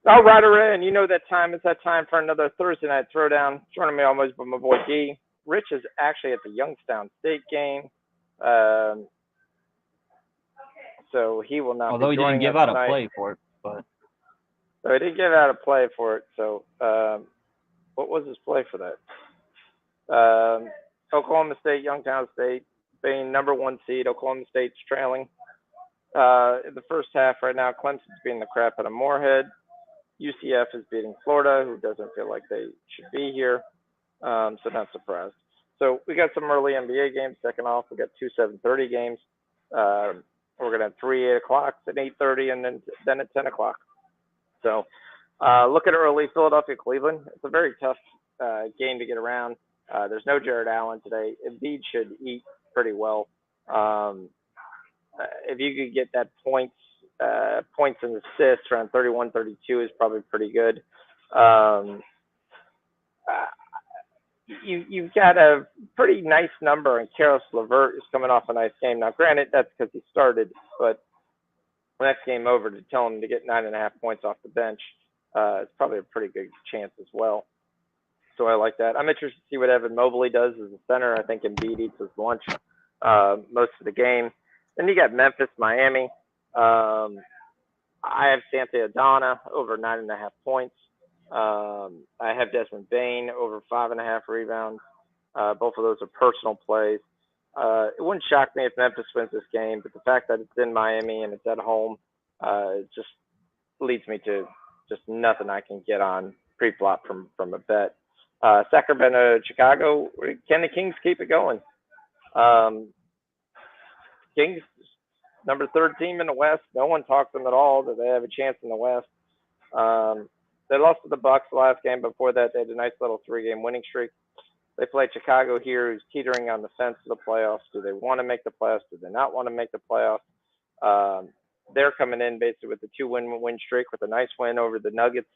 All right, and you know that time is that time for another Thursday night throwdown. Joining me almost by my boy D. Rich is actually at the Youngstown State game, um, so he will not be Although he didn't joining give us out a tonight. play for it, but So he did give out a play for it. So what was his play for that? Oklahoma State, Youngstown State, being number one seed. Oklahoma State's trailing in the first half right now. Clemson's beating the crap out of Moorhead. UCF is beating Florida, who doesn't feel like they should be here. So not surprised. So we got some early NBA games. Second off, we got two 7:30 games. We're gonna have three 8 o'clocks at 8:30, and then at 10 o'clock. So look at early Philadelphia Cleveland. It's a very tough game to get around. There's no Jared Allen today. Embiid should eat pretty well. If you could get that points and assists around 31, 32 is probably pretty good. You've got a pretty nice number, and Karis LeVert is coming off a nice game. Now, granted, that's because he started, but next game over to tell him to get 9.5 points off the bench, it's probably a pretty good chance as well. So I like that. I'm interested to see what Evan Mobley does as a center. I think Embiid eats his lunch most of the game. Then you got Memphis, Miami. I have Santi Adana over 9.5 points. I have Desmond Bain over 5.5 rebounds. Both of those are personal plays. It wouldn't shock me if Memphis wins this game, but the fact that it's in Miami and it's at home, it just leads me to just nothing I can get on pre-flop from a bet. Sacramento, Chicago, can the Kings keep it going? Kings, number third team in the West. No one talks them at all that they have a chance in the West. They lost to the Bucks the last game. Before that, they had a nice little 3-game winning streak. They played Chicago here, who's teetering on the fence of the playoffs. Do they want to make the playoffs? Do they not want to make the playoffs? They're coming in basically with a 2-win streak with a nice win over the Nuggets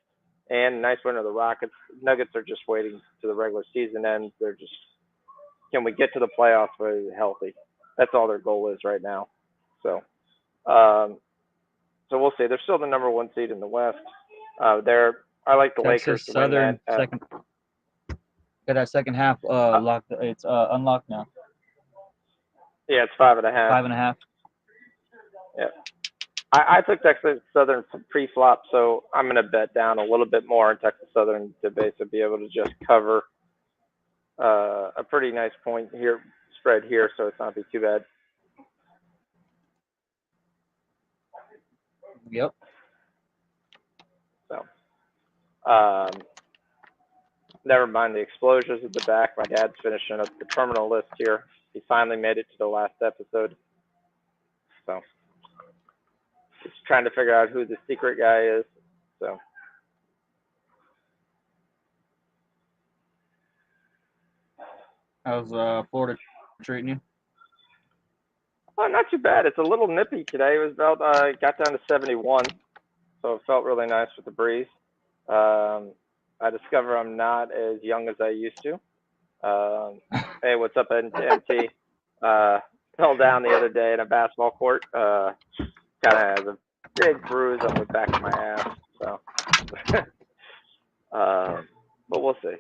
and a nice win over the Rockets. Nuggets are just waiting to the regular season end. They're just, can we get to the playoffs very healthy? That's all their goal is right now. So we'll see. They're still the number one seed in the West. I like the Texas Lakers to Southern win that. second. Got that second half locked. It's unlocked now. Yeah, it's 5.5. 5.5. Yeah. I took Texas Southern pre-flop, so I'm going to bet down a little bit more on Texas Southern to basically be able to just cover a pretty nice point here spread here, so it's not be too bad. Yep. So, never mind the explosions at the back. My dad's finishing up the terminal list here. He finally made it to the last episode. So, just trying to figure out who the secret guy is. So, How's Florida treating you? oh, not too bad. It's a little nippy today. It was about got down to 71, so it felt really nice with the breeze. I discover I'm not as young as I used to. Hey, what's up, MT? Fell down the other day in a basketball court. Kind of has a big bruise on the back of my ass. So, but we'll see.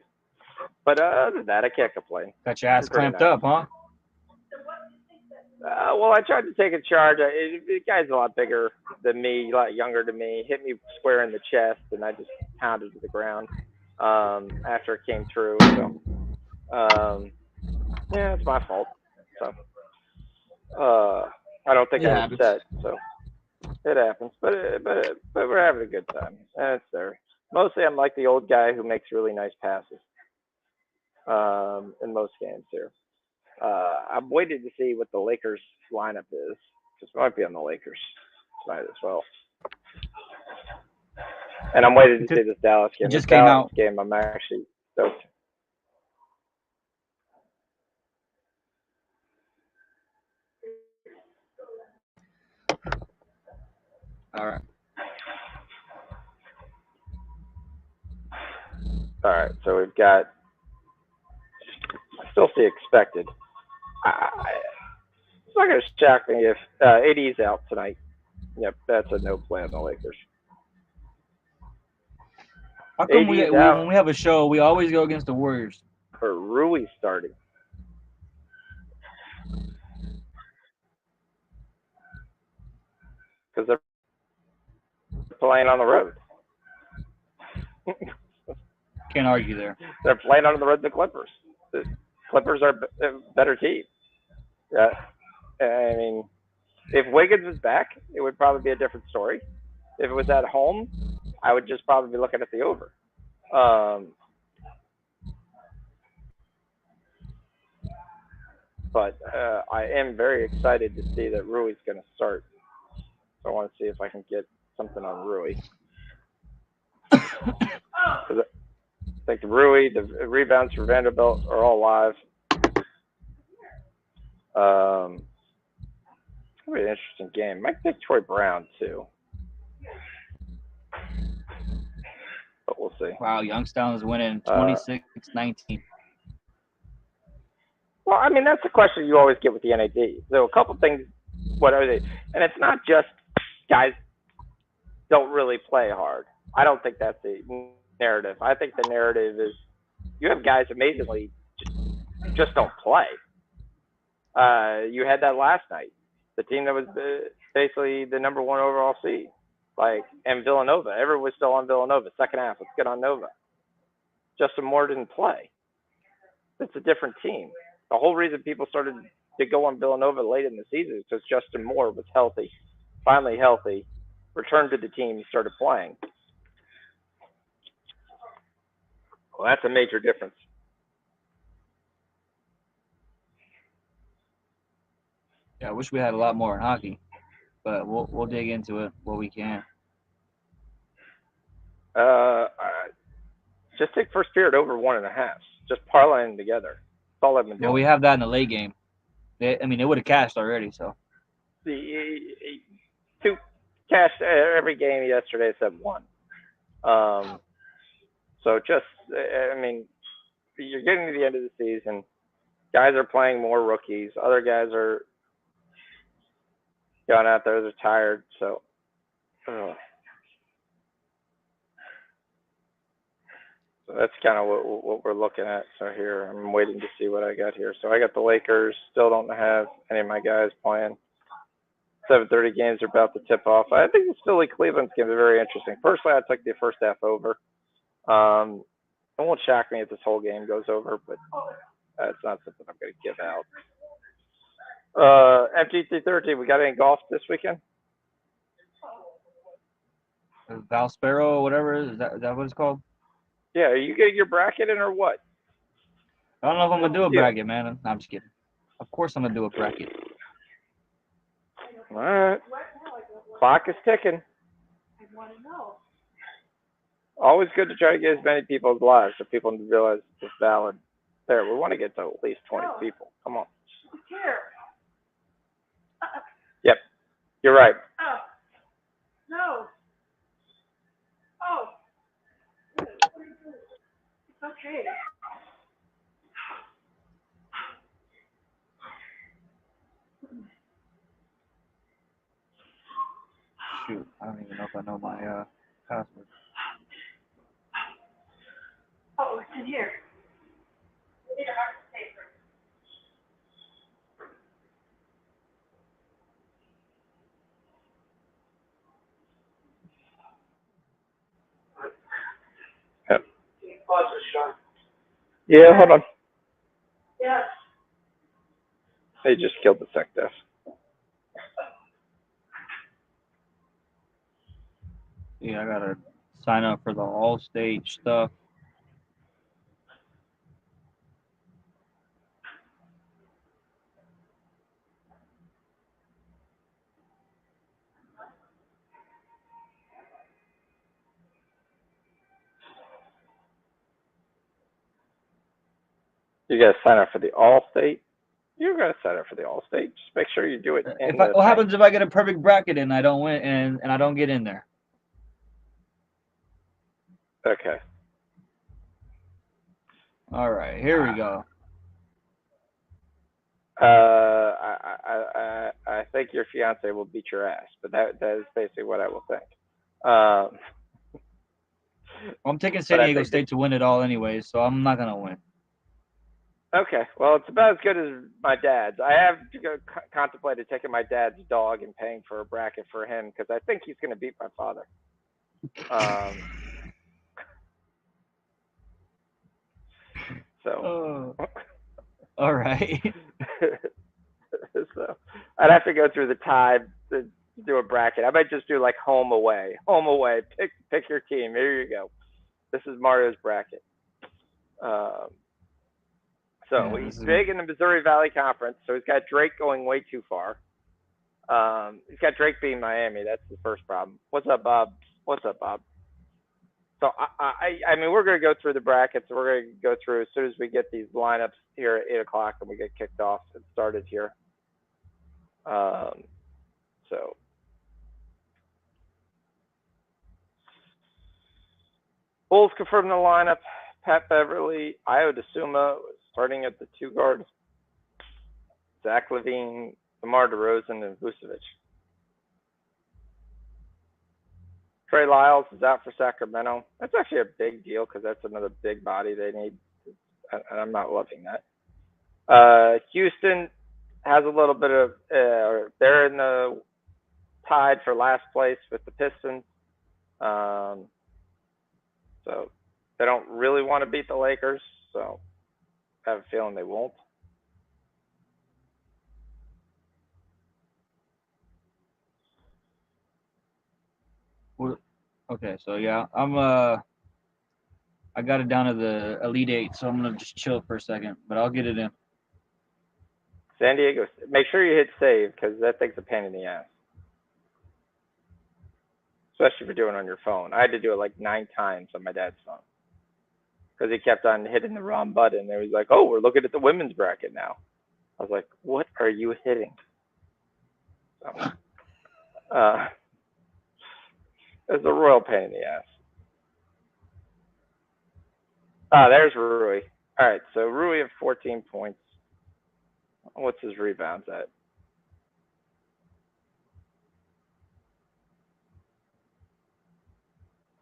But other than that, I can't complain. Got your ass clamped nice. up, huh? Well, I tried to take a charge. The guy's a lot bigger than me, a lot younger than me. Hit me square in the chest, and I just pounded to the ground after it came through. So, yeah, it's my fault. So, I don't think I'm upset. So, it happens. But we're having a good time. And it's there. Mostly, I'm like the old guy who makes really nice passes in most games here. I'm waiting to see what the Lakers lineup is, because we might be on the Lakers tonight as well. And I'm waiting to see this Dallas game. Just came out. Game, I'm actually stoked. All right. All right, so we've got. I still see expected. It's not going to shock me if AD's out tonight. Yep, that's a no play on the Lakers. How come AD is when out we have a show, we always go against the Warriors? for Rui starting. Because they're playing on the road. Can't argue there. They're playing on the road. The Clippers. The Clippers are a better team. Yeah, I mean, if Wiggins was back, it would probably be a different story. If it was at home, I would just probably be looking at the over. But I am very excited to see that Rui's going to start. So I want to see if I can get something on Rui. I think Rui, the rebounds for Vanderbilt are all live. It's going to be an interesting game. Might take Troy Brown, too. But we'll see. Wow, Youngstown is winning 26-19. Well, I mean, that's the question you always get with the NAD. So a couple things, what are they? And it's not just guys don't really play hard. I don't think that's the narrative. I think the narrative is you have guys amazingly just don't play. You had that last night. The team that was basically the number one overall seed, and Villanova. Everyone was still on Villanova. Second half, let's get on Nova. Justin Moore didn't play. It's a different team. The whole reason people started to go on Villanova late in the season is because Justin Moore was healthy, finally healthy, returned to the team, started playing. Well, that's a major difference. Yeah, I wish we had a lot more in hockey, but we'll dig into it what we can. Just take first period over 1.5. Just parlay them together. That's all I've been doing. Well, we have that in the late game. They would have cashed already. So the two cashed every game yesterday except one. So just, I mean, you're getting to the end of the season. Guys are playing more rookies. Other guys are going out there. They're tired. So, so that's kind of what we're looking at. So here, I'm waiting to see what I got here. So I got the Lakers. Still don't have any of my guys playing. 7:30 games are about to tip off. I think the Philly Cleveland's going to be very interesting. Personally, I took the first half over. It won't shock me if this whole game goes over, but it's not something I'm going to give out. MGT13, we got any golf this weekend? Valspero, whatever is that what it's called? Yeah, are you getting your bracket in or what? I don't know if I'm gonna do a bracket, man. I'm just kidding. Of course I'm gonna do a bracket. All right. Clock is ticking. Always good to try to get as many people's lives so people realize it's valid. There, we want to get to at least 20 people. Come on. Yep, you're right. Oh, no. Oh. It's okay. Shoot, I don't even know if I know my password. Oh, it's in here. Yep. Yeah, hold on. Yes. They just killed the sec desk. Yeah, I gotta sign up for the all stage stuff. You gotta sign up for the All-State. You gotta sign up for the All-State. Just make sure you do it. What happens if I get a perfect bracket and I don't win and I don't get in there? Okay. All right, here we go. I think your fiance will beat your ass, but that is basically what I will think. I'm taking San But I Diego think State to win it all anyway, so I'm not gonna win. Okay, well, it's about as good as my dad's. I have contemplated taking my dad's dog and paying for a bracket for him because I think he's going to beat my father. So, All right. so I'd have to go through the tie to do a bracket. I might just do like home away, home away. Pick your team. Here you go. This is Mario's bracket. So Yeah, he's big in the Missouri Valley Conference. So he's got Drake going way too far. He's got Drake being Miami. That's the first problem. What's up, Bob? What's up, Bob? So I mean, we're going to go through the brackets. We're going to go through as soon as we get these lineups here at 8 o'clock and we get kicked off and started here. So Bulls confirmed the lineup. Pat Beverly, Io DeSuma starting at the 2 guard. Zach LaVine, DeMar DeRozan, and Vucevic. Trey Lyles is out for Sacramento. That's actually a big deal because that's another big body they need, and I'm not loving that. Houston has a little bit of they're in the tied for last place with the Pistons. So they don't really want to beat the Lakers, so I have a feeling they won't. Okay, so yeah, I got it down to the Elite Eight, so I'm gonna just chill for a second, but I'll get it in. San Diego, make sure you hit save because that thing's a pain in the ass, especially if you're doing it on your phone. I had to do it like 9 times on my dad's phone because he kept on hitting the wrong button. And he was like, "Oh, we're looking at the women's bracket now." I was like, "What are you hitting?" So, it's a royal pain in the ass. There's Rui. All right, so Rui of 14 points. What's his rebounds at?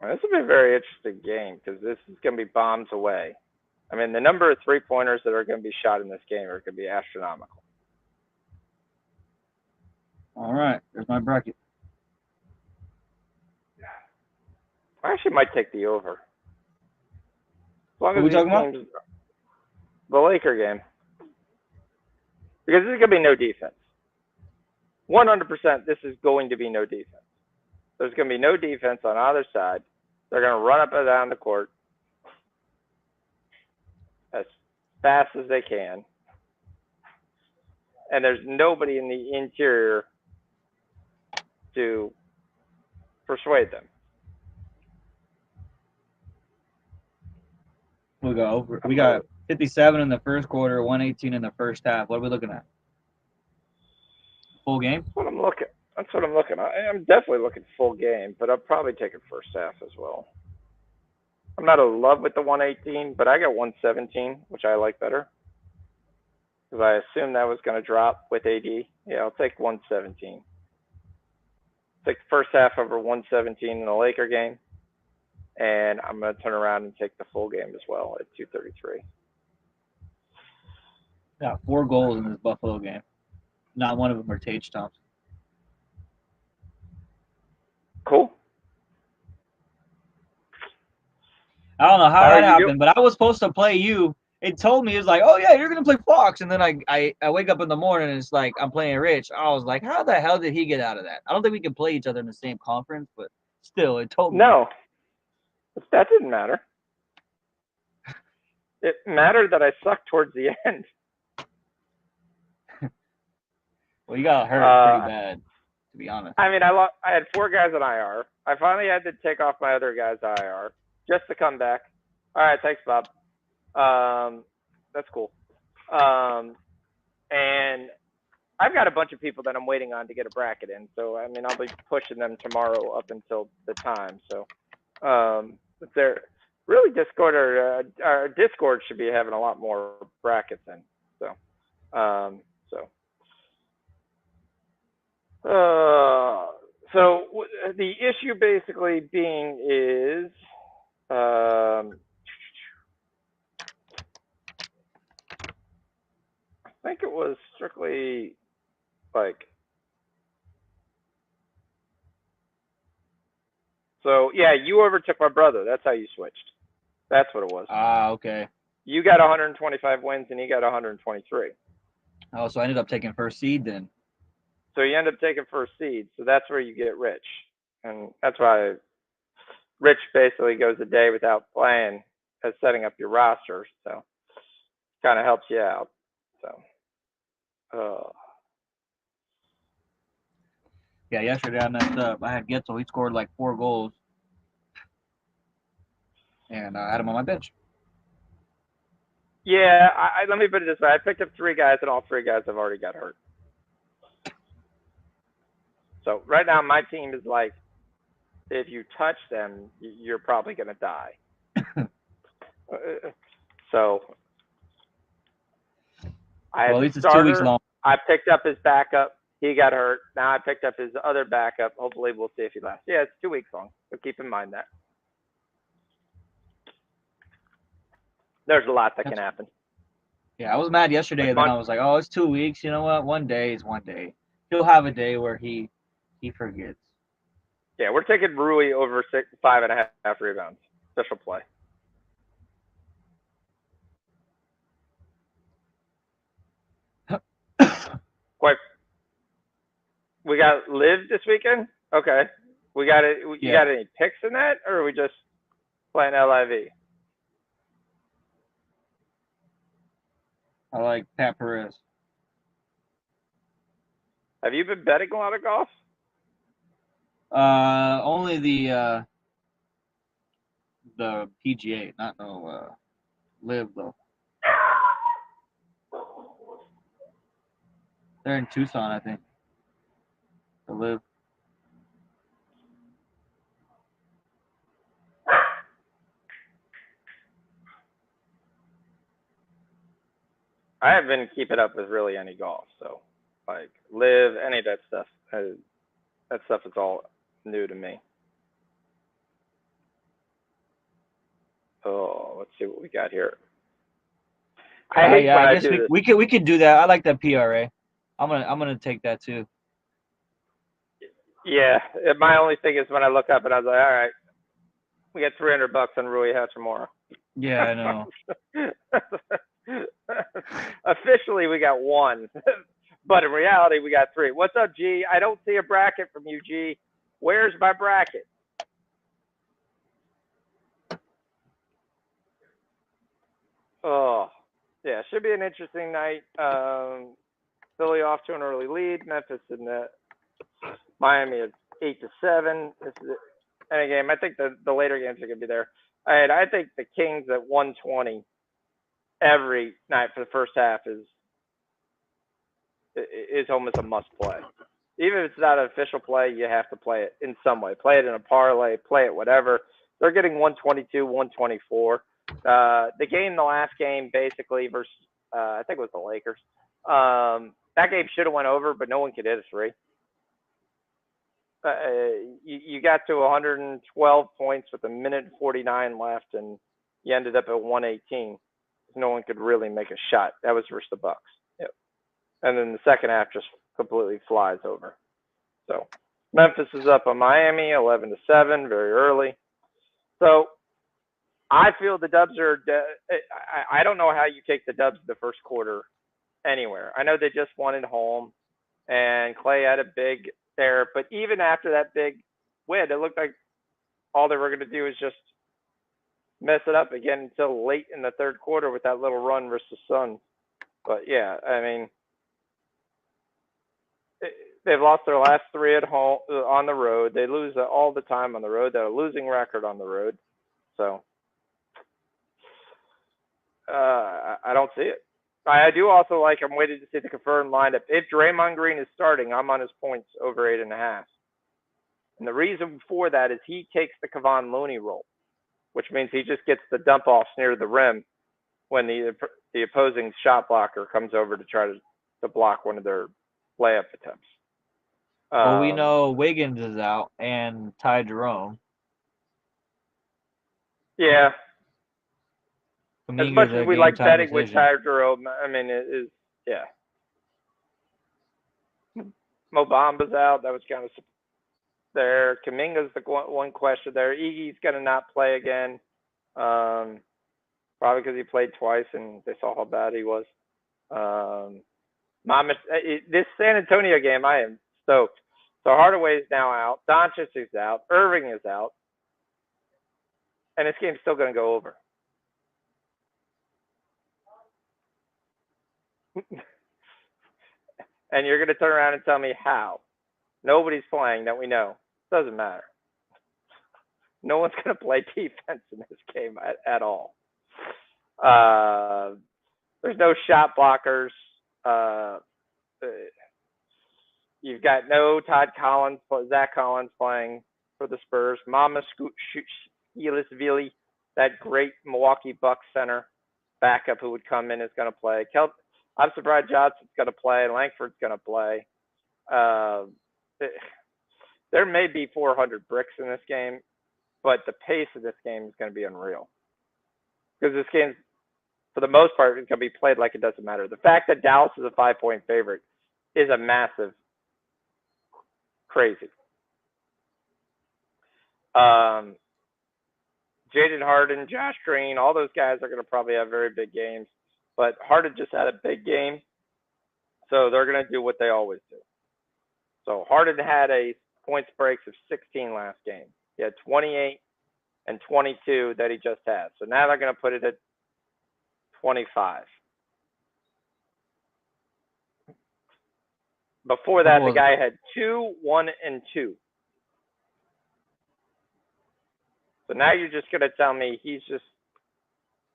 Well, this will be a very interesting game because this is going to be bombs away. I mean, the number of 3-pointers that are going to be shot in this game are going to be astronomical. All right, there's my bracket. I actually might take the over. As long What as are we these talking about? teams, the Laker game, because this is going to be no defense. 100%, this is going to be no defense. There's going to be no defense on either side. They're going to run up and down the court as fast as they can. And there's nobody in the interior to persuade them. We got over. We got 57 in the first quarter, 118 in the first half. What are we looking at? Full game? That's what I'm looking. That's what I'm looking at. I'm definitely looking full game, but I'll probably take it first half as well. I'm not in love with the 118, but I got 117, which I like better. Because I assumed that was going to drop with AD. Yeah, I'll take 117. Take the first half over 117 in the Laker game. And I'm going to turn around and take the full game as well at 233. Got 4 goals in this Buffalo game. Not one of them are Tage Thompson. Cool. I don't know how that happened, but I was supposed to play you. It told me, it was like, oh yeah, you're going to play Fox. And then I wake up in the morning and it's like, I'm playing Rich. I was like, how the hell did he get out of that? I don't think we can play each other in the same conference, but still, it told me. No, that didn't matter. It mattered that I sucked towards the end. Well, you got hurt pretty bad, to be honest. I mean, I had 4 guys on IR. I finally had to take off my other guys IR just to come back. All right, thanks, Bob. That's cool. And I've got a bunch of people that I'm waiting on to get a bracket in. So, I mean, I'll be pushing them tomorrow up until the time. So, if they're really Discord or our Discord should be having a lot more brackets in. So, so the issue basically being is I think it was strictly like. So yeah, you overtook my brother. That's how you switched. That's what it was. Ah, okay. You got 125 wins and he got 123. Oh, so I ended up taking first seed then. So you end up taking first seed. So that's where you get Rich, and that's why Rich basically goes a day without playing as setting up your roster. So kind of helps you out. So. Yeah, yesterday I messed up. I had Getzel. He scored like 4 goals. And I had him on my bench. Yeah, let me put it this way. I picked up 3 guys, and all 3 guys have already got hurt. So right now my team is like, if you touch them, you're probably going to die. So I had well, at least the it's 2 weeks starter. long. I picked up his backup. He got hurt. Now I picked up his other backup. Hopefully we'll see if he lasts. Yeah, it's 2 weeks long. So keep in mind that. There's a lot that can happen. Yeah, I was mad yesterday, and then I was like, oh, it's 2 weeks. You know what? One day is one day. He'll have a day where he forgets. Yeah, we're taking Rui over 5.5 rebounds. Special play. Quite. We got Liv this weekend? Okay. We got it. You got any picks in that, or are we just playing LIV? I like Pat Perez. Have you been betting a lot of golf? Only the PGA, not no Live though. They're in Tucson, I think. The Live. I haven't been keeping up with really any golf, so like Live, any of that stuff. That stuff is all new to me. Oh, let's see what we got here. I guess we could do that. I like that PRA. I'm gonna take that too. Yeah, my only thing is when I look up and I was like, all right, we got $300 on Rui Hachimura. Yeah, I know. Officially, we got 1, but in reality, we got 3. What's up, G? I don't see a bracket from you, G. Where's my bracket? Oh, yeah, should be an interesting night. Philly off to an early lead. Memphis and Miami at 8-7. This is any game. I think the later games are going to be there. I think the Kings at 120 every night for the first half is almost a must play. Even if it's not an official play, you have to play it in some way. Play it in a parlay, play it whatever. They're getting 122, 124. The last game, basically, versus, I think it was the Lakers. That game should have went over, but no one could hit a 3. You got to 112 points with 1:49 left, and you ended up at 118. No one could really make a shot. That was versus the Bucks. Yep. And then the second half just completely flies over. So Memphis is up on Miami 11-7, very early. So I feel the Dubs are. I don't know how you take the Dubs the first quarter anywhere. I know they just won at home, and Clay had a big there. But even after that big win, it looked like all they were going to do is just mess it up again until late in the third quarter with that little run versus Suns. But yeah, I mean, they've lost their last 3 at home on the road. They lose all the time on the road. They're a losing record on the road. So I don't see it. I do also like. I'm waiting to see the confirmed lineup. If Draymond Green is starting, I'm on his points over 8.5. And the reason for that is he takes the Kevon Looney role, which means he just gets the dump offs near the rim when the opposing shot blocker comes over to try to block one of their layup attempts. Well, we know Wiggins is out and Ty Jerome. Yeah. As much Kuminga's as a we game like time betting with decision. Tyler Jerome, I mean, it is, yeah. Mo Bamba's out. That was kind of there. Kuminga's the one question there. Iggy's going to not play again. Probably because he played twice and they saw how bad he was. This San Antonio game, I am stoked. So Hardaway is now out. Doncic is out. Irving is out. And this game's still going to go over. And you're going to turn around and tell me how. Nobody's playing that we know. Doesn't matter. No one's going to play defense in this game at all. There's no shot blockers. You've got no Zach Collins playing for the Spurs. Mama Sculishvili, that great Milwaukee Bucks center backup who would come in, is going to play. I'm surprised Johnson's going to play. Langford's going to play. There may be 400 bricks in this game, but the pace of this game is going to be unreal. Because this game, for the most part, is going to be played like it doesn't matter. The fact that Dallas is a 5-point favorite is a massive crazy. Jaden Harden, Josh Green, all those guys are going to probably have very big games. But Harden just had a big game, so they're going to do what they always do. So Harden had a points breaks of 16 last game. He had 28 and 22 that he just had. So now they're going to put it at 25. Before that, the guy had 2, 1, and 2. So now you're just going to tell me he's just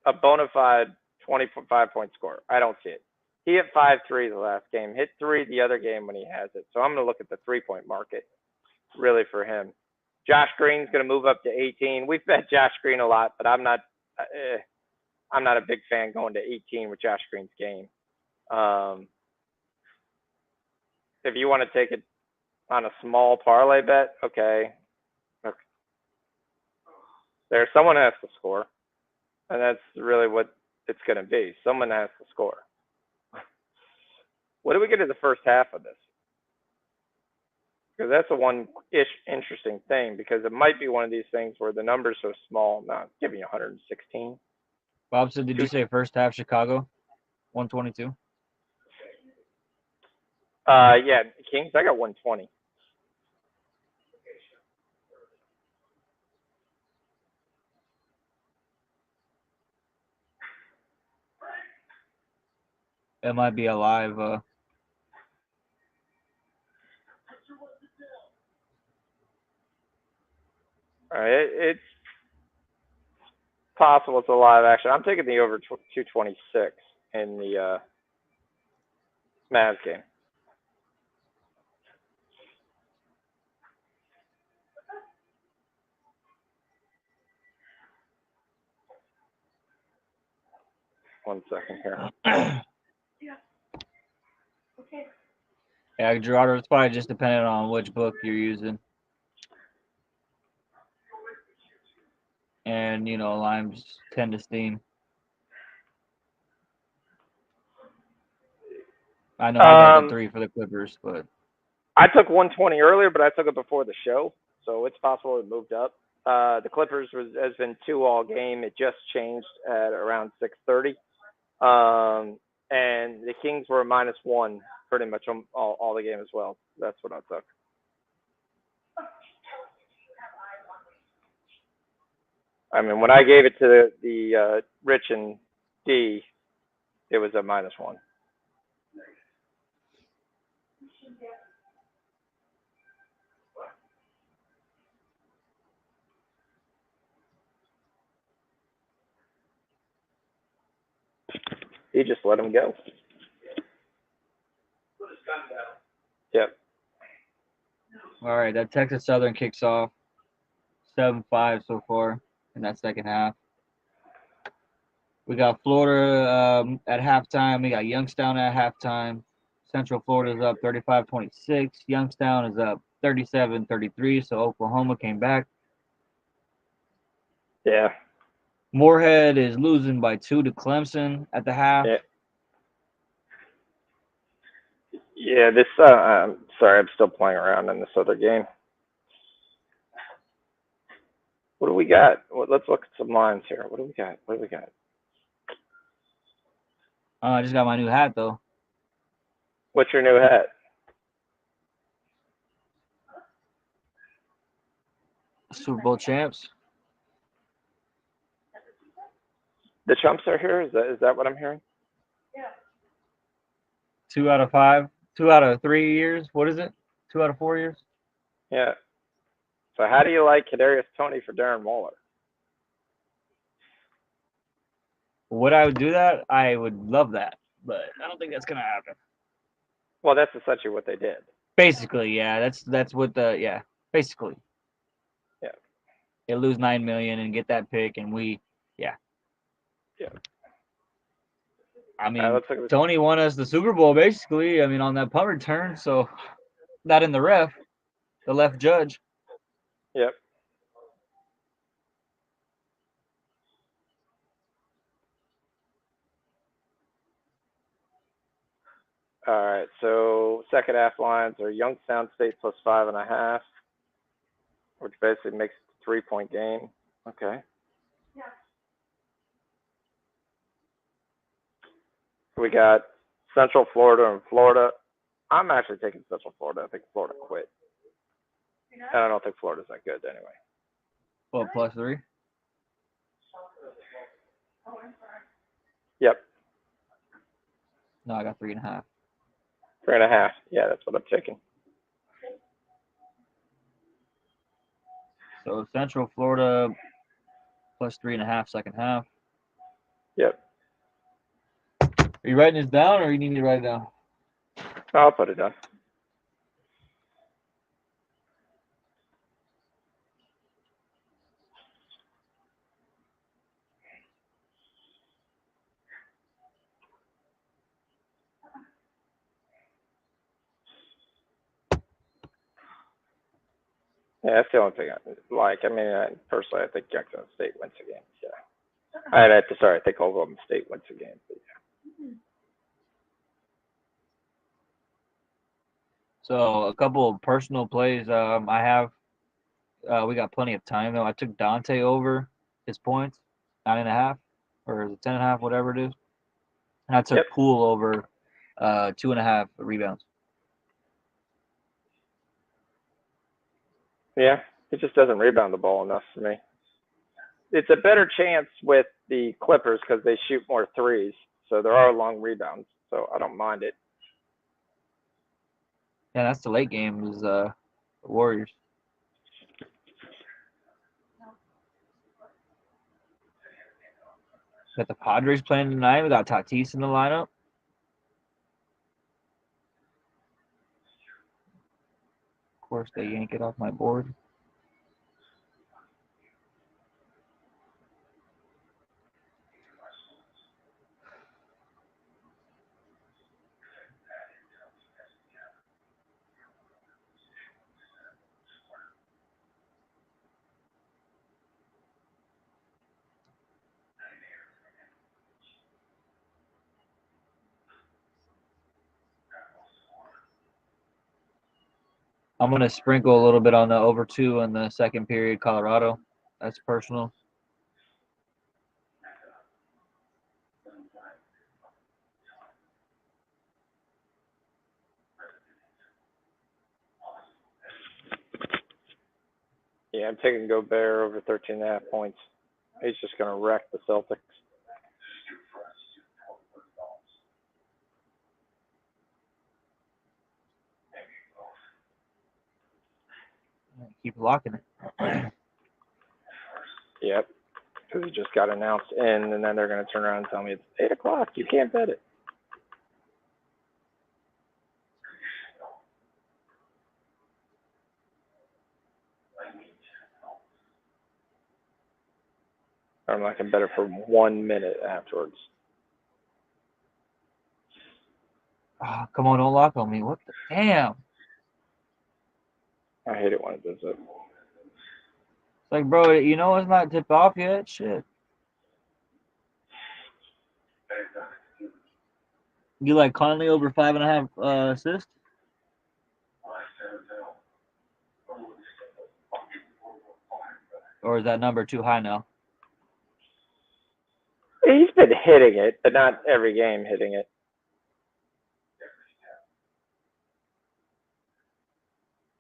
a bona fide 25-point scorer. I don't see it. He hit 5 threes the last game, hit 3 the other game when he has it. So I'm going to look at the 3-point market really for him. Josh Green's going to move up to 18. We've bet Josh Green a lot, but I'm not a big fan going to 18 with Josh Green's game. If you want to take it on a small parlay bet, okay. There's someone has to score, and that's really what it's going to be. Someone has to score. What do we get in the first half of this? Because that's a one-ish interesting thing, because it might be one of these things where the number's so small, I'm not giving you 116. Bob said, did you say first half Chicago? 122? Yeah, Kings, I got 120. It might be a live. All right, it's possible it's a live action. I'm taking the over 226 in the Mavs game. One second here. Yeah. Okay. Yeah, Gerardo, it's probably just depending on which book you're using. And, limes tend to steam. I know I got the 3 for the Clippers, but I took 120 earlier, but I took it before the show, so it's possible it moved up. The Clippers has been 2 all game. It just changed at around 6:30. And the Kings were a -1 pretty much all the game as well. That's what I took. I mean, when I gave it to the Rich and D, it was a -1. He just let him go. Yep. all right, that Texas Southern kicks off 7-5 so far in that second half. We got Florida at halftime. We got Youngstown at halftime. Central Florida's up 35-26. Youngstown is up 37-33, so Oklahoma came back. Yeah. Moorhead is losing by 2 to Clemson at the half. Yeah. Yeah, this. Sorry, I'm still playing around in this other game. What do we got? Well, let's look at some lines here. What do we got? What do we got? I just got my new hat though. What's your new hat? Super Bowl champs. The chumps are here. Is that what I'm hearing? Yeah. 2 out of 5. 2 out of 3 years. What is it? 2 out of 4 years. Yeah. So how do you like Kadarius Toney for Darren Waller? Would I do that? I would love that, but I don't think that's gonna happen. Well, that's essentially what they did. Basically, yeah. That's what basically. Yeah. They lose $9 million and get that pick, and Yeah. I mean, let's look at this. Tony won us the Super Bowl, basically. I mean, on that punt return, so not in the left judge. Yep. All right. So second half lines are Youngstown State plus 5.5, which basically makes it a 3-point game. Okay. Yeah. We got Central Florida and Florida. I'm actually taking Central Florida. I think Florida quit. You know? And I don't think Florida's that good anyway. Well, plus 3. Oh, I'm sorry. Yep. No, I got 3.5. 3.5. Yeah, that's what I'm taking. So Central Florida plus 3.5 second half. Yep. Are you writing this down, or you need me to write it down? I'll put it down. Yeah, that's the only thing I like. I mean, personally, I think Youngstown State wins the game. Yeah. I think Oklahoma State wins the game. But yeah. So a couple of personal plays I have. We got plenty of time though. I took Dante over his points, 9.5, or is it 10.5, whatever it is. And I took Poole over 2.5 rebounds. Yeah, it just doesn't rebound the ball enough for me. It's a better chance with the Clippers because they shoot more threes, so there are long rebounds. So I don't mind it. Yeah, that's the late game is the Warriors. Got the Padres playing tonight. We got Tatis in the lineup. Of course, they yank it off my board. I'm going to sprinkle a little bit on the over 2 in the second period, Colorado. That's personal. Yeah, I'm taking Gobert over 13.5 points. He's just going to wreck the Celtics. Keep locking it. Yep, because it just got announced in, and then they're going to turn around and tell me it's 8 o'clock. You can't bet it. I'm not going to bet it for 1 minute afterwards. Oh, come on, don't lock on me. What the damn? I hate it when it does it. It's like, bro, you know it's not tipped off yet? Shit. You like Conley over 5.5 assists? Or is that number too high now? He's been hitting it, but not every game hitting it.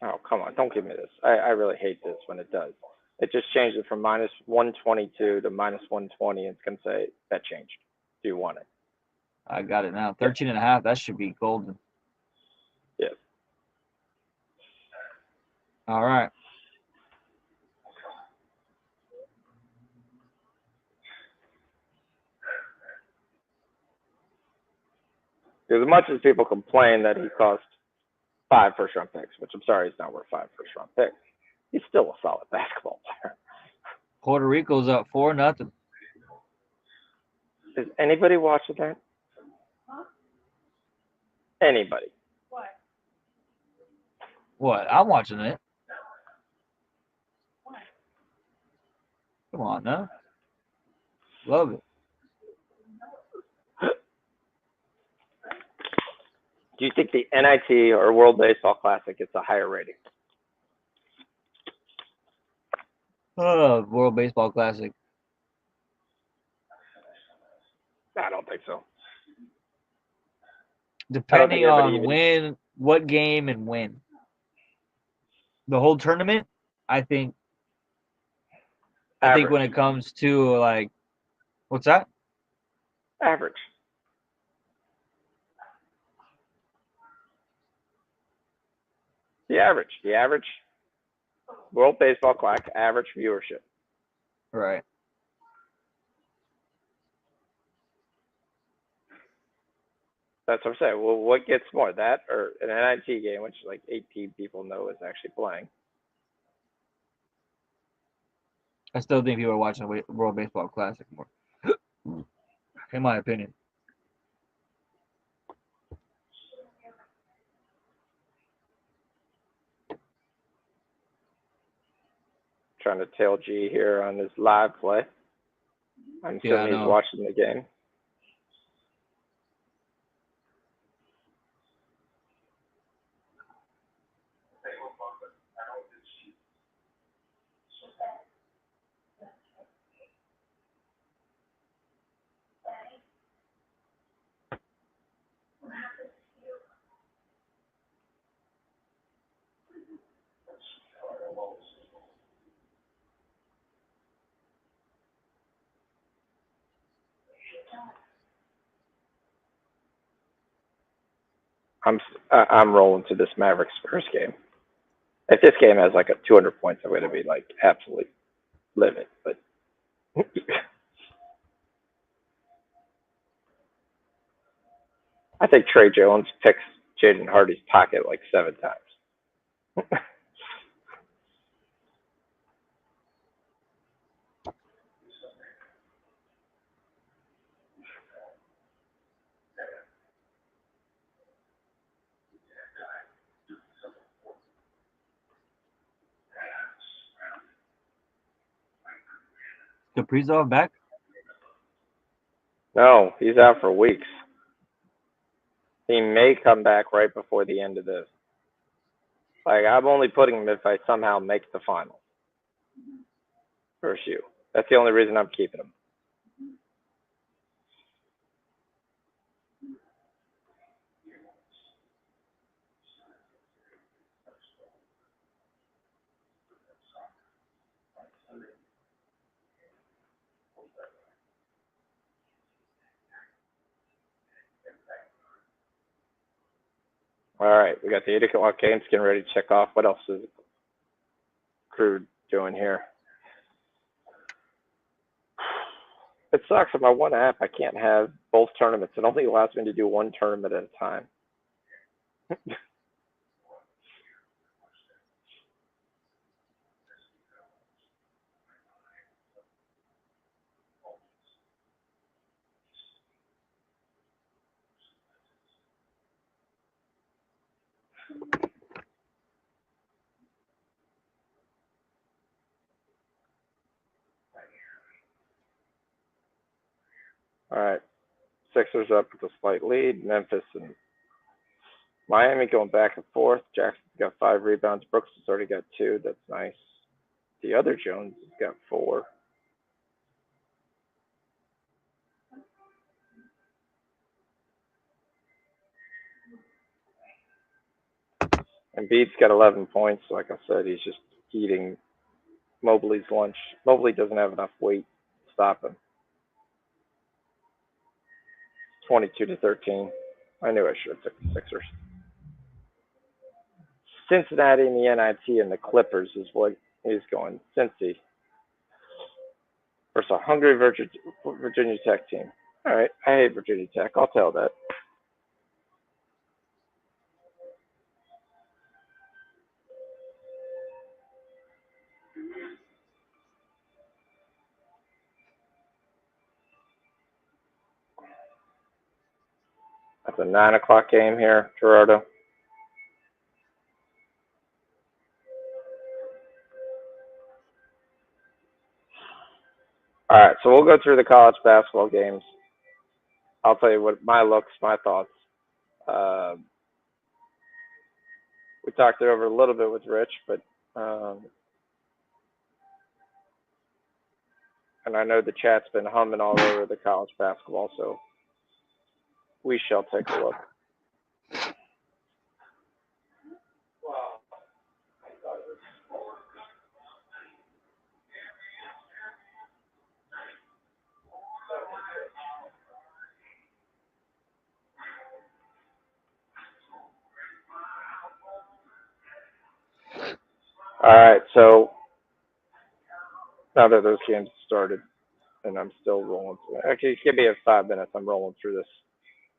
Oh, come on. Don't give me this. I really hate this when it does. It just changed it from minus 122 to minus 120. And it's going to say that changed. Do you want it? I got it now. 13.5. That should be golden. Yeah. All right. Because as much as people complain that he cost 5 first-round picks, which I'm sorry, he's not worth 5 first-round picks, he's still a solid basketball player. Puerto Rico's up 4-0. Is anybody watching that? Huh? Anybody? What? What? I'm watching it. What? Come on now. Love it. Do you think the NIT or World Baseball Classic gets a higher rating? Oh, World Baseball Classic. I don't think so. Depending on even... when, what game, and when. The whole tournament, I think when it comes to like, what's that? Average. The average World Baseball Classic average viewership. Right. That's what I'm saying. Well, what gets more, that or an NIT game, which like 18 people know is actually playing? I still think people are watching the World Baseball Classic more, in my opinion. Trying to tail G here on his live play. I'm assuming he's watching the game. I'm rolling to this Mavericks Spurs game. If this game has like a 200 points, I'm going to be like absolutely livid. But I think Trey Jones picks Jaden Hardy's pocket like 7 times. Kaprizov back? No, he's out for weeks. He may come back right before the end of this. Like, I'm only putting him if I somehow make the final. Versus you. That's the only reason I'm keeping him. All right, we got the 8 o'clock games getting ready to check off. What else is crew doing here? It sucks on my one app. I can't have both tournaments. It only allows me to do one tournament at a time. All right. Sixers up with a slight lead. Memphis and Miami going back and forth. Jackson's got 5 rebounds. Brooks has already got 2. That's nice. The other Jones has got 4. Embiid's got 11 points. Like I said, he's just eating Mobley's lunch. Mobley doesn't have enough weight to stop him. 22-13. I knew I should have took the Sixers. Cincinnati and the NIT and the Clippers is what is going. Cincy versus a hungry Virginia Tech team. All right, I hate Virginia Tech. I'll tell that. That's a 9 o'clock game here, Gerardo. All right, so we'll go through the college basketball games. I'll tell you what my looks, my thoughts. We talked it over a little bit with Rich, but and I know the chat's been humming all over the college basketball, so we shall take a look. All right, so now that those games started, and I'm still rolling through. Actually, give me 5 minutes. I'm rolling through this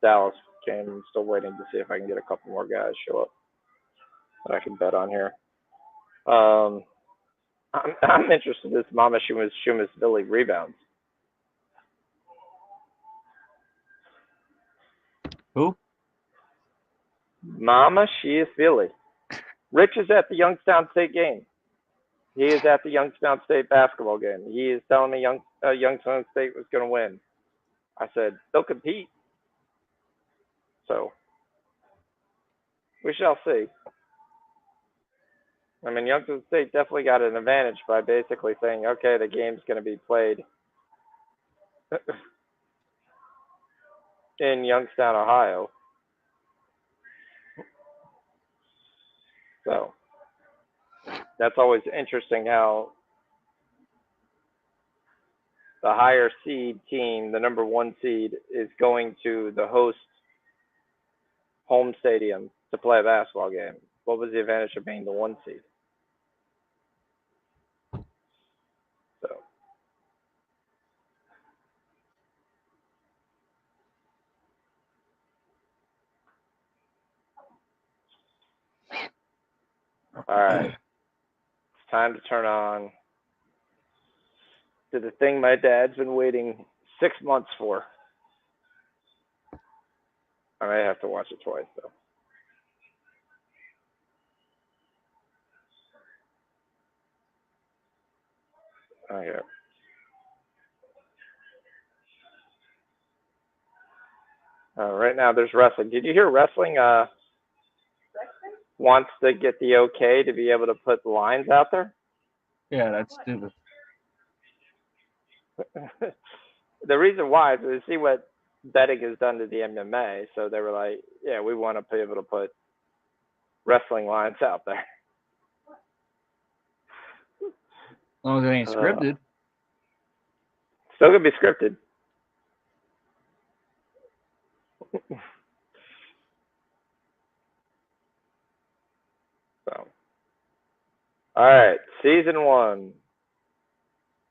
Dallas game. I'm still waiting to see if I can get a couple more guys show up that I can bet on here. I'm interested in this Mama Shumas Billy rebounds. Who? Mama, she is Billy. Rich is at the Youngstown State game. He is at the Youngstown State basketball game. He is telling me Youngstown State was going to win. I said, they'll compete. So, we shall see. I mean, Youngstown State definitely got an advantage by basically saying, okay, the game's going to be played in Youngstown, Ohio. So, that's always interesting how the higher seed team, the number 1 seed, is going to the host home stadium to play a basketball game. What was the advantage of being the 1 seed? So, all right. It's time to turn on to the thing my dad's been waiting 6 months for. I may have to watch it twice, though. Okay. Right now, there's wrestling. Did you hear wrestling wants to get the okay to be able to put lines out there? Yeah, that's stupid. The reason why is to see what betting has done to the MMA. So they were like, yeah, we want to be able to put wrestling lines out there. As long as it ain't scripted. Still going to be scripted. So, all right, season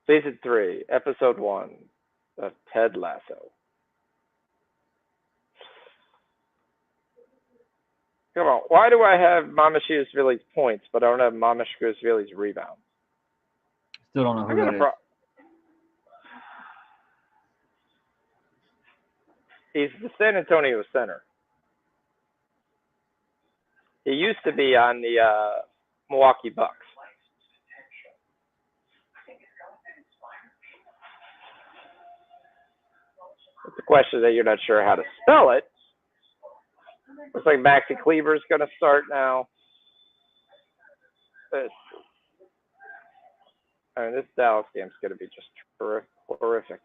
3, episode 1 of Ted Lasso. Come on, why do I have Mama Shuashvili's points, but I don't have Mama Shuashvili's rebounds? Still don't know who that is. He's the San Antonio center. He used to be on the Milwaukee Bucks. It's a question that you're not sure how to spell it. Looks like Maxi Kleber's going to start now. This Dallas game's going to be just horrific.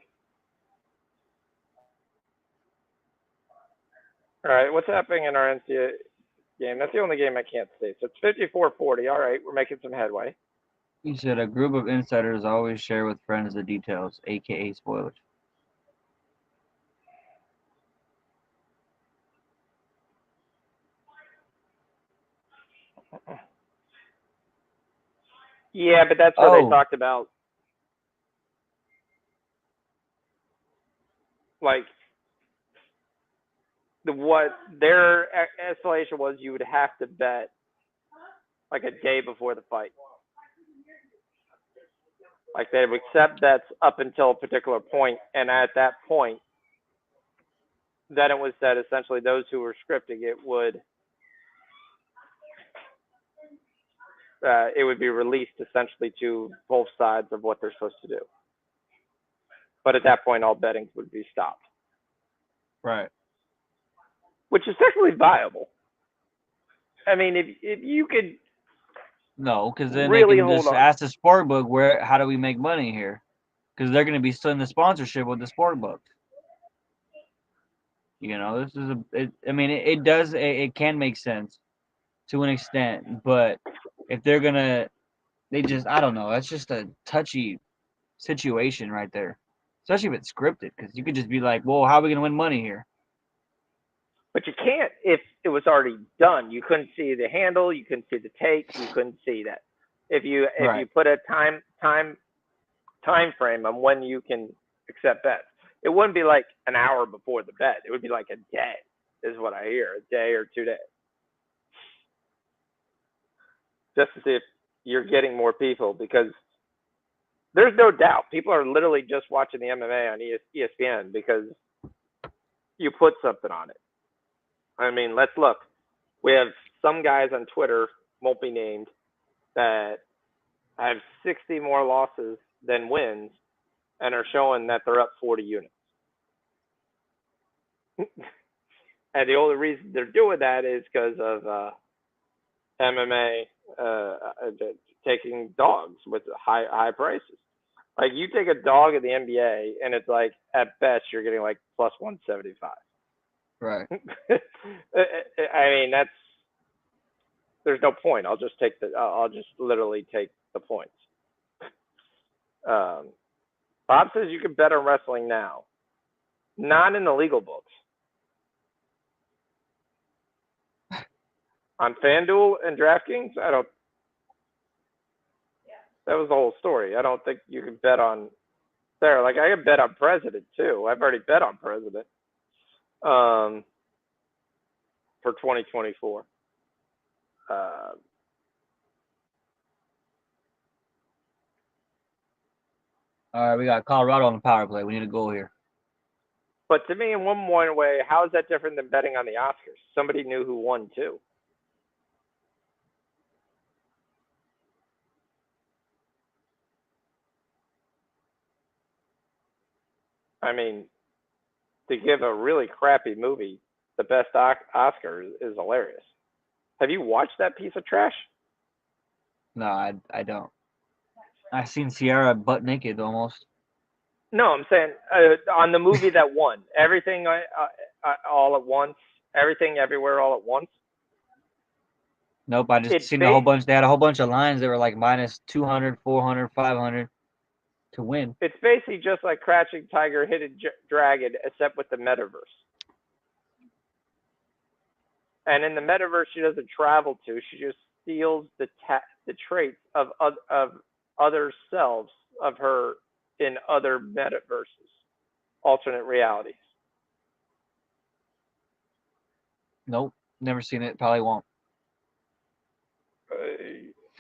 All right, what's happening in our NCAA game? That's the only game I can't see. So it's 54-40. All right, we're making some headway. You said a group of insiders always share with friends the details, aka spoilers. Yeah, but that's where they talked about, like, what their explanation was. You would have to bet like a day before the fight. Like, they would accept bets up until a particular point, and at that point, then it was that essentially those who were scripting it would be released essentially to both sides of what they're supposed to do. But at that point, all betting would be stopped. Right. Which is technically viable. I mean, if you could. No, because then really they can just ask the sport book, how do we make money here? Because they're going to be splitting the sponsorship with the sport book. You know, this is it can make sense to an extent, but if they're going to, I don't know, that's just a touchy situation right there. Especially if it's scripted, because you could just be like, well, how are we going to win money here? But you can't if it was already done. You couldn't see the handle, you couldn't see the take, you couldn't see that. If you put a time frame on when you can accept bets, it wouldn't be like an hour before the bet. It would be like a day, is what I hear, a day or 2 days, just to see if you're getting more people, because there's no doubt people are literally just watching the MMA on ESPN because you put something on it. I mean, let's look. We have some guys on Twitter, won't be named, that have 60 more losses than wins and are showing that they're up 40 units. And the only reason they're doing that is because of MMA taking dogs with high prices. Like, you take a dog in the NBA, and it's like, at best, you're getting like plus 175. Right. I mean, there's no point. I'll just literally take the points. Bob says you can bet on wrestling now. Not in the legal books. On FanDuel and DraftKings, that was the whole story. I don't think you can bet on there. Like, I can bet on President too. I've already bet on President. For 2024. All right, we got Colorado on the power play. We need a goal here. But to me, in one more way, how is that different than betting on the Oscars? Somebody knew who won too. I mean, to give a really crappy movie the best Oscar is hilarious. Have you watched that piece of trash? No, I don't. I've seen Ciara butt naked almost. No, I'm saying on the movie that won, Everything All at Once, Everything Everywhere All at Once. Nope, I just seen a whole bunch. They had a whole bunch of lines that were like minus 200, 400, 500 to win. It's basically just like Crouching Tiger, Hidden Dragon, except with the metaverse. And in the metaverse, she doesn't travel to. She just steals the traits of other selves of her in other metaverses, alternate realities. Nope, never seen it. Probably won't.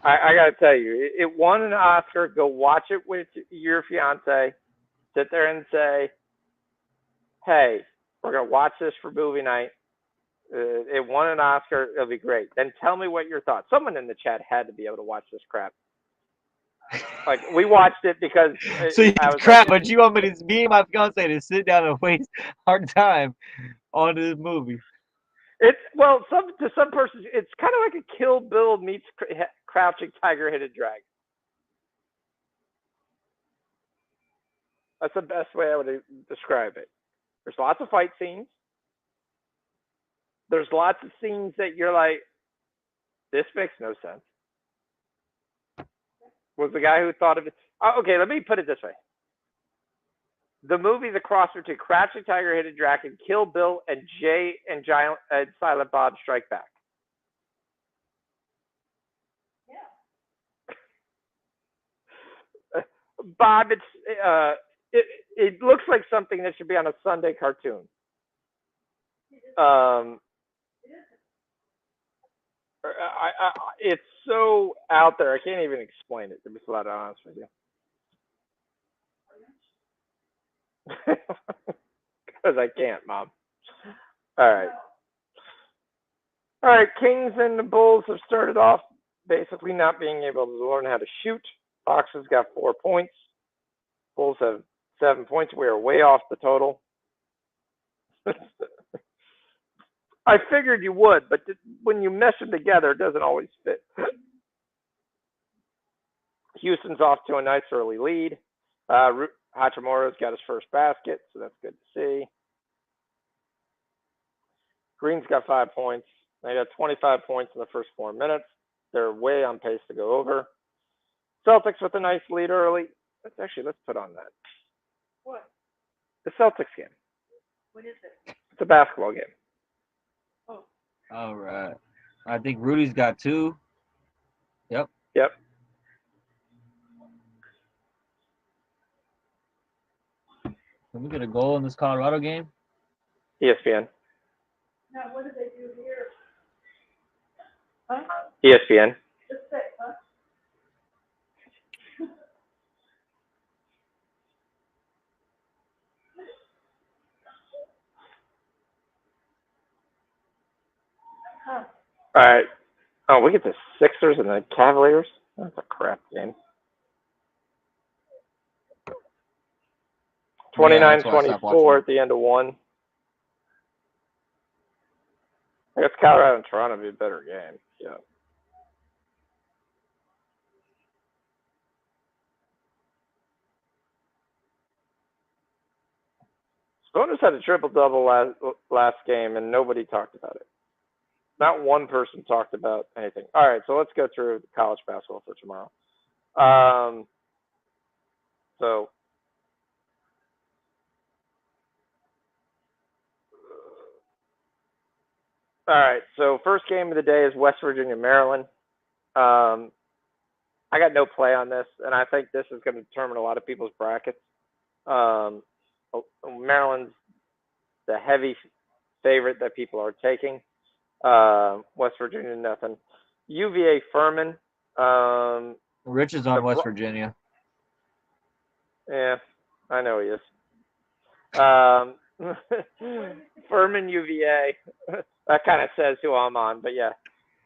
I gotta tell you, it won an Oscar. Go watch it with your fiance. Sit there and say, "Hey, we're gonna watch this for movie night. It won an Oscar. It'll be great." Then tell me what your thoughts. Someone in the chat had to be able to watch this crap. Like, we watched it because So you I was crap, like, but you want me to, me and my fiance to sit down and waste our time on this movie? it's well, to some persons, it's kind of like a Kill Bill meets Crouching Tiger, Hidden Dragon. That's the best way I would describe it. There's lots of fight scenes. There's lots of scenes that you're like, this makes no sense. Was the guy who thought of it? Oh, okay, let me put it this way. The movie, the crossover between Crouching Tiger, Hidden Dragon, Kill Bill, and Jay and Giant and Silent Bob Strike Back. Yeah. Bob, it looks like something that should be on a Sunday cartoon. It's so out there. I can't even explain it, to be flat honest with you. Because I can't, Mom. All right. All right, Kings and the Bulls have started off basically not being able to learn how to shoot. Foxes got 4 points. Bulls have 7 points. We are way off the total. I figured you would, but when you mesh them together, it doesn't always fit. Houston's off to a nice early lead. Hachimura's got his first basket, so that's good to see. Green's got 5 points. They got 25 points in the first 4 minutes. They're way on pace to go over. Celtics with a nice lead early. Let's put on that. What? The Celtics game. What is it? It's a basketball game. Oh. All right. I think Rudy's got 2. Yep. Yep. Can we get a goal in this Colorado game? ESPN. Now, what did they do here? Huh? ESPN. Just say, huh? Huh. All right. Oh, we get the Sixers and the Cavaliers. That's a crap game. 29-24 at the end of one. I guess Colorado and Toronto would be a better game. Yeah. Stoners had a triple-double last game, and nobody talked about it. Not one person talked about anything. All right, so let's go through college basketball for tomorrow. All right, so first game of the day is West Virginia, Maryland. I got no play on this, and I think this is going to determine a lot of people's brackets. Maryland's the heavy favorite that people are taking. West Virginia, nothing. UVA, Furman. Rich is on West Virginia. Yeah, I know he is. Furman, UVA. That kind of says who I'm on, but yeah.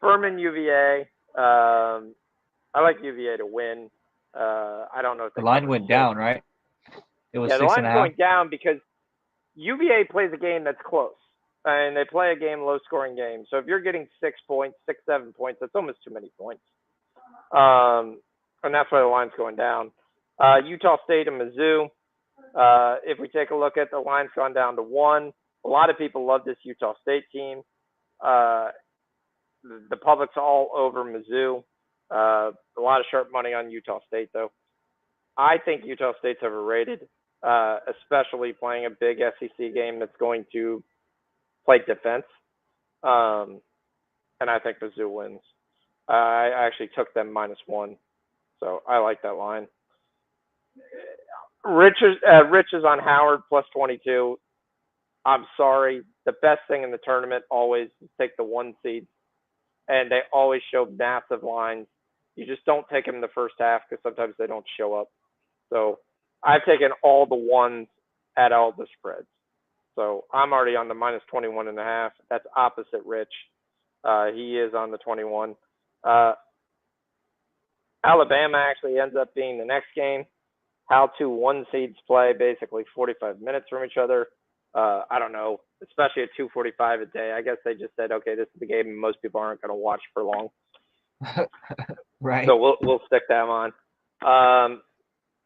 Furman, UVA. I like UVA to win. I don't know if the line went down, right? It was 6.5. The line's going down because UVA plays a game that's close, and they play a game, low-scoring game. So if you're getting 6 points, 7 points, that's almost too many points. And that's why the line's going down. Utah State and Mizzou. If we take a look at the line's gone down to 1. A lot of people love this Utah State team. The public's all over Mizzou. A lot of sharp money on Utah State, though. I think Utah State's overrated, especially playing a big SEC game that's going to play defense. And I think Mizzou wins. I actually took them -1, so I like that line. Rich is on Howard +22. I'm sorry. The best thing in the tournament always is take the 1 seed, and they always show massive lines. You just don't take them in the first half because sometimes they don't show up. So I've taken all the 1s at all the spreads. So I'm already on the -21.5. That's opposite Rich. He is on the 21. Alabama actually ends up being the next game. How 2 1 seeds play basically 45 minutes from each other. I don't know, especially at 2:45 a day. I guess they just said, okay, this is the game most people aren't going to watch for long. Right. So we'll stick them on. I'm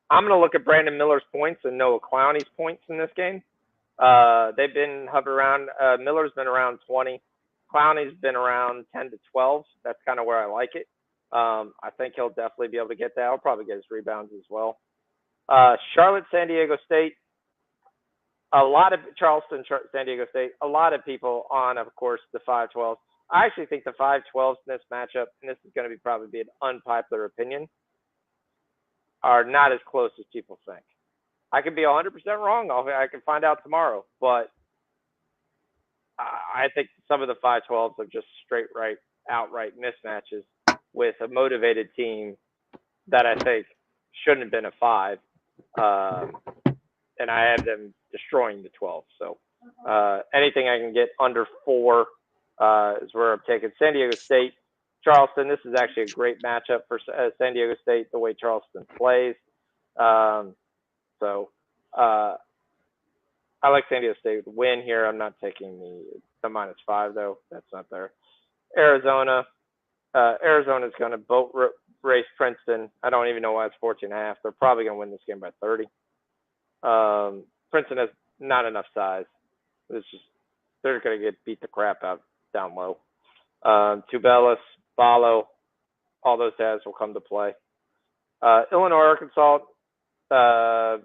going to look at Brandon Miller's points and Noah Clowney's points in this game. They've been hovering around. Miller's been around 20. Clowney's been around 10 to 12. That's kind of where I like it. I think he'll definitely be able to get that. He'll probably get his rebounds as well. Charlotte, San Diego State. A lot of Charleston, San Diego State. A lot of people on, of course, the 5-12s. I actually think the 5-12s in this matchup, and this is going to probably be an unpopular opinion, are not as close as people think. I could be 100% wrong. I can find out tomorrow. But I think some of the 5-12s are just outright mismatches with a motivated team that I think shouldn't have been a 5. And I have them destroying the 12. So anything I can get under 4 is where I'm taking. San Diego State, Charleston. This is actually a great matchup for San Diego State, the way Charleston plays. So I like San Diego State to win here. I'm not taking the -5, though. That's not there. Arizona. Arizona's going to boat race Princeton. I don't even know why it's 14.5. They're probably going to win this game by 30. Princeton has not enough size. They're going to get beat the crap out down low. Tubelis, Balo, all those guys will come to play. Illinois, Arkansas. I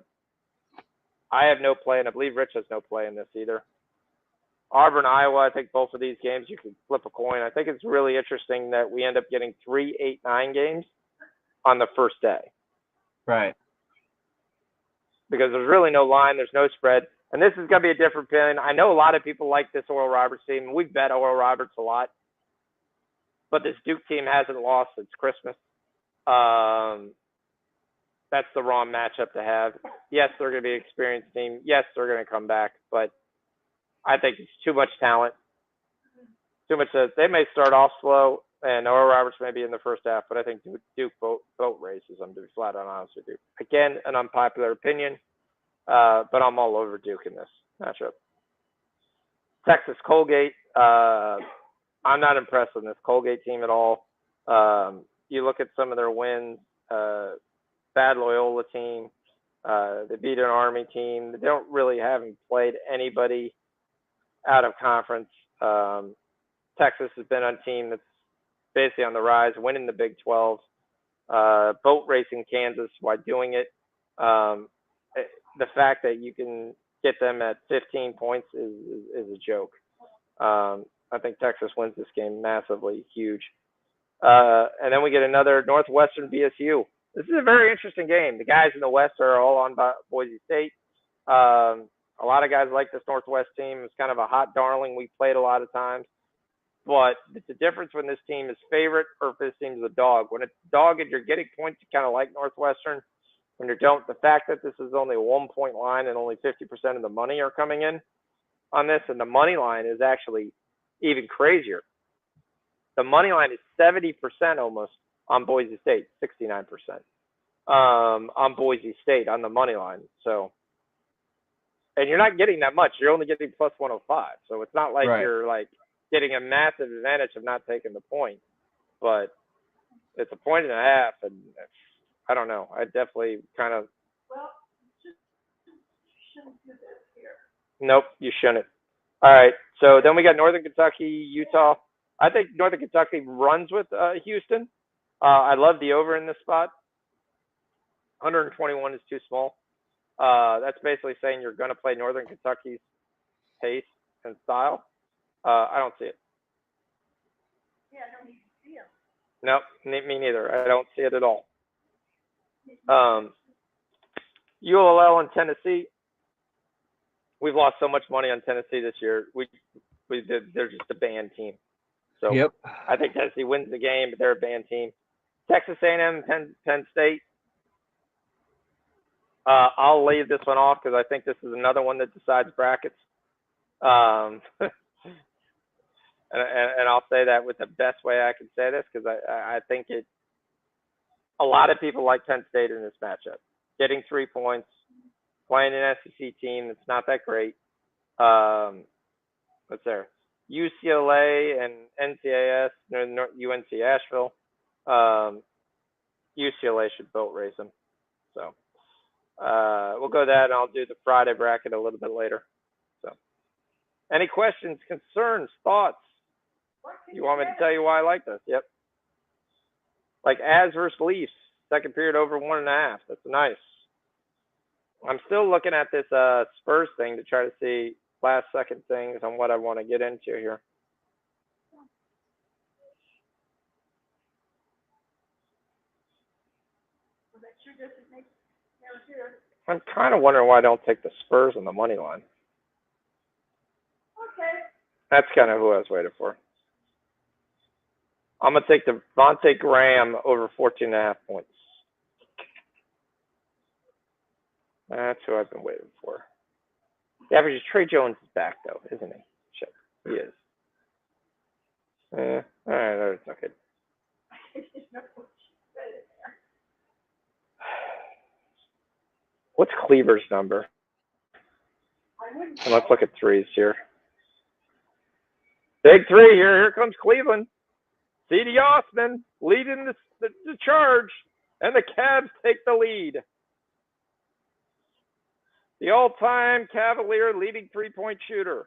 have no play, and I believe Rich has no play in this either. Auburn, Iowa, I think both of these games you can flip a coin. I think it's really interesting that we end up getting 3, 8, 9 games on the first day. Right. Because there's really no line, there's no spread. And this is going to be a different opinion. I know a lot of people like this Oral Roberts team. We've bet Oral Roberts a lot. But this Duke team hasn't lost since Christmas. That's the wrong matchup to have. Yes, they're going to be an experienced team. Yes, they're going to come back. But I think it's too much talent. Too much. They may start off slow, and Oral Roberts may be in the first half, but I think Duke boat races. I'm to be flat on honest with you. Again, an unpopular opinion, but I'm all over Duke in this matchup. Texas Colgate. I'm not impressed with this Colgate team at all. You look at some of their wins. Bad Loyola team. They beat an Army team. They don't really haven't played anybody out of conference. Texas has been a team that's basically on the rise, winning the Big 12. Boat racing Kansas while doing it. The fact that you can get them at 15 points is a joke. I think Texas wins this game massively, huge. And then we get another Northwestern BSU. This is a very interesting game. The guys in the West are all on Boise State. A lot of guys like this Northwest team. It's kind of a hot darling. We played a lot of times. But it's a difference when this team is favorite or if this team is a dog. When it's a dog and you're getting points, you kind of like Northwestern. When you don't, the fact that this is only a 1-point line and only 50% of the money are coming in on this, and the money line is actually even crazier. The money line is 70% almost on Boise State, 69% on Boise State on the money line. So, and you're not getting that much. You're only getting plus 105. So it's not like you're like getting a massive advantage of not taking the point. But it's a 1.5, and I don't know. I definitely kind of. Well, you shouldn't do this here. Nope, you shouldn't. All right. So then we got Northern Kentucky, Utah. I think Northern Kentucky runs with Houston. I love the over in this spot. 121 is too small. That's basically saying you're going to play Northern Kentucky's pace and style. I don't see it. Yeah, I don't even see him. Nope, me neither. I don't see it at all. ULL and Tennessee. We've lost so much money on Tennessee this year. They're just a banned team. So yep. I think Tennessee wins the game, but they're a banned team. Texas A&M, Penn State. I'll leave this one off because I think this is another one that decides brackets. And I'll say that with the best way I can say this because I think a lot of people like Penn State in this matchup. Getting 3 points, playing an SEC team that's not that great. What's there? UCLA and NCAS, UNC Asheville. UCLA should boat race them. So we'll go that, and I'll do the Friday bracket a little bit later. So, any questions, concerns, thoughts? You want me to tell you why I like this? Yep. Like As versus Leafs, second period over 1.5. That's nice. I'm still looking at this Spurs thing to try to see last second things on what I want to get into here. I'm kind of wondering why I don't take the Spurs on the money line. Okay. That's kind of who I was waiting for. I'm going to take the Devontae Graham over 14.5 points. That's who I've been waiting for. The average is Trey Jones is back, though, isn't he? Shit, he is. All right, that's okay. What's Cleaver's number? And let's look at threes here. Big three here. Here comes Cleveland. C.D. Osman leading the charge, and the Cavs take the lead. The all-time Cavalier leading three-point shooter.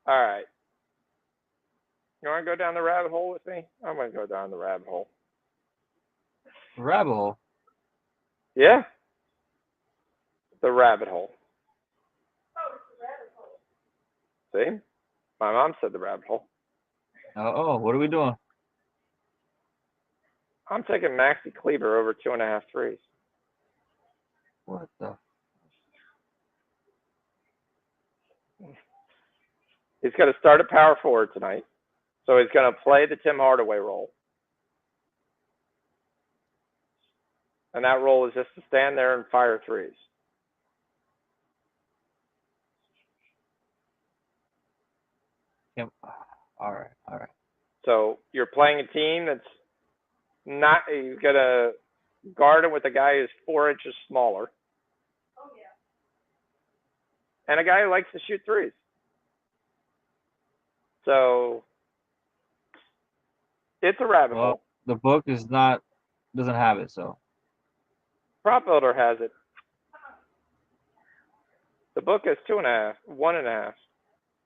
All right. You want to go down the rabbit hole with me? I'm going to go down the rabbit hole. Rabbit hole? Yeah. The rabbit hole. Oh, it's the rabbit hole. See? My mom said the rabbit hole. Oh, what are we doing? I'm taking Maxi Kleber over 2.5 threes. What the? He's going to start at power forward tonight. So he's going to play the Tim Hardaway role. And that role is just to stand there and fire threes. Yep. All right. So you're playing a team that's not, you're going to guard it with a guy who's 4 inches smaller. Oh, yeah. And a guy who likes to shoot threes. So it's a rabbit hole. The book doesn't have it, so. Prop Builder has it. The book is 2.5, 1.5.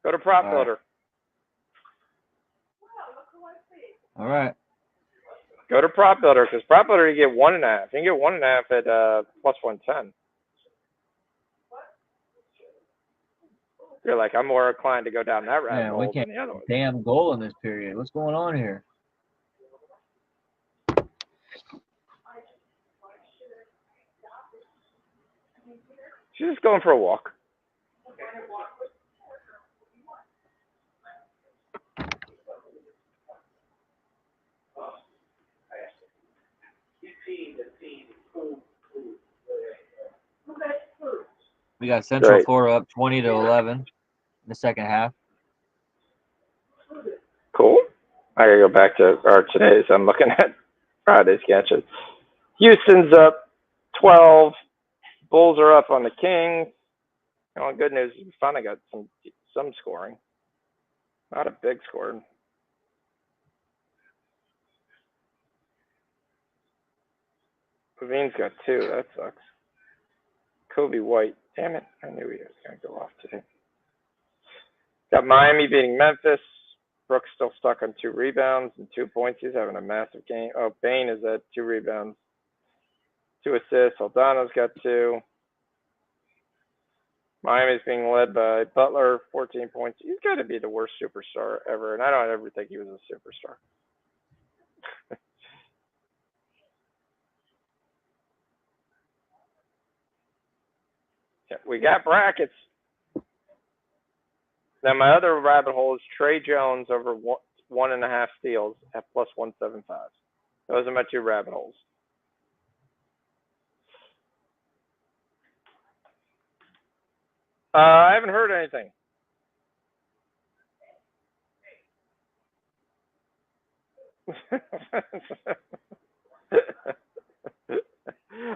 Go to Prop Builder. All right. Go to Prop Builder, because Prop Builder you get 1.5. You can get 1.5 at plus 110. You're like, I'm more inclined to go down that rabbit hole than the other one. Damn goal in this period. What's going on here? She's just going for a walk. We got Central Florida up 20-11 in the second half. Cool. I gotta go back to our today's. I'm looking at Friday's sketches. Houston's up 12. Bulls are up on the Kings. Oh, good news. We finally got some scoring. Not a big score. Levine's got 2. That sucks. Kobe White. Damn it. I knew he was going to go off today. Got Miami beating Memphis. Brooks still stuck on 2 rebounds and 2 points. He's having a massive game. Oh, Bain is at 2 rebounds, 2 assists. Aldano's got 2. Miami's being led by Butler, 14 points. He's got to be the worst superstar ever, and I don't ever think he was a superstar. Yeah, we got brackets. Now, my other rabbit hole is Trey Jones over 1.5 steals at plus 175. Those are my 2 rabbit holes. I haven't heard anything.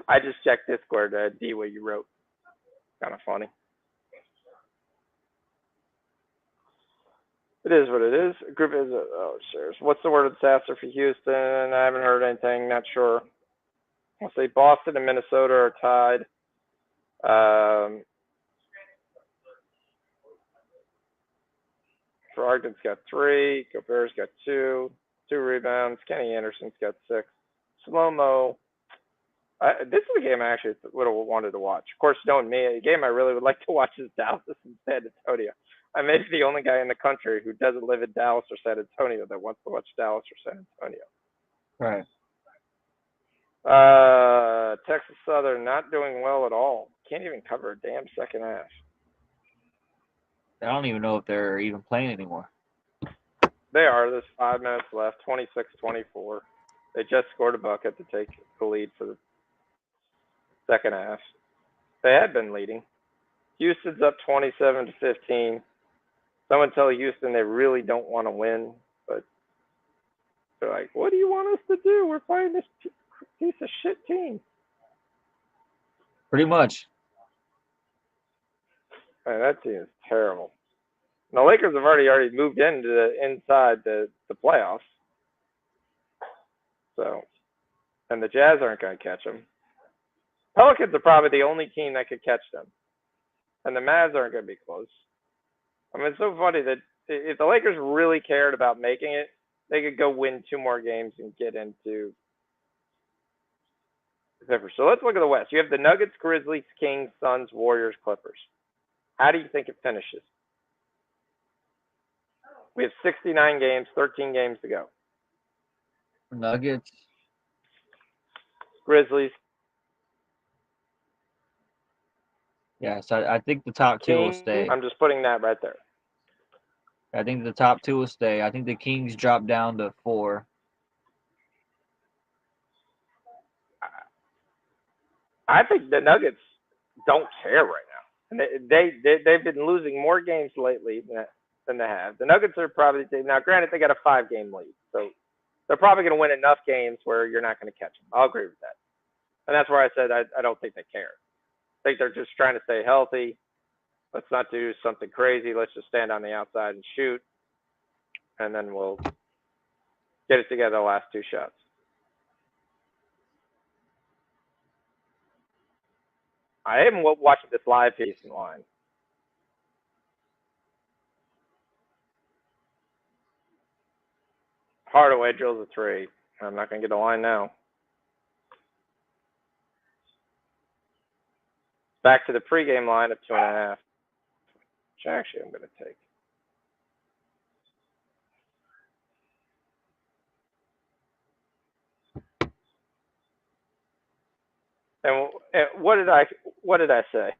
I just checked Discord, D, what you wrote. Kind of funny. It is what it is. Group is, oh, sure. What's the word of disaster for Houston? I haven't heard anything. Not sure. I'll say Boston and Minnesota are tied. Brogdon's got 3. Gobert's got 2. 2 rebounds. Kenny Anderson's got 6. Slow-mo. This is a game I actually would have wanted to watch. Of course, knowing me, a game I really would like to watch is Dallas and San Antonio. I may be the only guy in the country who doesn't live in Dallas or San Antonio that wants to watch Dallas or San Antonio. Right. Texas Southern not doing well at all. Can't even cover a damn second half. I don't even know if they're even playing anymore. They are. There's 5 minutes left. 26-24. They just scored a bucket to take the lead for the second half. They had been leading. Houston's up 27-15. Someone tell Houston they really don't want to win, but they're like, what do you want us to do? We're playing this piece of shit team. Pretty much. Man, that team is terrible. And the Lakers have already moved inside the playoffs. So, and the Jazz aren't going to catch them. Pelicans are probably the only team that could catch them. And the Mavs aren't going to be close. I mean, it's so funny that if the Lakers really cared about making it, they could go win 2 more games and get into Clippers. So let's look at the West. You have the Nuggets, Grizzlies, Kings, Suns, Warriors, Clippers. How do you think it finishes? We have 69 games, 13 games to go. Nuggets. Grizzlies. Yeah, so I think the top 2 will stay. I'm just putting that right there. I think the top 2 will stay. I think the Kings drop down to 4. I think the Nuggets don't care right now. And they've been losing more games lately than they have. The Nuggets are probably, now granted, they got a 5-game lead. So they're probably going to win enough games where you're not going to catch them. I'll agree with that. And that's where I said I don't think they care. I think they're just trying to stay healthy. Let's not do something crazy. Let's just stand on the outside and shoot. And then we'll get it together the last 2 shots. I am watching this live piece in line. Hardaway drills a 3. I'm not going to get a line now. Back to the pregame line of 2.5, which actually I'm going to take. And what did I say?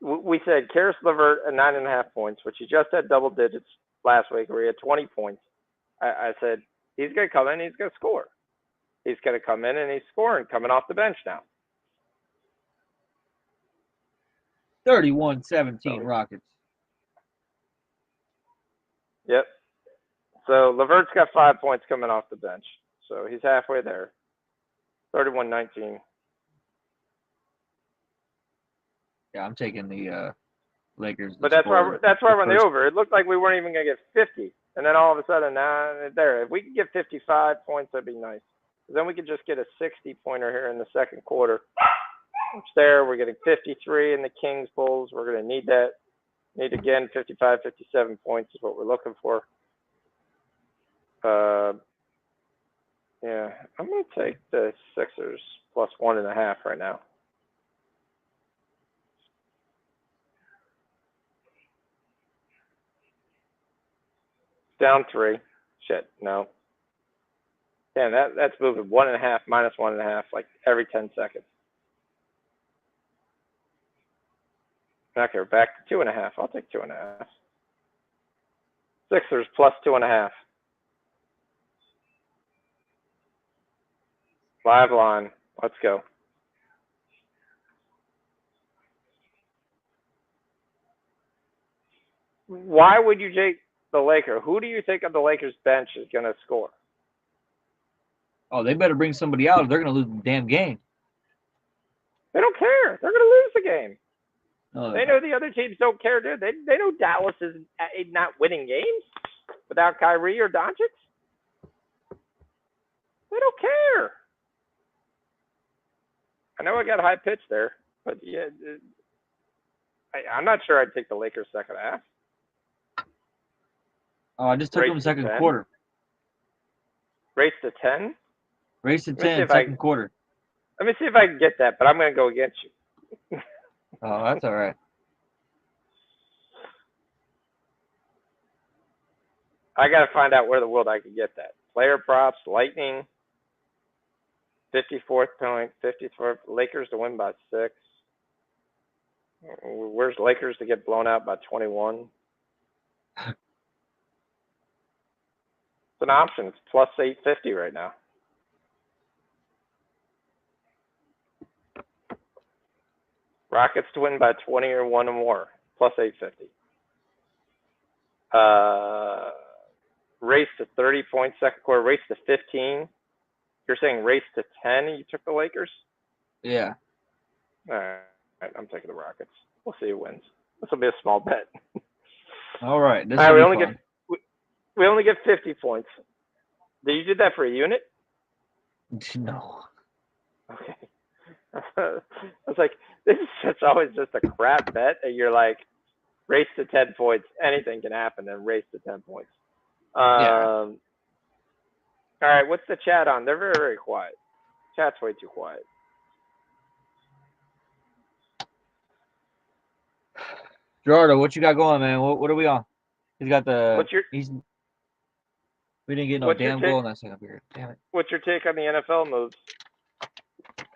We said Karis LeVert at 9.5 points, which he just had double digits last week, where he had 20 points. I said he's going to come in, he's going to score. He's going to come in and he's scoring, coming off the bench now. 31-17 Rockets. Yep. So LeVert's got 5 points coming off the bench, so he's halfway there. 31-19. Yeah, I'm taking the Lakers. But that's why I run the over. It looked like we weren't even going to get 50, and then all of a sudden, there. If we could get 55 points, that'd be nice. Then we could just get a 60-pointer here in the second quarter. Which there, we're getting 53 in the Kings Bulls. We're going to need that. Need again 55, 57 points is what we're looking for. Yeah, I'm going to take the Sixers plus 1.5 right now. Down 3. Shit, no. Damn, that's moving 1.5, minus 1.5, like every 10 seconds. Okay, we're back to 2.5. I'll take 2.5. Sixers plus 2.5. Live line. Let's go. Why would you take the Lakers. Who do you think of the Lakers bench is going to score? Oh, they better bring somebody out or they're going to lose the damn game. They don't care. They're going to lose the game. No, They know the other teams don't care, dude. They know Dallas is not winning games without Kyrie or Doncic. They don't care. I know I got high pitch there, but yeah, I'm not sure I'd take the Lakers second half. Oh, I just took them second 10. quarter. Race to 10? Race to 10, second quarter. Let me see if I can get that, but I'm going to go against you. Oh, that's all right. I got to find out where the world I can get that. Player props, Lightning, 54th point, 54th, Lakers to win by 6. Where's Lakers to get blown out by 21? It's an option. It's plus 850 right now. Rockets to win by 20 or 1 or more, plus 850. Race to 30 points second quarter, race to 15. You're saying race to 10, you took the Lakers? Yeah. All right, I'm taking the Rockets. We'll see who wins. This will be a small bet. All right. This All right, will we only get 50 points. Did you do that for a unit? No. Okay. I was like, this is always just a crap bet. And you're like, race to 10 points. Anything can happen and race to 10 points. Yeah. All right, what's the chat on? They're very, very quiet. Chat's way too quiet. Gerardo, what you got going, man? What are we on? He's got the. We didn't get no damn goal in that second period. Damn it. What's your take on the NFL moves?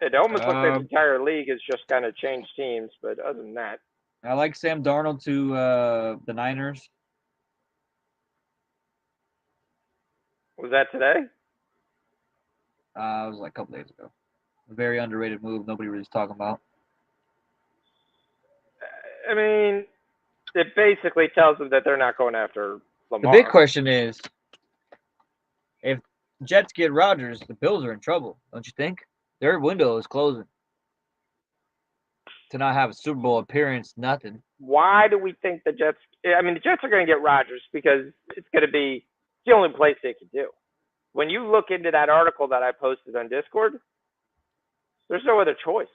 It almost looks like the entire league has just kind of changed teams, but other than that. I like Sam Darnold to the Niners. Was that today? It was like a couple days ago. A very underrated move. Nobody really is talking about. I mean, it basically tells them that they're not going after Lamar. The big question is, if Jets get Rodgers, the Bills are in trouble, don't you think? Their window is closing. To not have a Super Bowl appearance, nothing. Why do we think the Jets? I mean, the Jets are going to get Rodgers because it's going to be the only place they can do. When you look into that article that I posted on Discord, there's no other choice.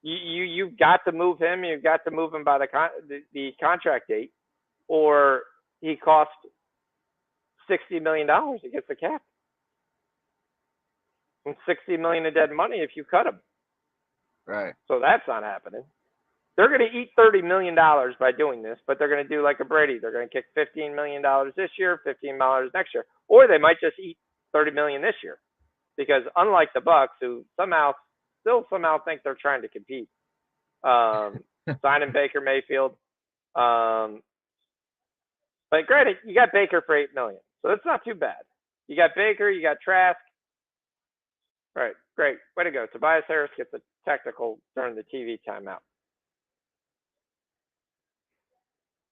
You've got to move him. You've got to move him by the contract date, or he costs $60 million against the cap. And $60 million in dead money if you cut him. Right. So that's not happening. They're going to eat $30 million by doing this, but they're going to do like a Brady. They're going to kick $15 million this year, $15 million next year, or they might just eat $30 million this year, because unlike the Bucks, who still somehow think they're trying to compete, signing Baker Mayfield. But granted, you got Baker for $8 million, so that's not too bad. You got Baker, you got Trask. Right, great, way to go. Tobias Harris gets a technical during the TV timeout.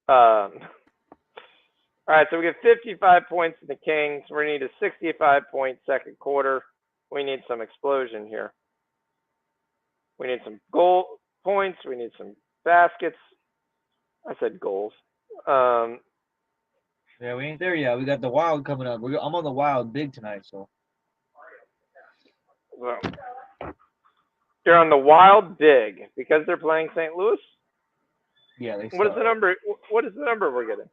All right, so we get 55 points in the Kings. We need a 65-point second quarter. We need some explosion here. We need some goal points. We need some baskets. I said goals. Yeah, we ain't there yet. We got the Wild coming up. I'm on the Wild big tonight, so. Well, you're on the Wild big because they're playing St. Louis? Yeah, they. What is the number? What is the number we're getting?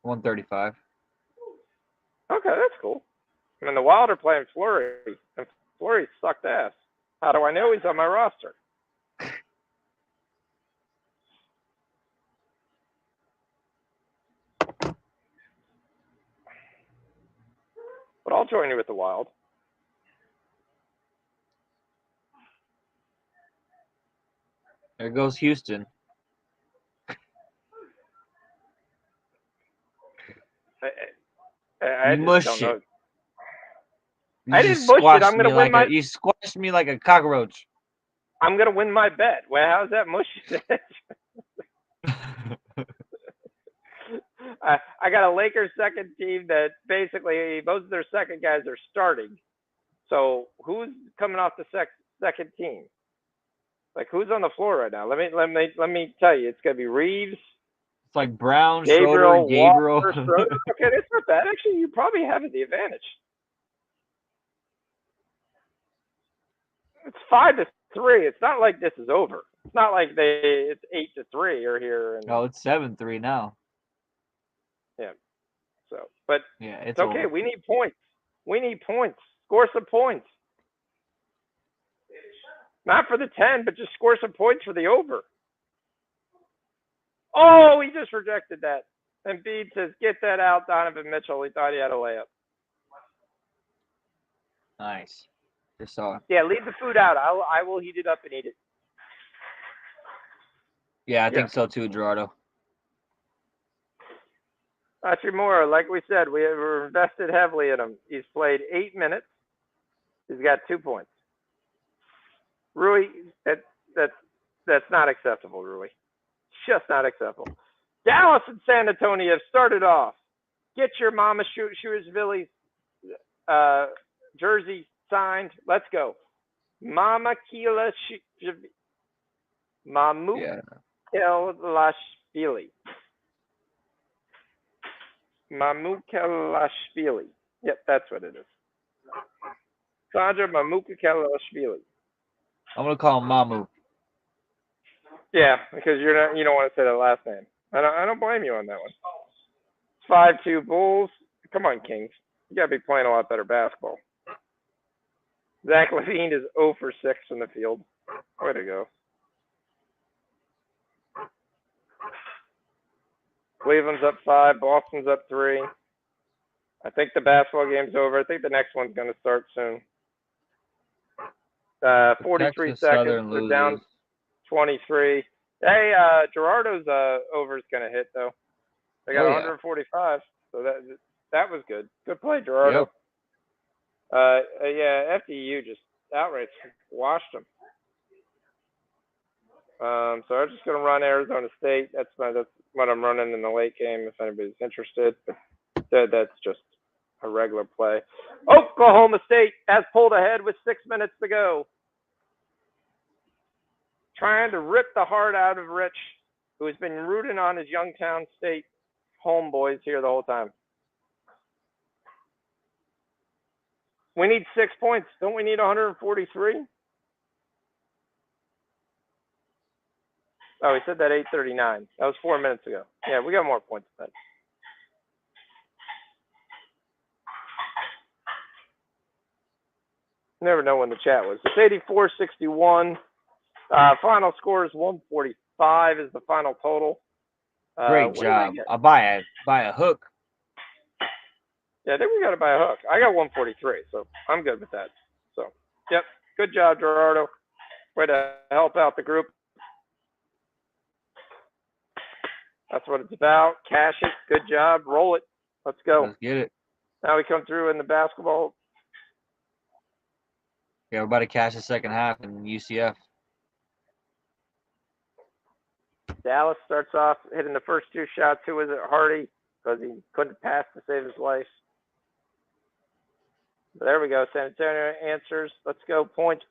135. Okay, that's cool. I mean, the Wild are playing Fleury, and Fleury sucked ass. How do I know he's on my roster? But I'll join you with the Wild. There goes Houston. I you just mush don't know. it. You I didn't mush it. I'm going to win my. You squashed me like a cockroach. I'm going to win my bet. Well, how's that mushy? I got a Lakers second team that basically most of their second guys are starting. So who's coming off the second team? Like who's on the floor right now? Let me tell you, it's gonna be Reeves. It's like Brown, Gabriel, Schroeder, Gabriel. Walker, Schroeder. Okay, that's not bad. Actually, you probably have the advantage. It's 5-3. It's not like this is over. It's not like it's 8-3 or here. And, Oh, it's 7-3 now. Yeah. So, but yeah, it's okay. Over. We need points. We need points. Score some points. Not for the 10, but just score some points for the over. Oh, he just rejected that. And Embiid says, "Get that out, Donovan Mitchell." He thought he had a layup. Nice. Just saw it. Yeah, leave the food out. I will heat it up and eat it. Yeah, I think so too, Gerardo. Patrick Moore, like we said, we're invested heavily in him. He's played 8 minutes. He's got 2 points. Rui, that's not acceptable, Rui. Just not acceptable. Dallas and San Antonio have started off. Get your Mama Shrewsbury jersey signed. Let's go. Mama Kila Mamuk Kelashvili. Mamukelashvili. Yep, that's what it is. Sandra Mamukelashvili. I'm gonna call him Mamu. Yeah, because you don't want to say that last name. I don't blame you on that one. 5-2 Bulls. Come on, Kings. You gotta be playing a lot better basketball. Zach LaVine is 0 for 6 in the field. Way to go. Cleveland's up 5. Boston's up 3. I think the basketball game's over. I think the next one's going to start soon. 43 Texas seconds. Southern We're loses. down 23. Hey, Gerardo's over's going to hit, though. They got 145. So that was good. Good play, Gerardo. Yep. Yeah, FDU just outright washed them. So I'm just going to run Arizona State. That's what I'm running in the late game if anybody's interested. But that's just a regular play. Oklahoma State has pulled ahead with 6 minutes to go. Trying to rip the heart out of Rich, who has been rooting on his Youngstown State homeboys here the whole time. We need 6 points. Don't we need 143? Oh, he said that 8:39. That was 4 minutes ago. Yeah, we got more points than that. Never know when the chat was. It's 84-61. Final score is 145 is the final total. Great job. I'll buy a hook. Yeah, I think we got to buy a hook. I got 143, so I'm good with that. So, yep, good job, Gerardo. Way to help out the group. That's what it's about. Cash it. Good job. Roll it. Let's go. Let's get it. Now we come through in the basketball. Yeah, we're about to cash the second half in UCF. Dallas starts off hitting the first 2 shots. Who was it? Hardy, because he couldn't pass to save his life. But there we go. San Antonio answers. Let's go. Points.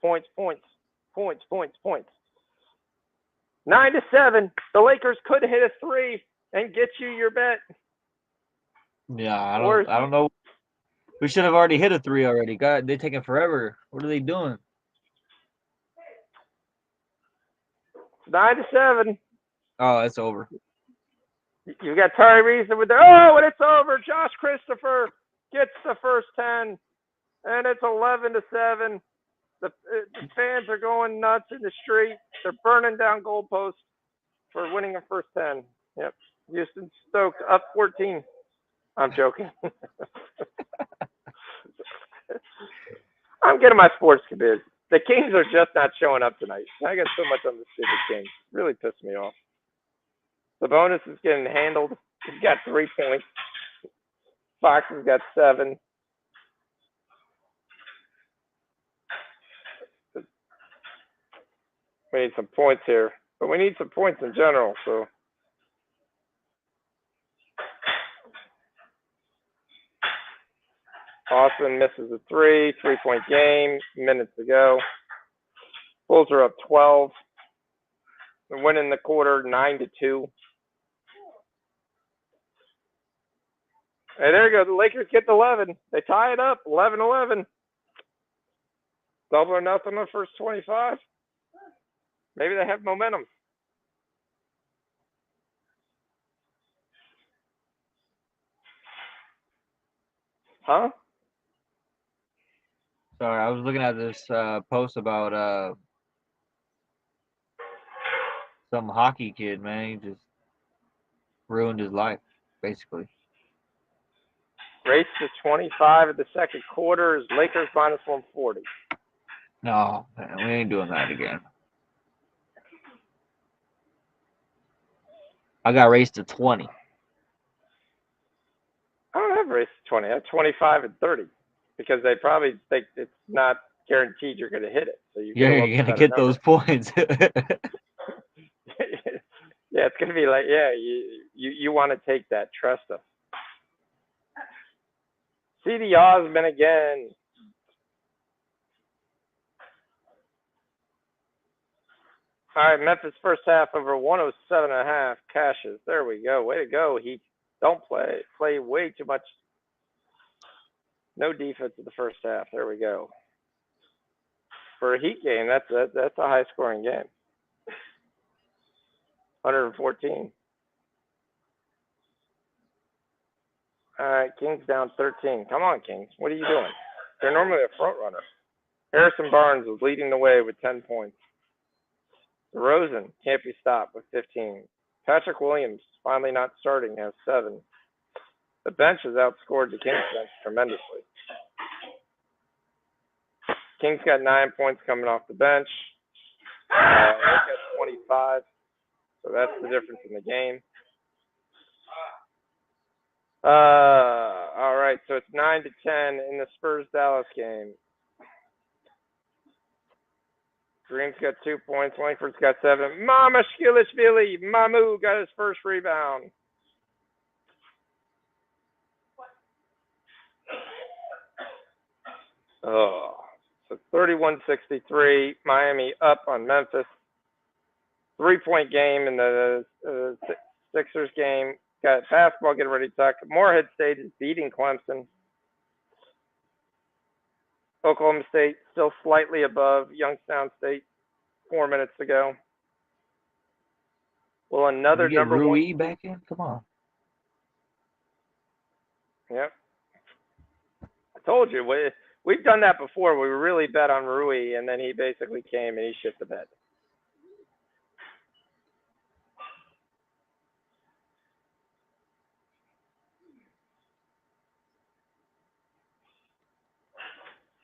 9-7. The Lakers could hit a 3 and get you your bet. Yeah, I don't know. We should have already hit a 3 already. God, they're taking forever. What are they doing? 9-7. Oh, it's over. You got Tyrese with and it's over. Josh Christopher gets the first 10, and it's 11-7. The fans are going nuts in the street. They're burning down goalposts for winning a first 10. Yep. Houston stoked up 14. I'm joking. I'm getting my sports convinced. The Kings are just not showing up tonight. I got so much on the stupid Kings. It really pissed me off. The bonus is getting handled. He's got 3 points. Fox has got 7. We need some points here. But we need some points in general, so Austin misses a 3-point game, minutes to go. Bulls are up 12. They're winning the quarter 9-2. Hey, there you go. The Lakers get to 11. They tie it up, 11-11. Double or nothing on the first 25. Maybe they have momentum. Huh? Sorry, I was looking at this post about some hockey kid, man. He just ruined his life, basically. Race to 25 of the second quarter is Lakers minus 140. No, man, we ain't doing that again. I got race to 20. I don't have race to 20. I have 25 and 30 because they probably think it's not guaranteed you're going to hit it. So you're going to get those points. Yeah, it's going to be like, yeah, you want to take that. Trust us. See the Osmond again. All right, Memphis first half over 107.5 cashes. There we go. Way to go, Heat. Don't play way too much. No defense in the first half. There we go. For a Heat game, that's a high-scoring game. 114. All right, Kings down 13. Come on, Kings. What are you doing? They're normally a front runner. Harrison Barnes is leading the way with 10 points. DeRozan can't be stopped with 15. Patrick Williams, finally not starting, has 7. The bench has outscored the Kings bench tremendously. Kings got 9 points coming off the bench. They got 25, so that's the difference in the game. All right, so it's 9-10 in the Spurs-Dallas game. Green's got 2 points. Langford's got 7. Mama Shkilishvili. Mamu got his first rebound. Oh, so 31-63. Miami up on Memphis. 3-point game in the Sixers game. Got basketball getting ready to talk. Morehead State is beating Clemson. Oklahoma State still slightly above Youngstown State. 4 minutes to go. Will another get number Rui one back in? Come on. Yep. I told you we've done that before. We really bet on Rui, and then he basically came and he shit the bed.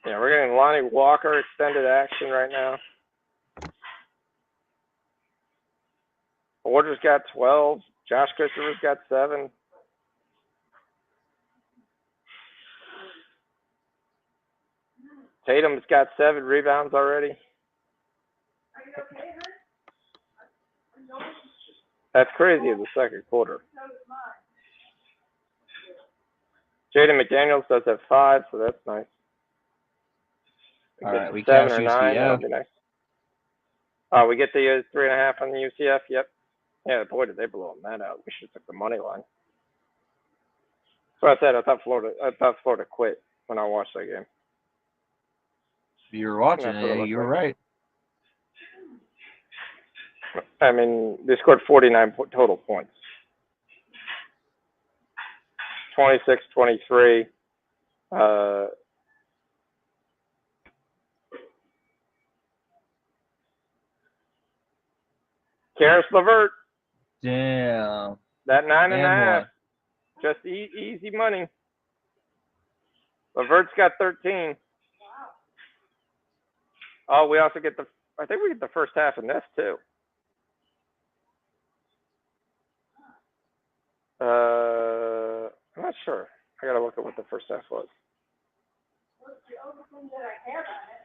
Yeah, we're getting Lonnie Walker extended action right now. Porter's got 12. Josh Christopher's got 7. Tatum's got 7 rebounds already. Are you okay, hon? That's crazy in the second quarter. So is mine. Jaden McDaniels does have 5, so that's nice. All right, we 7 cashed or 9. That'll UCF. be nice. We get the 3.5 on the UCF. Yep. Yeah, boy, did they blow that out. We should have took the money line. So I said I thought Florida quit when I watched that game. You were watching it. You were right. I mean, they scored 49 total points. 26-23. Karis LeVert. Damn. That 9.5. what? Just easy money. LeVert's got 13. Oh, we also get I think we get the first half in this too. I'm not sure. I gotta look at what the first half was. What's the only thing that I have on it?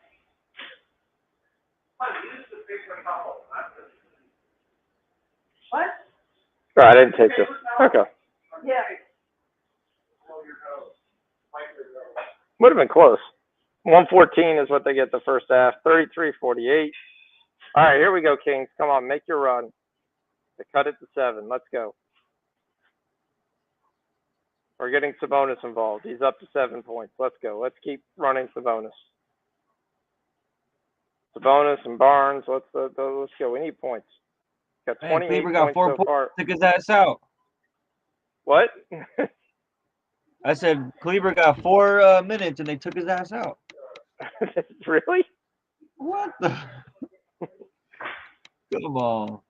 What? Oh, I didn't take this. Okay. Yeah. Would have been close. 114 is what they get the first half. 33-48. All right, here we go, Kings. Come on, make your run. They cut it to 7. Let's go. We're getting Sabonis involved. He's up to 7 points. Let's go. Let's keep running Sabonis. Sabonis and Barnes. Let's go. We need points. Got 28 Kleber got points 4 so points. far. Took his ass out. What? I said Kleber got 4 minutes and they took his ass out. Really? What the? Come on.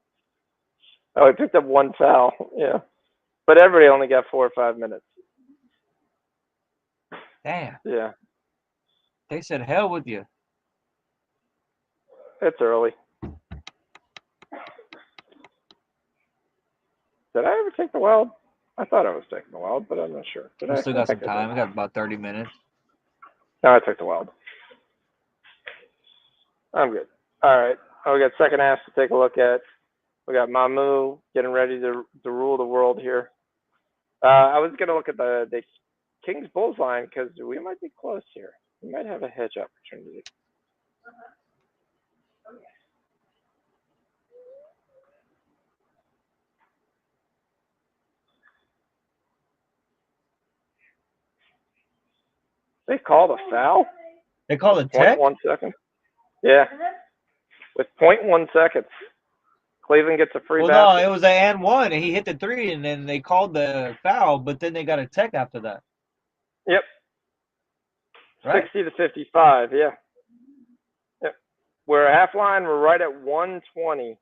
Oh, he picked up 1 foul. Yeah. But everybody only got 4 or 5 minutes. Damn. Yeah. They said hell with you. It's early. Did I ever take the Wild? I thought I was taking the Wild, but I'm not sure. Did We I? still got some time. We got about 30 minutes. No, I took the Wild. I'm good. All right. Oh, we got second half to take a look at. We got Mamu getting ready to rule the world here. I was going to look at the Kings Bulls line because we might be close here. We might have a hedge opportunity. They called a foul? They called it tech? 0.1 seconds. Yeah. With 0.1 seconds. Cleveland gets a free basket. Well, no, it was an and 1, and he hit the 3, and then they called the foul, but then they got a tech after that. Yep. Right? 60-55, yeah. Yep. We're a half line. We're right at 120.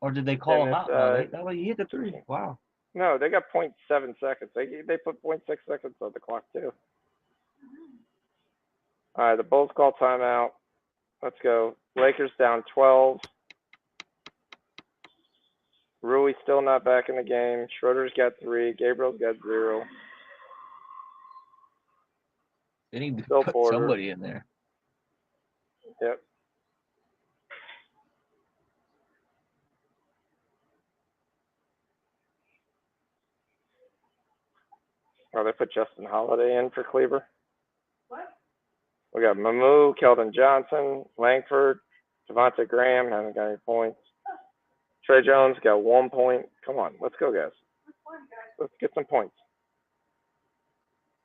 Or did they call And him out? No, he hit the 3. Wow. No, they got 0.7 seconds. They put 0.6 seconds on the clock, too. All right, the Bulls call timeout. Let's go. Lakers down 12. Rui still not back in the game. Schroeder's got 3. Gabriel's got 0. They need to Still put Porter. somebody in there. Yep. Oh, they put Justin Holiday in for Kleber. What? We got Mamu, Keldon Johnson, Langford, Devontae Graham haven't got any points. Trey Jones got 1 point. Come on, let's go, guys. Let's get some points.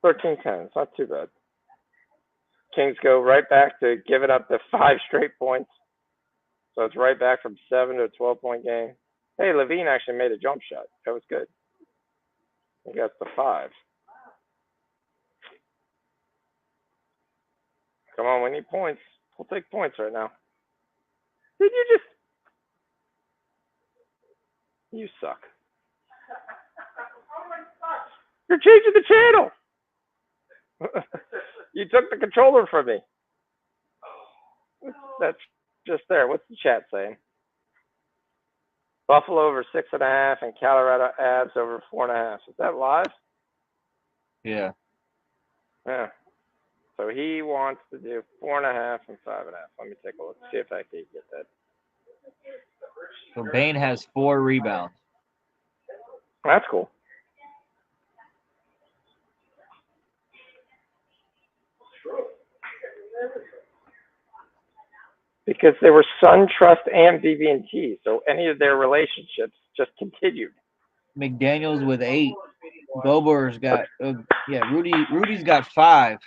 13-10. It's not too bad. Kings go right back to giving up the 5 straight points. So it's right back from 7 to a 12-point game. Hey, Levine actually made a jump shot. That was good. He got the 5. Come on, we need points. We'll take points right now. Did you just... You suck. You're changing the channel. You took the controller from me. That's just there. What's the chat saying? Buffalo over 6.5 and Colorado Avs over 4.5. Is that live? Yeah. Yeah. So he wants to do 4.5 and 5.5. Let me take a look. See if I can get that. So Bane has 4 rebounds. That's cool. Because they were Sun, Trust, and BB&T, so any of their relationships just continued. McDaniels with 8. Bober's got Rudy's got 5.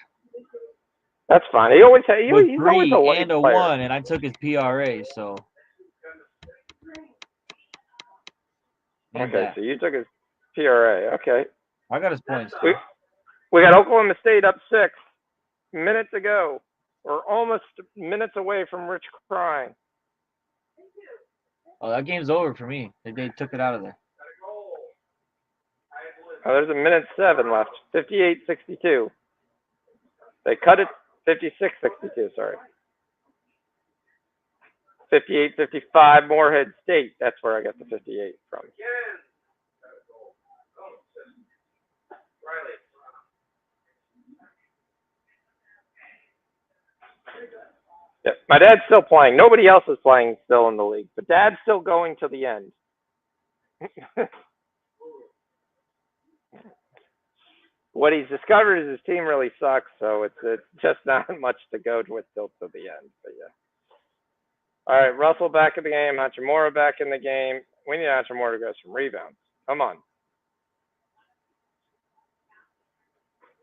That's fine. He always he's with always 3 a late and a player. 1, and I took his PRA, so. Okay, so you took his PRA. Okay. I got his points. We got Oklahoma State up 6. Minute to go. We're almost minutes away from Rich crying. Oh, that game's over for me. They took it out of there. Oh, there's a minute 7 left. 58-62. They cut it 56-62, sorry. 58-55, Morehead State. That's where I got the 58 from. Yep. My dad's still playing. Nobody else is playing still in the league, but Dad's still going to the end. what he's discovered is his team really sucks, so it's just not much to go with till to the end. But yeah. All right, Russell back in the game. Hachimura back in the game. We need Hachimura to go some rebounds. Come on.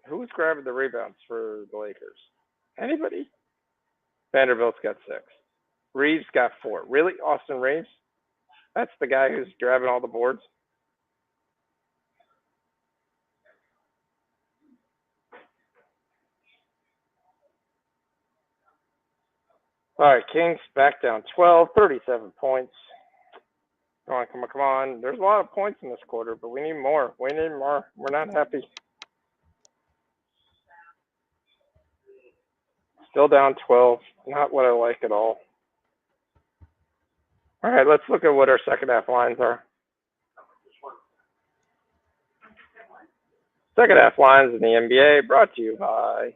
Who's grabbing the rebounds for the Lakers? Anybody? Vanderbilt's got 6. Reeves got 4. Really? Austin Reeves? That's the guy who's grabbing all the boards? All right, Kings back down 12, 37 points. Come on, come on, come on. There's a lot of points in this quarter, but we need more. We need more. We're not happy. Still down 12. Not what I like at all. All right, let's look at what our second half lines are. Second half lines in the NBA brought to you by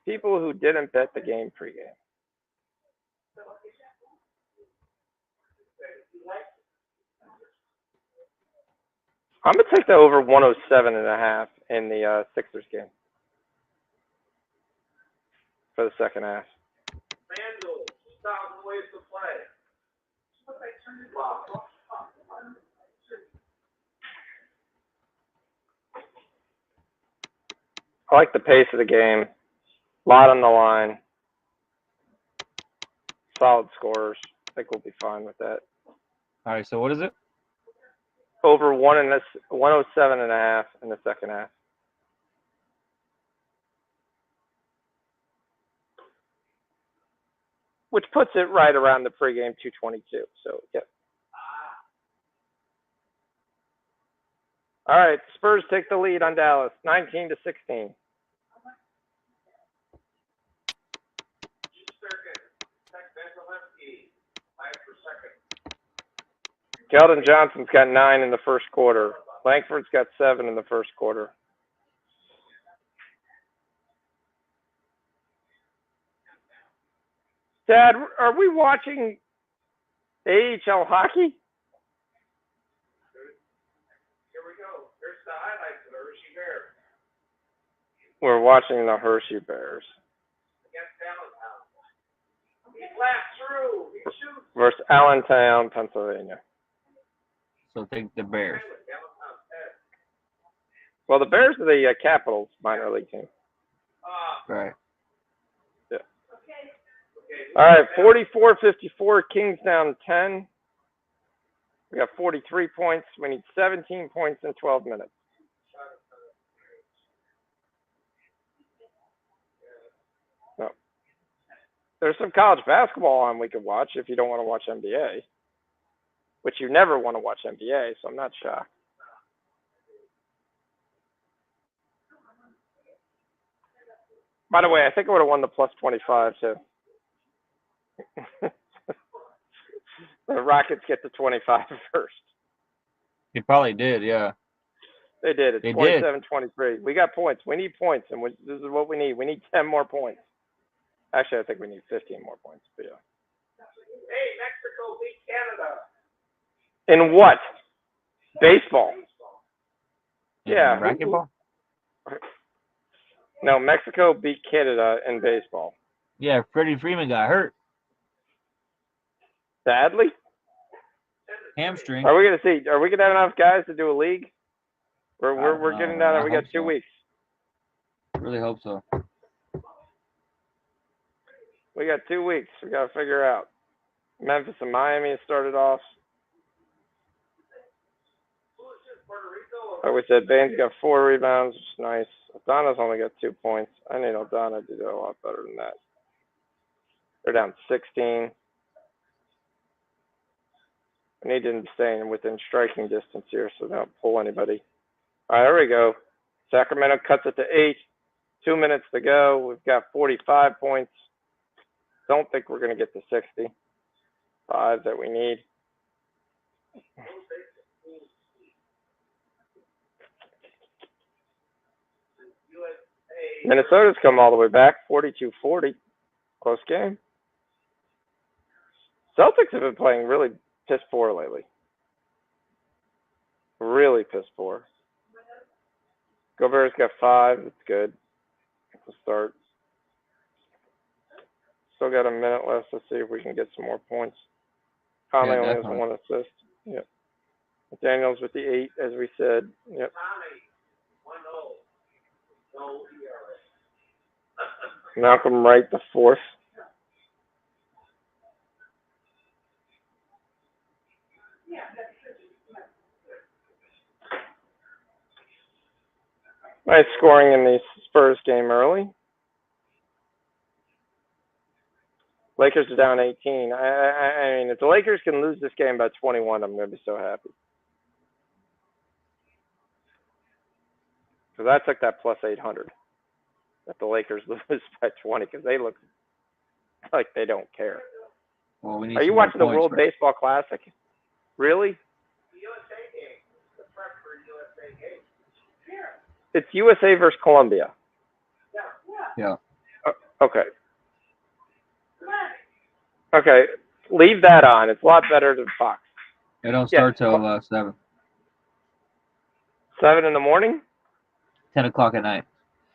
people who didn't bet the game pregame. I'm going to take the over 107.5 in the Sixers game for the second half. FanDuel, $2,000 ways to play. I like the pace of the game. A lot on the line. Solid scores. I think we'll be fine with that. All right, so what is it? Over 107.5 in the second half. Which puts it right around the pregame 222. So, yep. All right, Spurs take the lead on Dallas, 19-16. Keldon Johnson's got 9 in the first quarter. Langford's got 7 in the first quarter. Dad, are we watching AHL hockey? Here we go. Here's the highlights of the Hershey Bears. We're watching the Hershey Bears. Against Allentown. He blasts through. He shoots. Versus Allentown, Pennsylvania. So take the Bears. Well, the Bears are the Capitals minor league team. Right. Yeah. All right, 44-54, Kings down 10. We got 43 points. We need 17 points in 12 minutes. No. There's some college basketball on we could watch if you don't want to watch NBA. Which you never want to watch NBA, so I'm not shocked. By the way, I think I would have won the plus 25 too. The Rockets get to 25 first. You probably did, yeah. They did. It's 27-23. We got points. We need points, and this is what we need. We need 10 more points. Actually, I think we need 15 more points, but yeah. Hey, Mexico beat Canada. In what? Baseball. Yeah. Racquetball? No, Mexico beat Canada in baseball. Yeah, Freddie Freeman got hurt. Badly? Hamstring. Are we gonna see? Are we gonna have enough guys to do a league? We're getting down there. We got 2 weeks. I really hope so. We got 2 weeks. We gotta figure out. Memphis and Miami has started off. Like we said, Bane's got 4 rebounds, which is nice. Aldana's only got 2 points. I need Aldana to do a lot better than that. They're down 16. I need them staying within striking distance here so they don't pull anybody. All right, here we go. Sacramento cuts it to 8. 2 minutes to go. We've got 45 points. Don't think we're going to get to 60. 5 that we need. Minnesota's come all the way back, 42-40. Close game. Celtics have been playing really piss poor lately. Really piss poor. Gobert's got 5. That's good. We'll start. Still got a minute left. Let's see if we can get some more points. Conley only has definitely. 1 assist. Yep. Daniels with the 8, as we said. Yep. Malcolm Wright, the 4th. Nice scoring in the Spurs game early. Lakers are down 18. I mean, if the Lakers can lose this game by 21, I'm going to be so happy. Because I took that plus 800 that the Lakers lose by 20 because they look like they don't care. Well, we need Are you some more watching the points, World right? Baseball Classic? Really? The USA game. The prep for USA game. It's USA versus Colombia. Yeah. Okay. Okay. Leave that on. It's a lot better than Fox. They don't start till 7. 7 in the morning? 10 o'clock at night.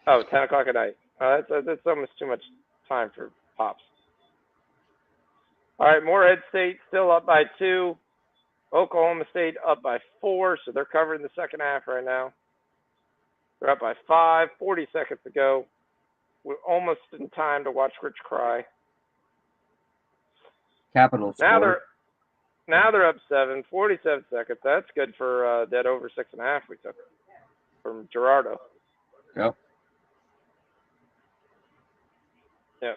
Oh, 10 o'clock at night. That's almost too much time for Pops. All right, Morehead State still up by 2. Oklahoma State up by 4, so they're covering the second half right now. They're up by 5, 40 seconds to go. We're almost in time to watch Rich cry. Capitals scored. Now they're up 7, 47 seconds. That's good for that over 6.5 we took from Gerardo. Yep. Yeah.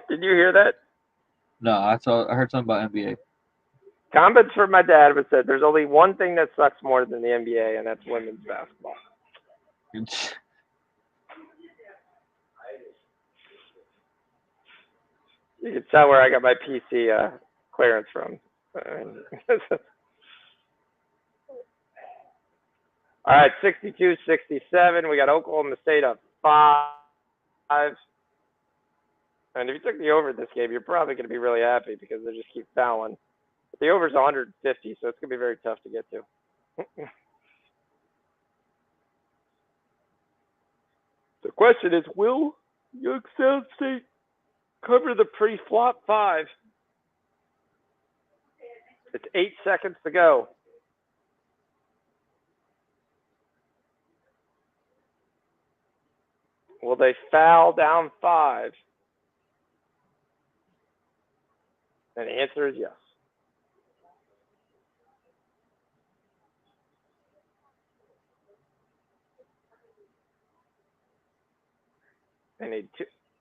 Did you hear that? No, I heard something about NBA. Comments from my dad was said there's only one thing that sucks more than the NBA, and that's women's basketball. You can tell where I got my PC clearance from. All right, 62-67. We got Oklahoma State up 5. And if you took the over this game, you're probably going to be really happy because they just keep fouling. But the over's 150, so it's going to be very tough to get to. The question is, will Youngstown State cover the pre-flop 5? It's 8 seconds to go. Will they foul down 5? And the answer is yes. They need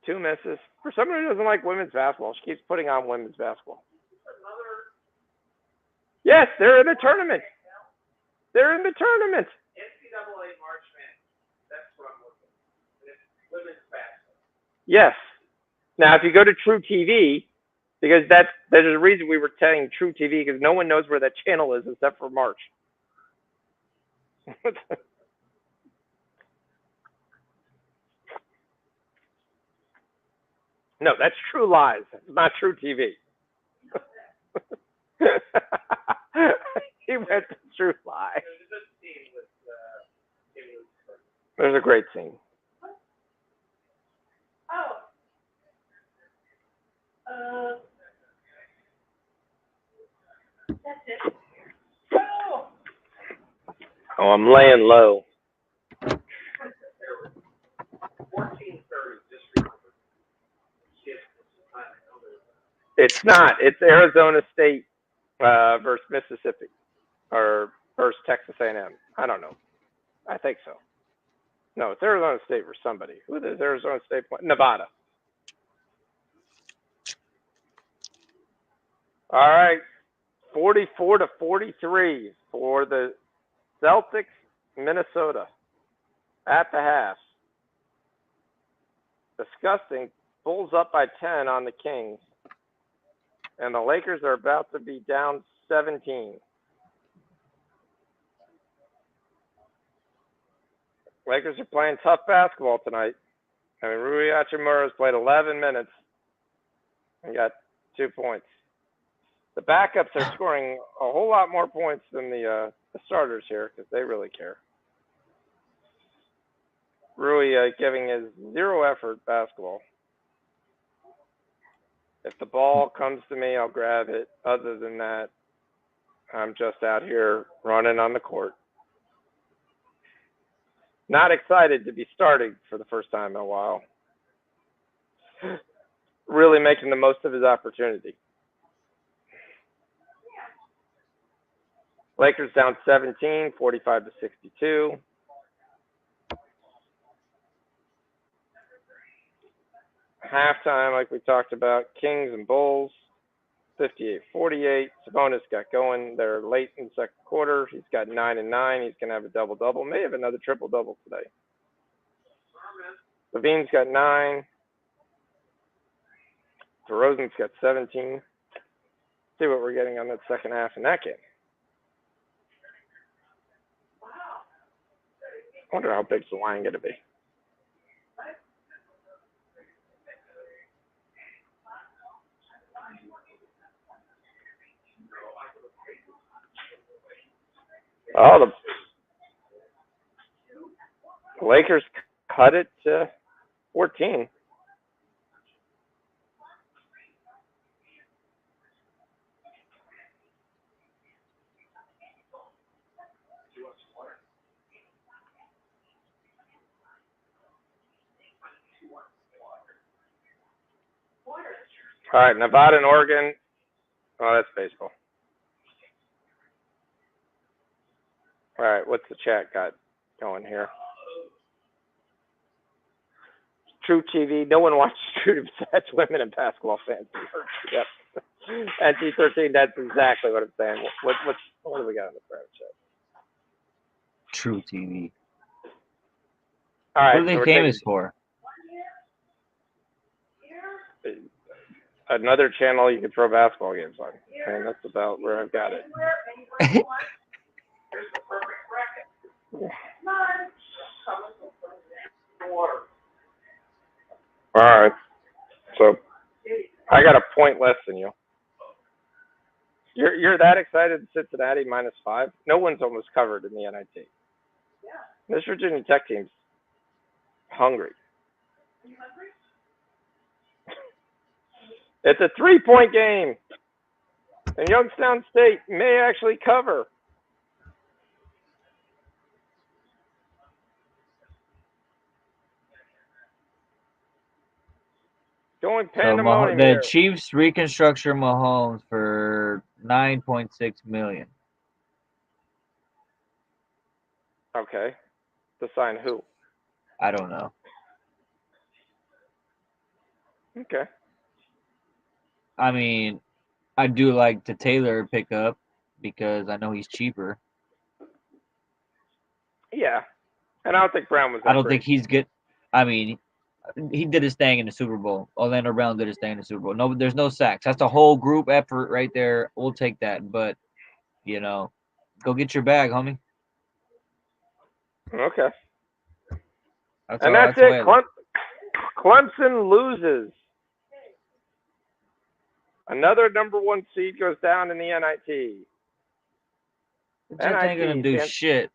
two misses. For someone who doesn't like women's basketball, she keeps putting on women's basketball. Yes, they're in the tournament. They're in the tournament. NCAA March Madness. That's what I'm looking at. It's women's basketball. Yes. Now, if you go to True TV, because there's a reason we were saying True TV, because no one knows where that channel is except for March. No, that's True Lies. It's not True TV. He went to True Lies. There's a great scene. That's it. Oh! Oh, I'm laying low. 14:30. It's not. It's Arizona State versus Mississippi, or versus Texas A&M. I don't know. I think so. No, it's Arizona State versus somebody. Who is Arizona State playing? Nevada. All right. 44-43 for the Celtics, Minnesota at the half. Disgusting. Bulls up by 10 on the Kings. And the Lakers are about to be down 17. Lakers are playing tough basketball tonight. I mean, Rui Hachimura's played 11 minutes and got 2 points. The backups are scoring a whole lot more points than the starters here because they really care. Rui giving his zero effort basketball. If the ball comes to me, I'll grab it. Other than that, I'm just out here running on the court. Not excited to be starting for the first time in a while. Really making the most of his opportunity. Lakers down 17, 45 to 62. Halftime, like we talked about, Kings and Bulls, 58-48. Sabonis got going. They're late in the second quarter. He's got 9 and 9. He's going to have a double-double. May have another triple-double today. Levine's got 9. DeRozan's got 17. See what we're getting on that second half in that game. I wonder how big's the line going to be. Oh, the Lakers cut it to 14. All right, Nevada and Oregon. Oh, that's baseball. All right, what's the chat got going here? True TV. No one watches True. That's women and basketball fans. Yep. NT13. That's exactly what I'm saying. What do we got in the private chat? True TV. All right. What are they famous for? Another channel you can throw basketball games on. And that's about where I've got it. All right. So I got a point less than you. You're that excited Cincinnati -5? No one's almost covered in the NIT. This Virginia Tech team's hungry. It's a 3-point game. And Youngstown State may actually cover. Going pandemonium so here. the Chiefs reconstructure Mahomes for $9.6 million. Okay. To sign who? I don't know. Okay. I mean, I do like the Taylor pickup because I know he's cheaper. Yeah. And I don't think Brown was that I don't great. think he's good. I mean, he did his thing in the Super Bowl. Orlando Brown did his thing in the Super Bowl. No, there's no sacks. That's a whole group effort right there. We'll take that. But, go get your bag, homie. Okay. That's it. Clemson loses. Another number 1 seed goes down in the NIT. That ain't gonna do shit.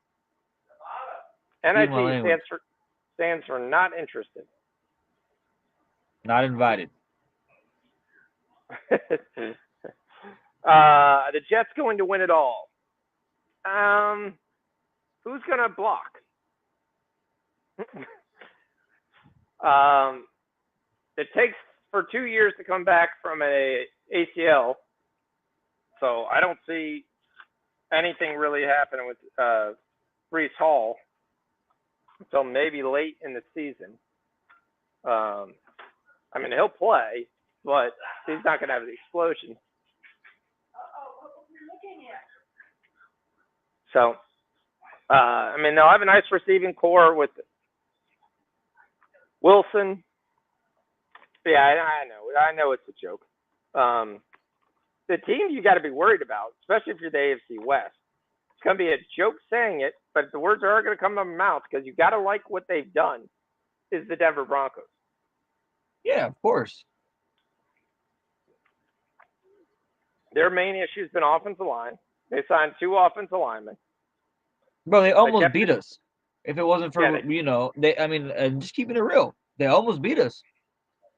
NIT stands for not interested. Not invited. The Jets going to win it all. Who's gonna block? It takes for 2 years to come back from a ACL, so I don't see anything really happening with Breece Hall until maybe late in the season. I mean, he'll play, but he's not going to have the explosion. So, I mean, they'll have a nice receiving core with Wilson. Yeah, I know it's a joke. The team you got to be worried about, especially if you're the AFC West, it's going to be a joke saying it, but the words are going to come out of my mouth because you got to like what they've done, is the Denver Broncos. Yeah, of course. Their main issue has been offensive line. They signed 2 offensive linemen. Bro, they almost kept beat us. If it wasn't for just keeping it real, they almost beat us.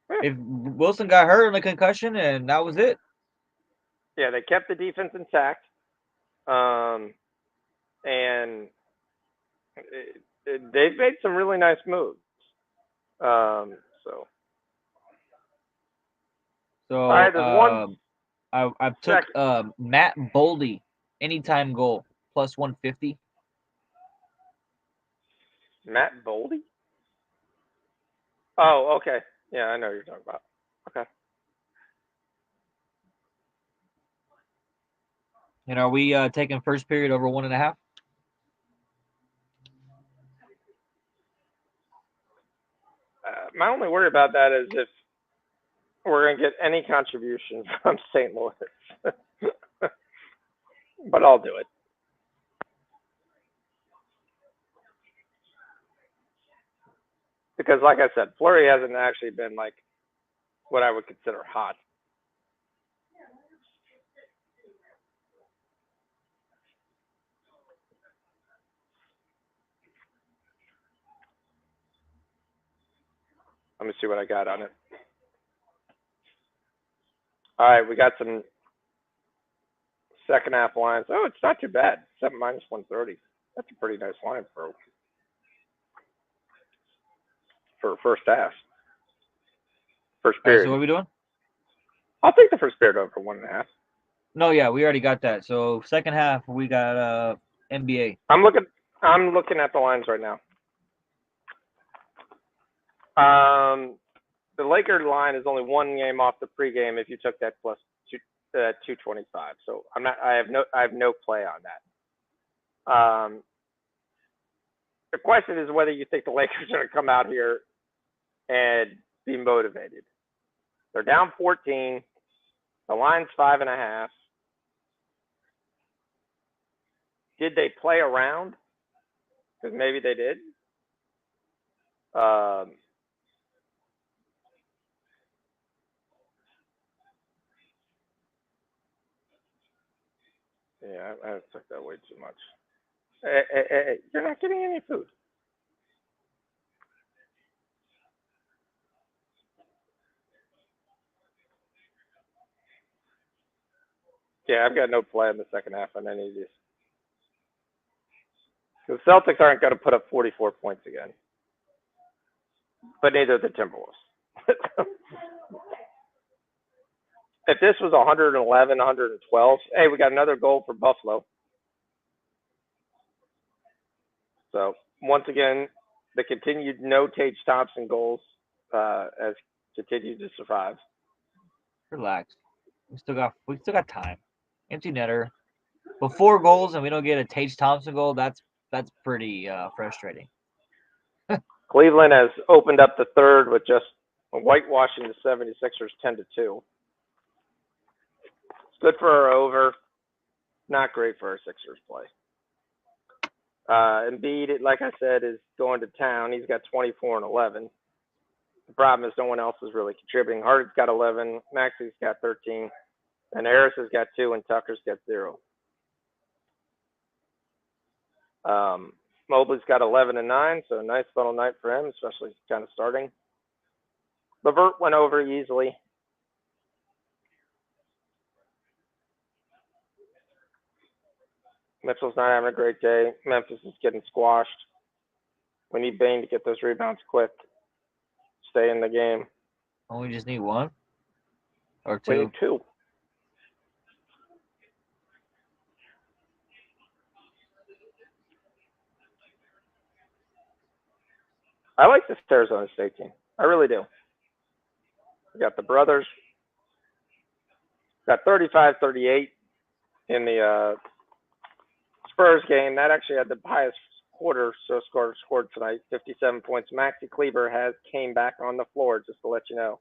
Yeah. If Wilson got hurt in a concussion, and that was it. Yeah, they kept the defense intact, and they've made some really nice moves. So all right, there's one. I took Matt Boldy anytime goal plus 150. Matt Boldy? Oh, okay. Yeah, I know what you're talking about. Okay. And are we taking first period over 1.5? My only worry about that is if we're going to get any contribution from St. Louis. But I'll do it. Because, like I said, Fleury hasn't actually been like what I would consider hot. Let me see what I got on it. All right, we got some second half lines. Oh, it's not too bad. 7 minus 130. That's a pretty nice line for first half. First period. Right, so what are we doing? I'll take the first period over 1.5. No, yeah, we already got that. So second half, we got NBA. I'm looking at the lines right now. The Lakers line is only 1 game off the pregame if you took that plus 225. So I have no play on that. The question is whether you think the Lakers are going to come out here and be motivated. They're down 14. The line's 5.5. Did they play around? Because maybe they did. Yeah, I took that way too much. Hey, you're not getting any food. Yeah, I've got no play in the second half on any of these. The Celtics aren't going to put up 44 points again. But neither are the Timberwolves. If this was 111, 112, hey, we got another goal for Buffalo. So, once again, the continued no Tage Thompson goals has continued to survive. Relax. We still got time. Empty netter. But 4 goals and we don't get a Tage Thompson goal, that's pretty frustrating. Cleveland has opened up the third with just whitewashing the 76ers 10-2. It's good for our over. Not great for our Sixers play. Embiid, like I said, is going to town. He's got 24 and 11. The problem is no one else is really contributing. Harden's got 11. Maxi's got 13. And Harris has got 2, and Tucker's got 0. Mobley's got 11 and 9, so a nice funnel night for him, especially kind of starting. LeVert went over easily. Mitchell's not having a great day. Memphis is getting squashed. We need Bane to get those rebounds quick. Stay in the game. Oh, we just need 1 or 2. We need 2. I like this Arizona State team. I really do. We got the brothers. Got 35-38 in the Spurs game. That actually had the highest quarter scored tonight, 57 points. Maxi Kleber came back on the floor, just to let you know.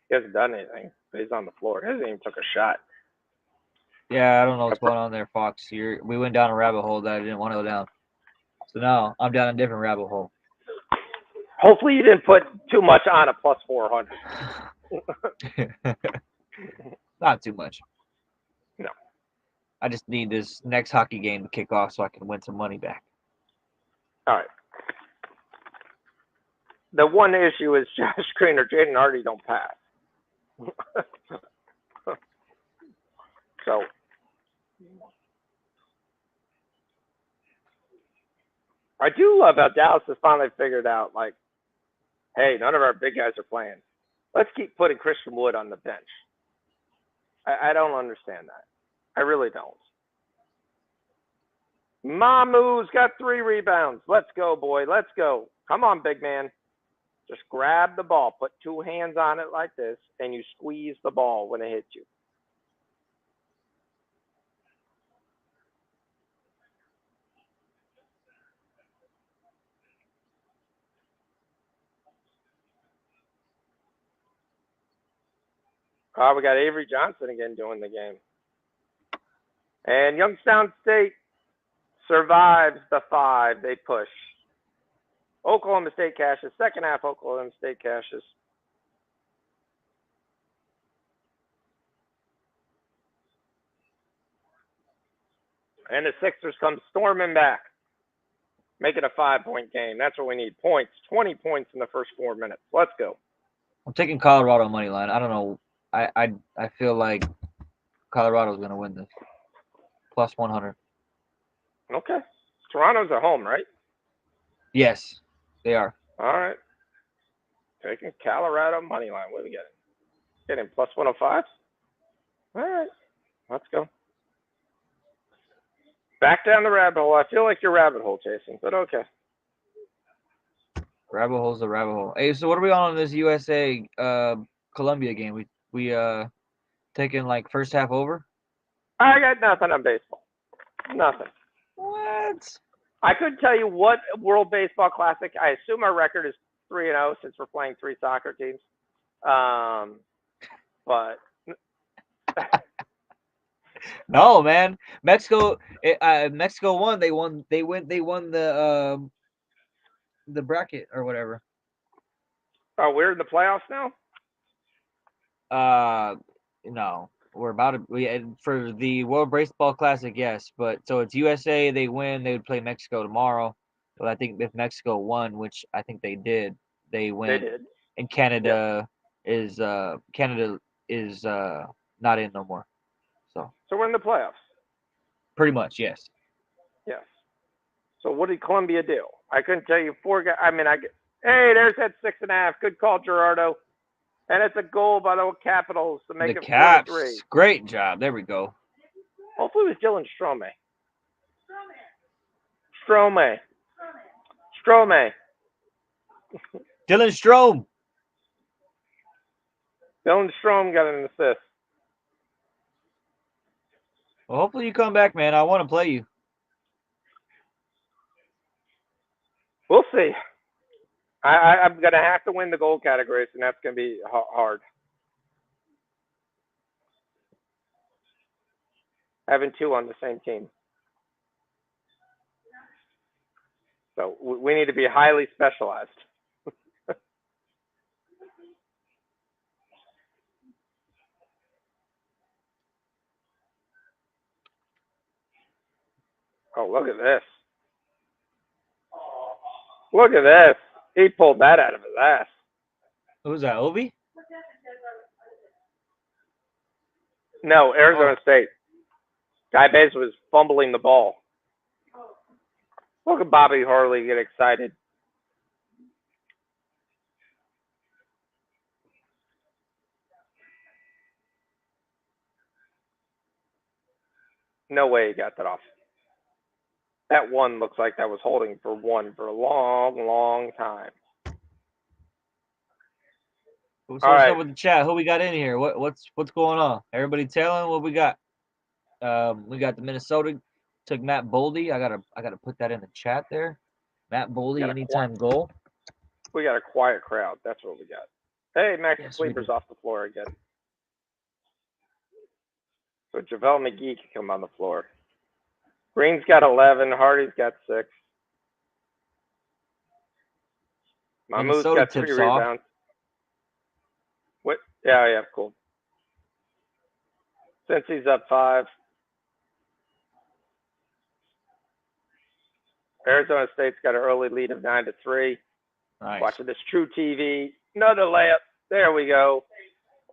He hasn't done anything, but he's on the floor. He hasn't even took a shot. Yeah, I don't know what's going on there, Fox. We went down a rabbit hole that I didn't want to go down. So now I'm down a different rabbit hole. Hopefully you didn't put too much on a plus 400. Not too much. I just need this next hockey game to kick off so I can win some money back. All right. The one issue is Josh Green or Jaden Hardy don't pass. So I do love how Dallas has finally figured out, like, hey, none of our big guys are playing. Let's keep putting Christian Wood on the bench. I don't understand that. I really don't. Mamu's got 3 rebounds. Let's go, boy. Let's go. Come on, big man. Just grab the ball. Put 2 hands on it like this, and you squeeze the ball when it hits you. We got Avery Johnson again doing the game. And Youngstown State survives the 5. They push. Oklahoma State cashes. Second half, Oklahoma State cashes. And the Sixers come storming back. Make it a 5-point game. That's what we need. Points. 20 points in the first 4 minutes. Let's go. I'm taking Colorado money line. I don't know. I feel like Colorado's gonna win this. Plus 100. Okay. Toronto's at home, right? Yes, they are. All right. Taking Colorado money line. What are we getting? Getting plus 105? All right. Let's go. Back down the rabbit hole. I feel like you're rabbit hole chasing, but okay. Rabbit hole's a rabbit hole. Hey, so what are we on this USA Colombia game? We taking like first half over? I got nothing on baseball. Nothing. What? I couldn't tell you what World Baseball Classic. I assume our record is 3-0 since we're playing 3 soccer teams. But no, man. Mexico won. They won the bracket or whatever. Oh, we're in the playoffs now? No. We're about to for the World Baseball Classic, yes. But so it's USA, they win, they would play Mexico tomorrow. But I think if Mexico won, which I think they did, they win. They did. And Canada is not in no more. So we're in the playoffs. Pretty much, yes. Yes. So what did Colombia do? I couldn't tell you 4 guys. I mean, hey, there's that 6.5. Good call, Gerardo. And it's a goal by the Capitals to make it 4-3. Great job. There we go. Hopefully it was Dylan Strome. Strome. Dylan Strome. Dylan Strome got an assist. Well, hopefully you come back, man. I want to play you. We'll see. I'm going to have to win the goal categories, and that's going to be hard. Having 2 on the same team. So we need to be highly specialized. Oh, look at this. Look at this. He pulled that out of his ass. Who's that, Obi? No, Arizona State. Guy Bates was fumbling the ball. Look at Bobby Harley get excited. No way he got that off. That one looks like that was holding for a long, long time. What's up with the chat? Who we got in here? What's going on? Everybody telling what we got? We got the Minnesota took Matt Boldy. I gotta put that in the chat there. Matt Boldy, anytime goal. We got a quiet crowd. That's what we got. Hey, Max Sleeper's off the floor again. So JaVale McGee can come on the floor. Green's got 11. Hardy's got 6. Mahmoud's got 3 rebounds. What? Yeah, cool. Since he's up 5. Arizona State's got an early lead of 9-3. Nice. Watching this True TV. Another layup. There we go.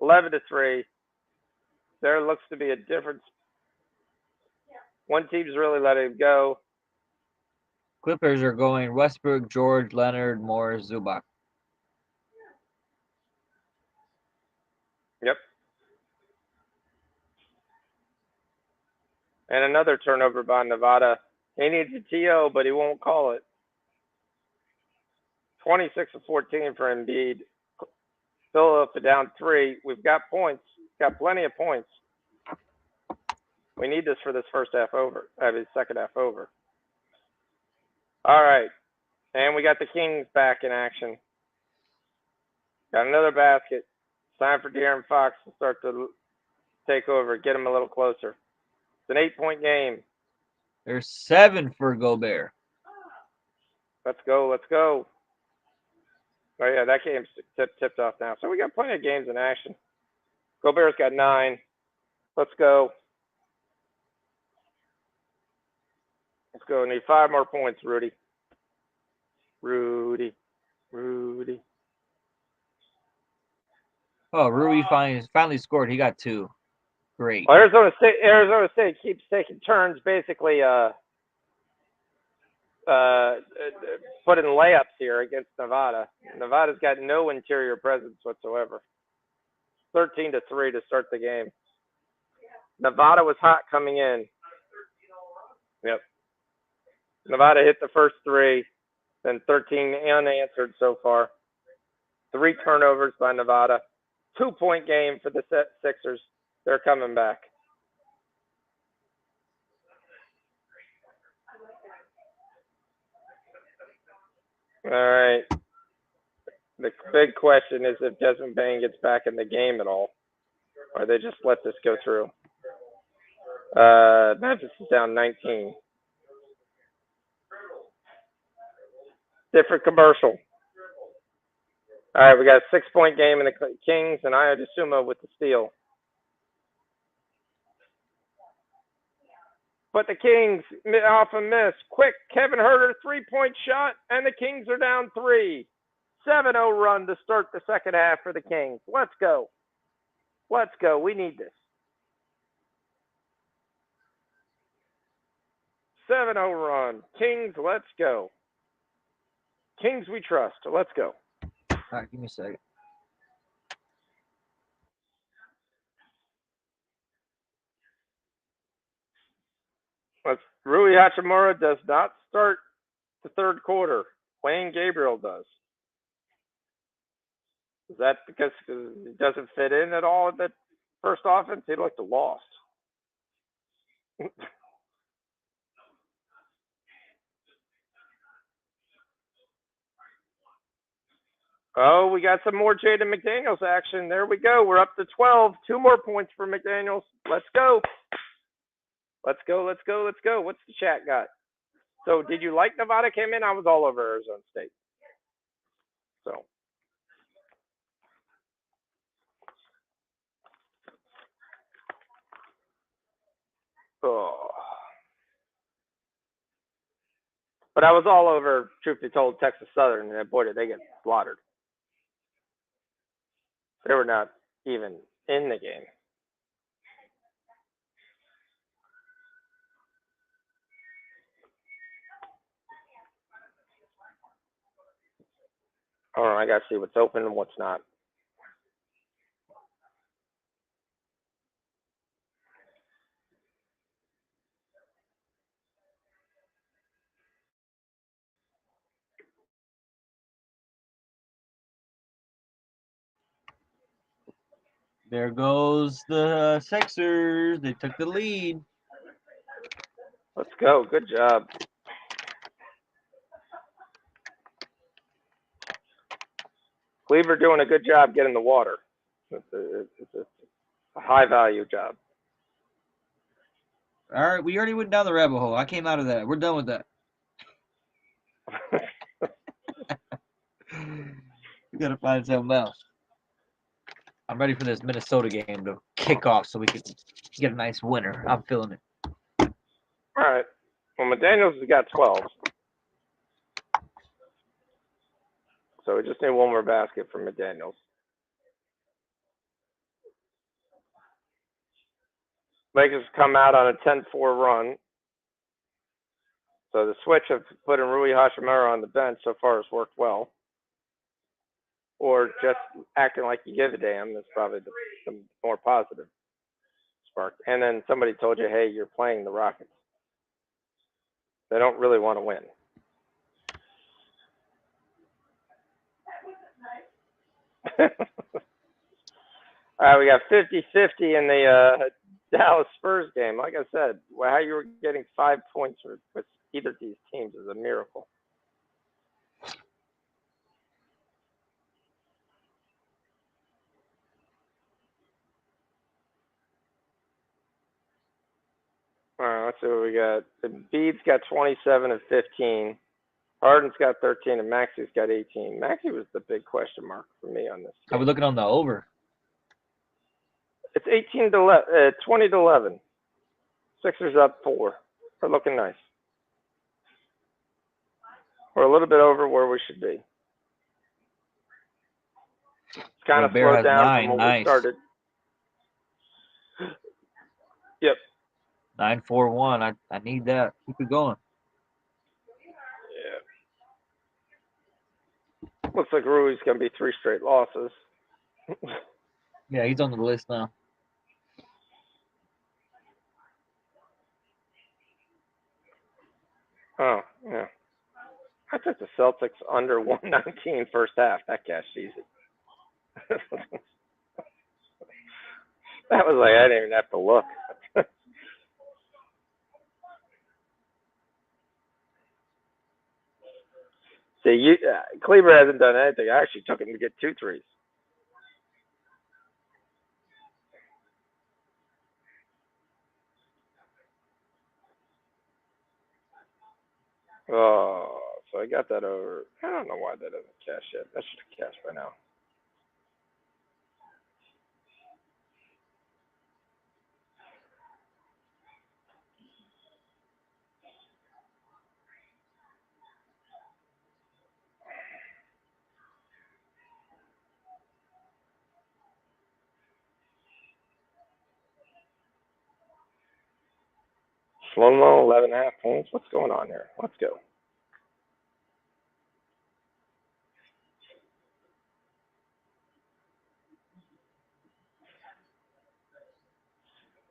11-3. There looks to be a difference. One team's really letting it go. Clippers are going Westbrook, George, Leonard, Morris, Zubac. Yep. And another turnover by Nevada. He needs a TO, but he won't call it. 26 of 14 for Embiid. Philadelphia down 3. We've got points. Got plenty of points. We need this for this first half over. Second half over. All right. And we got the Kings back in action. Got another basket. Time for De'Aaron Fox to start to take over, get him a little closer. It's an 8-point game. There's 7 for Gobert. Let's go. Let's go. Oh, yeah, that game's tipped off now. So we got plenty of games in action. Gobert's got 9. Let's go. Let's go. Need 5 more points, Rudy. Rudy. Oh, Rui finally scored. He got 2. Great. Well, Arizona State keeps taking turns, basically putting layups here against Nevada. Nevada's got no interior presence whatsoever. 13-3 to start the game. Nevada was hot coming in. Yep. Nevada hit the first 3, then 13 unanswered so far. 3 turnovers by Nevada. 2-point game for the Sixers. They're coming back. All right. The big question is if Desmond Bain gets back in the game at all, or they just let this go through. Memphis is down 19. Different commercial. All right, we got a 6-point game in the Kings, and Ayo Dosunmu with the steal. But the Kings off a miss. Quick, Kevin Huerter, 3-point shot, and the Kings are down 3. 7-0 run to start the second half for the Kings. Let's go. Let's go. We need this. 7-0 run. Kings, let's go. Kings we trust. Let's go. All right, give me a second. Rui Hachimura does not start the third quarter. Wayne Gabriel does. Is that because it doesn't fit in at all in the first offense? He looked lost. Oh, we got some more Jaden McDaniels action. There we go. We're up to 12. 2 more points for McDaniels. Let's go. Let's go. Let's go. Let's go. What's the chat got? So did you like Nevada came in? I was all over Arizona State. So. Oh. But I was all over, truth be told, Texas Southern, and boy, did they get slaughtered. They were not even in the game. Hold on, I gotta see what's open and what's not. There goes the Sixers. They took the lead. Let's go. Good job. Cleaver doing a good job getting the water. It's a high value job. All right, we already went down the rabbit hole. I came out of that. We're done with that. We gotta find something else. I'm ready for this Minnesota game to kick off so we can get a nice winner. I'm feeling it. All right. Well, McDaniels has got 12. So we just need one more basket from McDaniels. Lakers come out on a 10-4 run. So the switch of putting Rui Hachimura on the bench so far has worked well. Or just acting like you give a damn is probably the more positive spark. And then somebody told you, hey, you're playing the Rockets. They don't really want to win. All right, we got 50-50 in the Dallas Spurs game. Like I said, how you were getting 5 points with either of these teams is a miracle. All right, let's see what we got. Embiid's got 27 and 15. Harden's got 13, and Maxi's got 18. Maxi was the big question mark for me on this game. Are we looking on the over? It's 20 to 11. Sixers up 4. We're looking nice. We're a little bit over where we should be. It's kind of slowed down from when we started. Yep. 9-4-1. I need that. Keep it going. Yeah. Looks like Rui's going to be 3 straight losses. Yeah, he's on the list now. Oh, yeah. I took the Celtics under 119 first half. That cashed easy. That was like, I didn't even have to look. See, Cleaver hasn't done anything. I actually took him to get 2 threes. Oh, so I got that over. I don't know why that doesn't cash yet. That should have cashed by now. Slow-mo, 11.5 points. What's going on here? Let's go.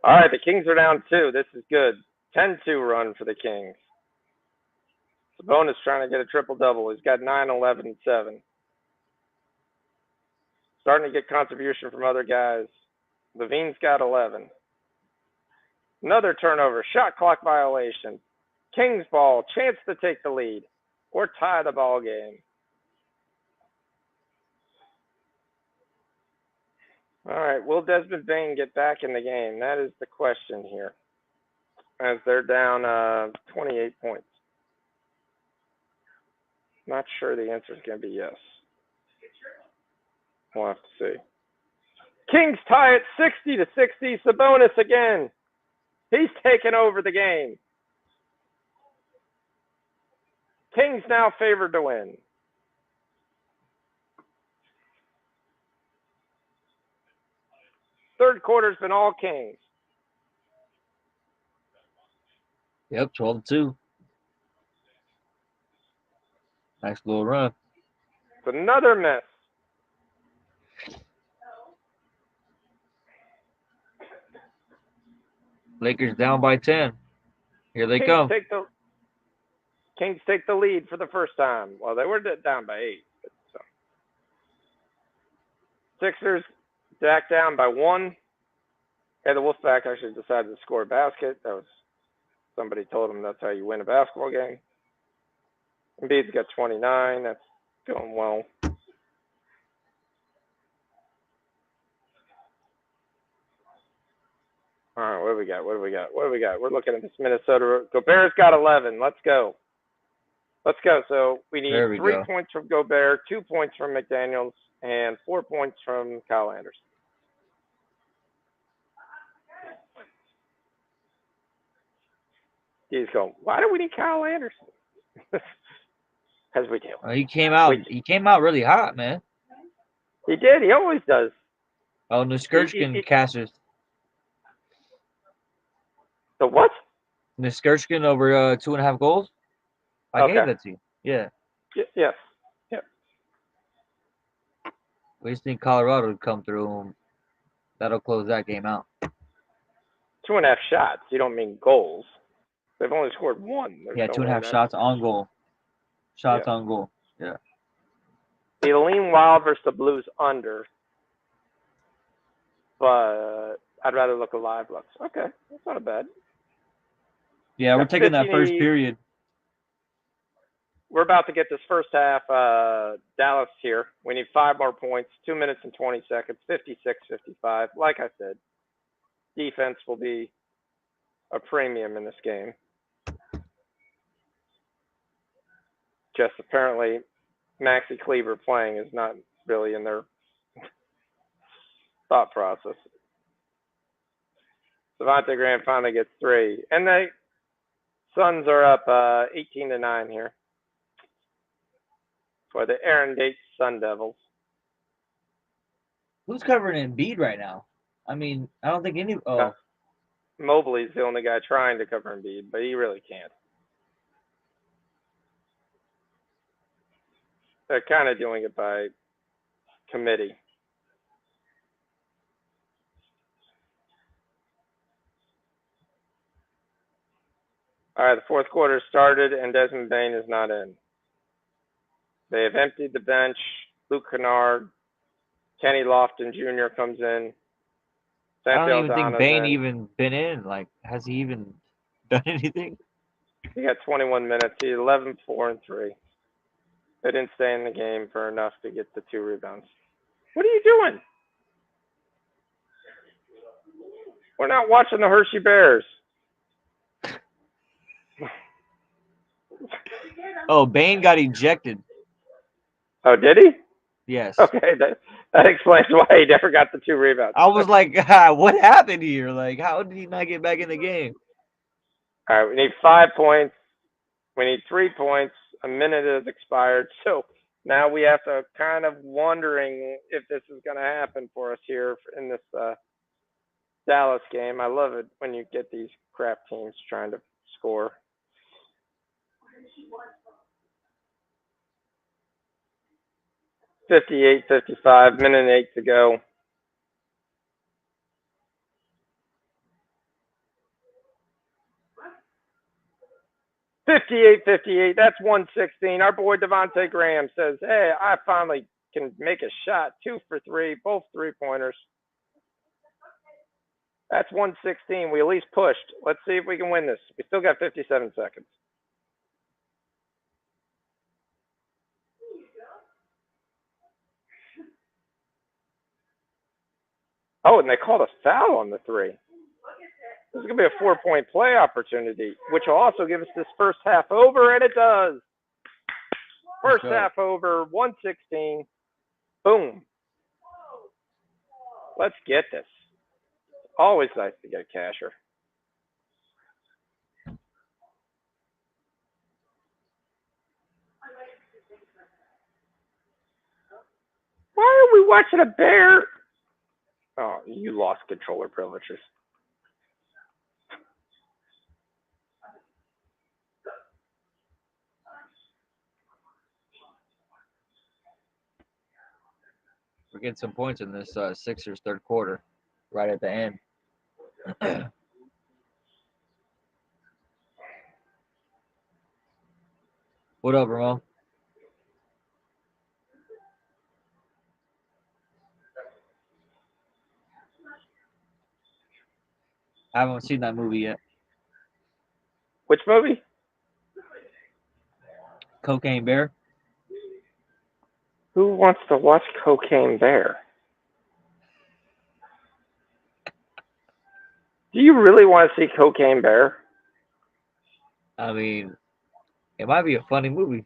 All right, the Kings are down 2. This is good. 10-2 run for the Kings. Sabonis trying to get a triple-double. He's got 9, 11, and 7. Starting to get contribution from other guys. Levine's got 11. Another turnover. Shot clock violation. Kings ball. Chance to take the lead or tie the ball game. All right, will Desmond Bane get back in the game? That is the question here, as they're down 28 points. Not sure the answer is going to be yes. We'll have to see. Kings tie it 60-60. Sabonis again. He's taken over the game. Kings now favored to win. Third quarter's been all Kings. Yep, 12-2. Nice little run. It's another mess. Lakers down by 10. Here they Kings come. Kings take the lead for the first time. Well, they were down by 8. So. Sixers back down by 1. Hey, the Wolfpack actually decided to score a basket. That was somebody told them that's how you win a basketball game. Embiid's got 29. That's going well. All right, what do we got? We're looking at this Minnesota. Gobert's got 11. Let's go. So we need 3 points from Gobert, 2 points from McDaniels, and 4 points from Kyle Anderson. He's going, why do we need Kyle Anderson? Because we do. He came out. He came out really hot, man. He did. He always does. Oh, Niskurchkin casters. The what? Niskurchkin over 2.5 goals. I gave that to you. Yeah. Yes. We just think Colorado would come through. And that'll close that game out. 2.5 shots. You don't mean goals. They've only scored one. Yeah, 2.5 shots on goal. Shots on goal. Yeah. The lean Wild versus the Blues under. But I'd rather look at live looks. Okay, that's not bad. Yeah, we're taking that first period. We're about to get this first half. Dallas here. We need 5 more points. 2 minutes and 20 seconds. 56-55. Like I said, defense will be a premium in this game. Just apparently, Maxi Kleber playing is not really in their thought process. Devontae Graham finally gets 3. And the Suns are up 18-9 here for the Aaron Gates Sun Devils. Who's covering Embiid right now? I mean, I don't think any. Oh, Mobley's the only guy trying to cover Embiid, but he really can't. They're kind of doing it by committee. All right, the fourth quarter started, and Desmond Bane is not in. They have emptied the bench. Luke Kennard, Kenny Lofton Jr. comes in. I don't even think Bane even been in. Like, has he even done anything? He got 21 minutes. He's 11, 4, and 3. They didn't stay in the game for enough to get the 2 rebounds. What are you doing? We're not watching the Hershey Bears. Oh, Bane got ejected. Oh, did he? Yes. Okay, that explains why he never got the 2 rebounds. I was like, what happened here? Like, how did he not get back in the game? All right, we need 5 points. We need 3 points. A minute has expired. So now we have to kind of wondering if this is going to happen for us here in this Dallas game. I love it when you get these crap teams trying to score. (58-55), minute and 8 to go. (58-58). That's 116. Our boy Devontae Graham says, "Hey, I finally can make a shot. 2 for 3, both 3-pointers." That's 116. We at least pushed. Let's see if we can win this. We still got 57 seconds. Oh, and they called a foul on the 3. This is going to be a 4-point play opportunity, which will also give us this first half over, and it does. First half over, 116. Boom. Let's get this. Always nice to get a casher. Why are we watching a bear? Oh, you lost controller privileges. We're getting some points in this Sixers third quarter, right at the end. What up, Ramon? I haven't seen that movie yet. Which movie? Cocaine Bear. Who wants to watch Cocaine Bear? Do you really want to see Cocaine Bear? I mean, it might be a funny movie.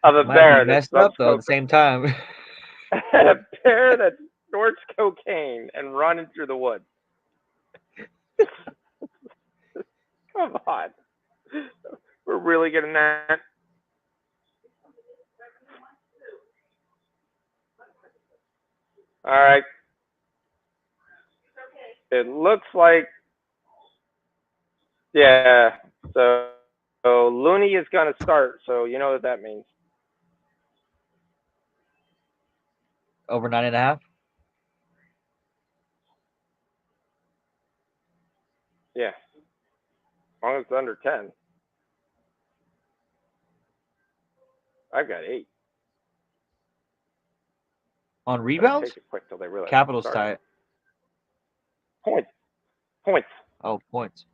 Of a bear that's messed up though. At the same time, a bear that snorts cocaine and running through the woods. Come on. We're really getting that. All right. It looks like, yeah. So Looney is going to start. So you know what that means. Over 9.5. Yeah. As long as it's under 10. I've got 8. On rebounds? Take it quick till they realize. Capitals tie it. Points. Points. Oh, points.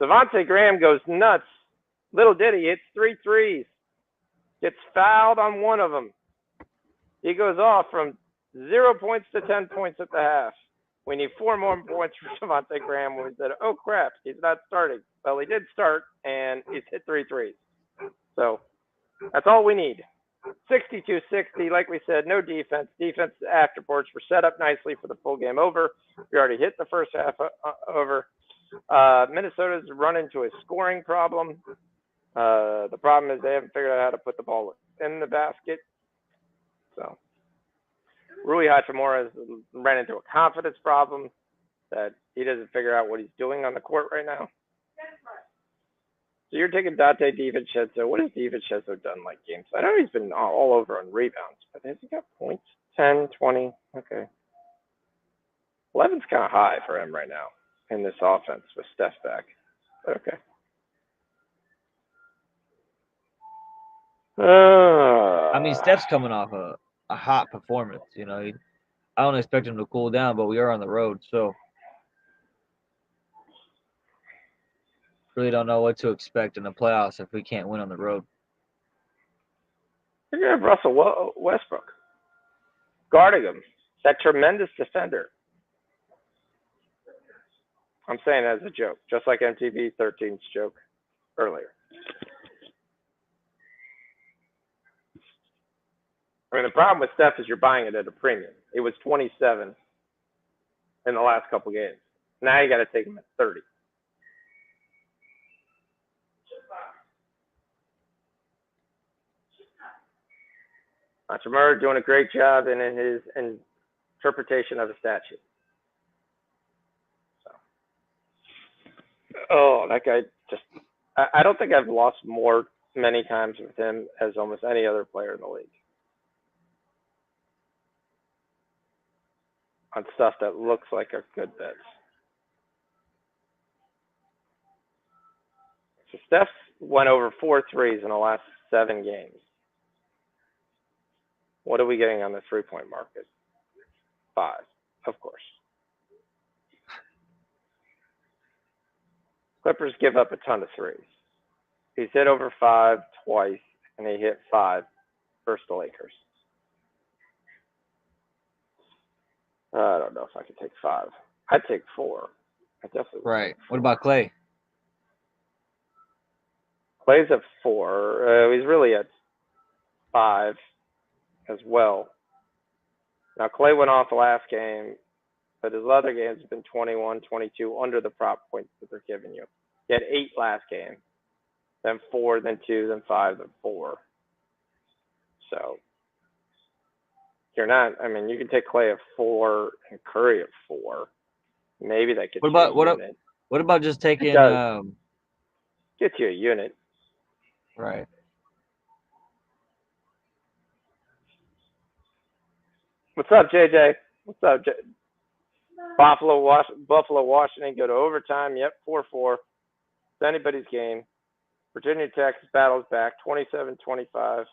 Devontae Graham goes nuts. Little Diddy hits 3 threes. Gets fouled on one of them. He goes off from 0 points to 10 points at the half. We need 4 more points for Devontae Graham. We said, oh, crap, he's not starting. Well, he did start, and he's hit 3 threes. So that's all we need. 62-60, like we said, no defense. Defense afterwards. We're set up nicely for the full game over. We already hit the first half over. Minnesota's run into a scoring problem. The problem is they haven't figured out how to put the ball in the basket. So Rui Hachimura has ran into a confidence problem that he doesn't figure out what he's doing on the court right now. So you're taking Dante DiVincenzo. What has DiVincenzo done like games? I know he's been all over on rebounds, but has he got points? 10, 20, okay. 11's kind of high for him right now in this offense with Steph back. But okay. I mean, Steph's coming off a hot performance. You know, I don't expect him to cool down, but we are on the road, so really don't know what to expect in the playoffs if we can't win on the road. You're going to have Russell Westbrook guarding him. That tremendous defender. I'm saying as a joke, just like MTV 13's joke earlier. I mean, the problem with Steph is you're buying it at a premium. It was 27 in the last couple games. Now you got to take him at 30. Hachimura doing a great job in his interpretation of the statute. So, oh, that guy just, I don't think I've lost many times with him as almost any other player in the league. On stuff that looks like a good bet. So Steph went over 4 threes in the last 7 games. What are we getting on the 3-point market? 5, of course. Clippers give up a ton of threes. He's hit over 5 twice, and he hit 5 versus the Lakers. I don't know if I could take 5. I'd take 4. I definitely would. Right. What about Clay? Clay's at 4. He's really at 5 as well. Now, Clay went off the last game, but his other games have been 21, 22 under the prop points that they're giving you. He had 8 last game, then 4, then 2, then 5, then 4. So you're not. I mean, you can take Clay at 4 and Curry at 4. Maybe that gets you a unit. What about just taking? Gets you a unit. Right. What's up, JJ? What's up, Buffalo, Washington go to overtime. Yep, 4-4. It's anybody's game. Virginia Tech battles back, 27-25.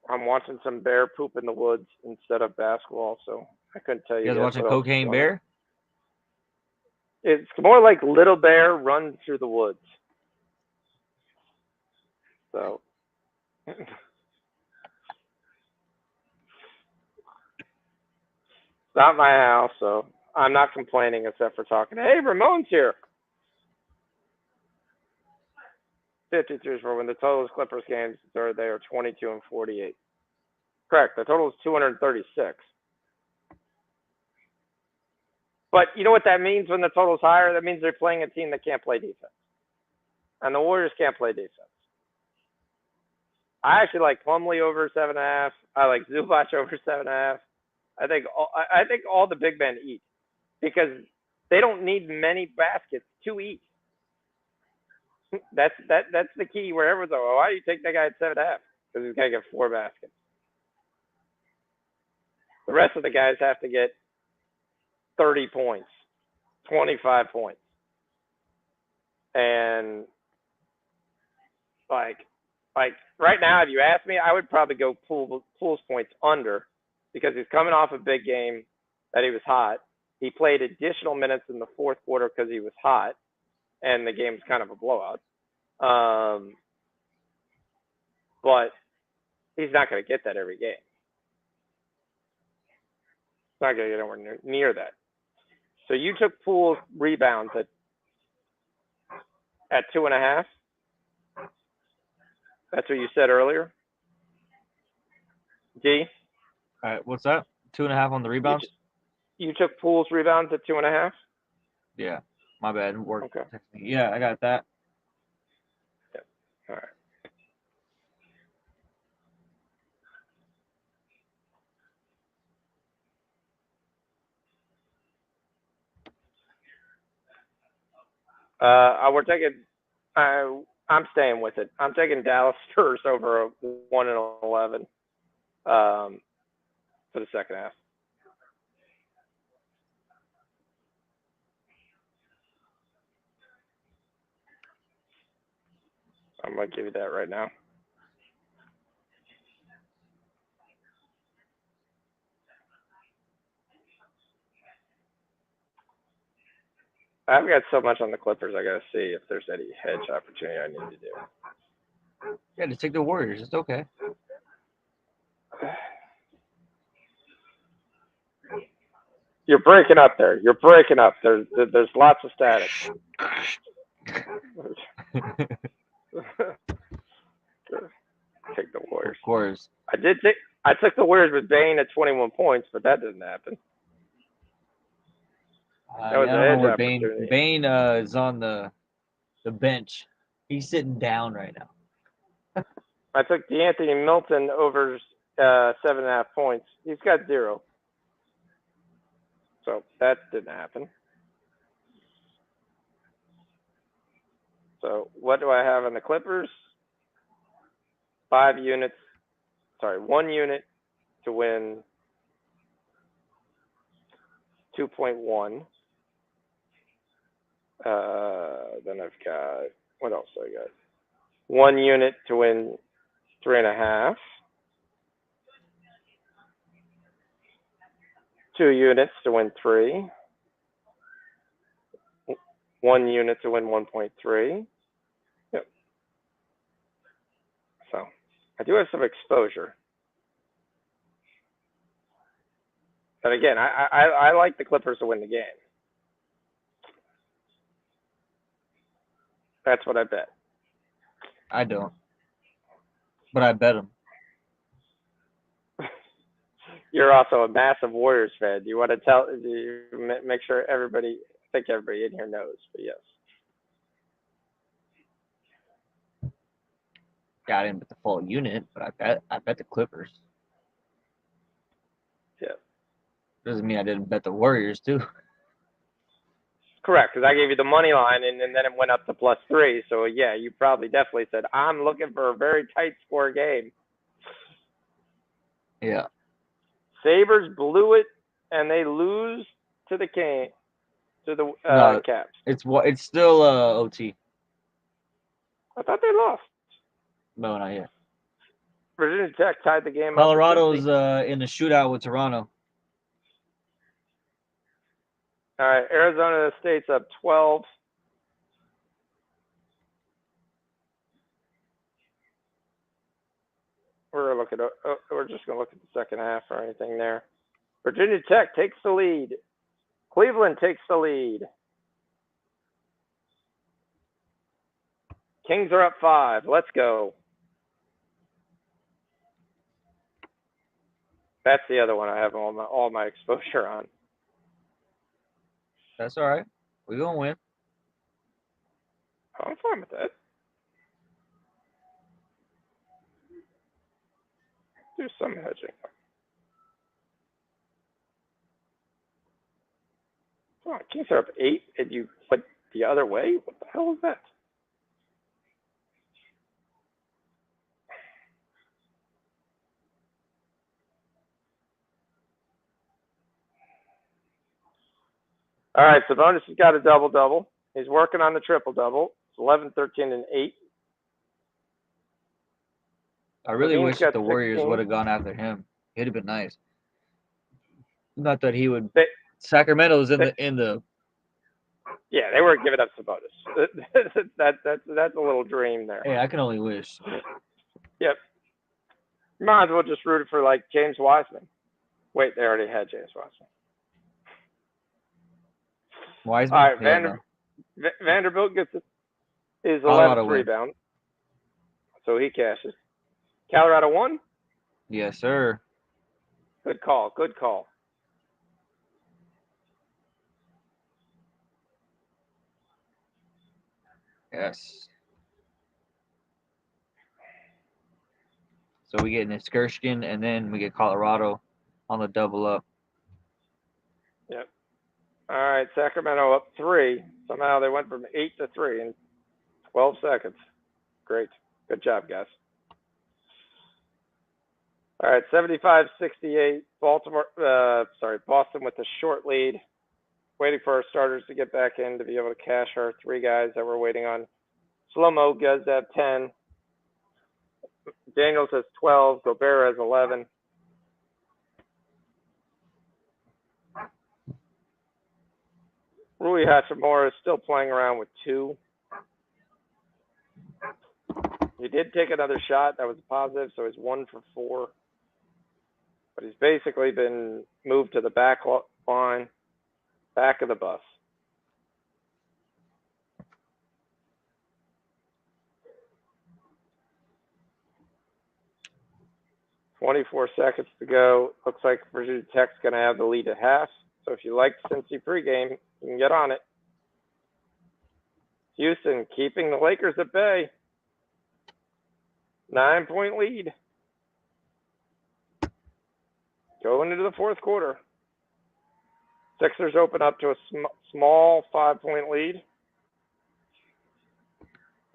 I'm watching some bear poop in the woods instead of basketball, so I couldn't tell you. You guys watching Cocaine Bear? It's more like Little Bear runs through the woods. So. Not my house, so I'm not complaining except for talking. Hey, Ramon's here. 53 for when the total is Clippers games. They are 22 and 48. Correct. The total is 236. But you know what that means when the total's higher? That means they're playing a team that can't play defense. And the Warriors can't play defense. I actually like Plumlee over 7.5. I like Zubac over 7.5. I think all the big men eat because they don't need many baskets to eat. That's the key where everyone's like, well, why do you take that guy at 7.5? Because he's gonna get 4 baskets. The rest of the guys have to get 30 points, 25 points. And like right now, if you ask me, I would probably go Poole's points under because he's coming off a big game that he was hot. He played additional minutes in the fourth quarter because he was hot, and the game was kind of a blowout. But he's not going to get that every game. He's not going to get anywhere near that. So you took Poole's rebounds at 2.5. That's what you said earlier. D. All right, what's that? 2.5 on the rebounds. You took Poole's rebounds at 2.5. Yeah, my bad. Okay. Yeah, I got that. Yeah. All right. We're taking. I'm staying with it. I'm taking Dallas Spurs over a 1-11 for the second half. I'm gonna give you that right now. I've got so much on the Clippers. I gotta see if there's any hedge opportunity I need to do. Yeah, just take the Warriors. It's okay. You're breaking up there. You're breaking up. There's lots of static. Take the Warriors. Of course. I took the Warriors with Bane at 21 points, but that didn't happen. I don't know where Bane is on the bench. He's sitting down right now. I took DeAnthony Milton over 7.5 points. He's got 0. So that didn't happen. So what do I have in the Clippers? 1 unit to win 2.1. Then I've got, what else do I got? 1 unit to win 3.5. 2 units to win 3. 1 unit to win 1.3. Yep. So I do have some exposure. But again, I like the Clippers to win the game. That's what I bet. I don't. But I bet them. You're also a massive Warriors fan. Do you want to make sure everybody, I think everybody in here knows, but yes. Yeah, I didn't bet the full unit, but I bet the Clippers. Yeah. Doesn't mean I didn't bet the Warriors too. Correct, because I gave you the money line, and then it went up to +3. So yeah, you probably definitely said I'm looking for a very tight score game. Yeah. Sabres blew it, and they lose to the Caps. It's still OT. I thought they lost. No, not yet. Virginia Tech tied the game. Colorado's in the shootout with Toronto. All right, Arizona State's up 12. We're just gonna look at the second half or anything there. Virginia Tech takes the lead. Cleveland takes the lead. Kings are up 5. Let's go. That's the other one I have all my exposure on. That's all right. We're going to win. I'm fine with that. Do some hedging. Oh, Kings are up 8 and you went the other way? What the hell is that? All right, Sabonis has got a double-double. He's working on the triple-double. It's 11, 13, and 8. I really Levine's wish that got the Warriors 16. would have gone after him. It'd have been nice. Not that he would. They, Sacramento's in they, the. Yeah, they were giving up Sabonis. That's a little dream there. Hey, I can only wish. Yep. You might as well just root for like James Wiseman. Wait, they already had James Wiseman. Wiseman. All right, Yeah, Vanderbilt gets his Colorado 11th win. rebound, so he cashes. Colorado won. Yes, sir. Good call. Good call. Yes. So we get an excursion, and then we get Colorado on the double up. Yep. All right, Sacramento up 3. Somehow they went from 8 to 3 in 12 seconds. Great. Good job, guys. All right, 75-68. Boston with a short lead. Waiting for our starters to get back in to be able to cash our 3 guys that we're waiting on. Slow-mo does have 10. Daniels has 12. Gobert has 11. Rui Hachimura is still playing around with 2. He did take another shot. That was a positive, so he's 1 for 4. But he's basically been moved to the back line, back of the bus. .24 seconds to go. Looks like Virginia Tech's going to have the lead at half. So if you like Cincy pregame, you can get on it. Houston keeping the Lakers at bay. 9-point lead. Going into the fourth quarter. Sixers open up to a small 5-point lead.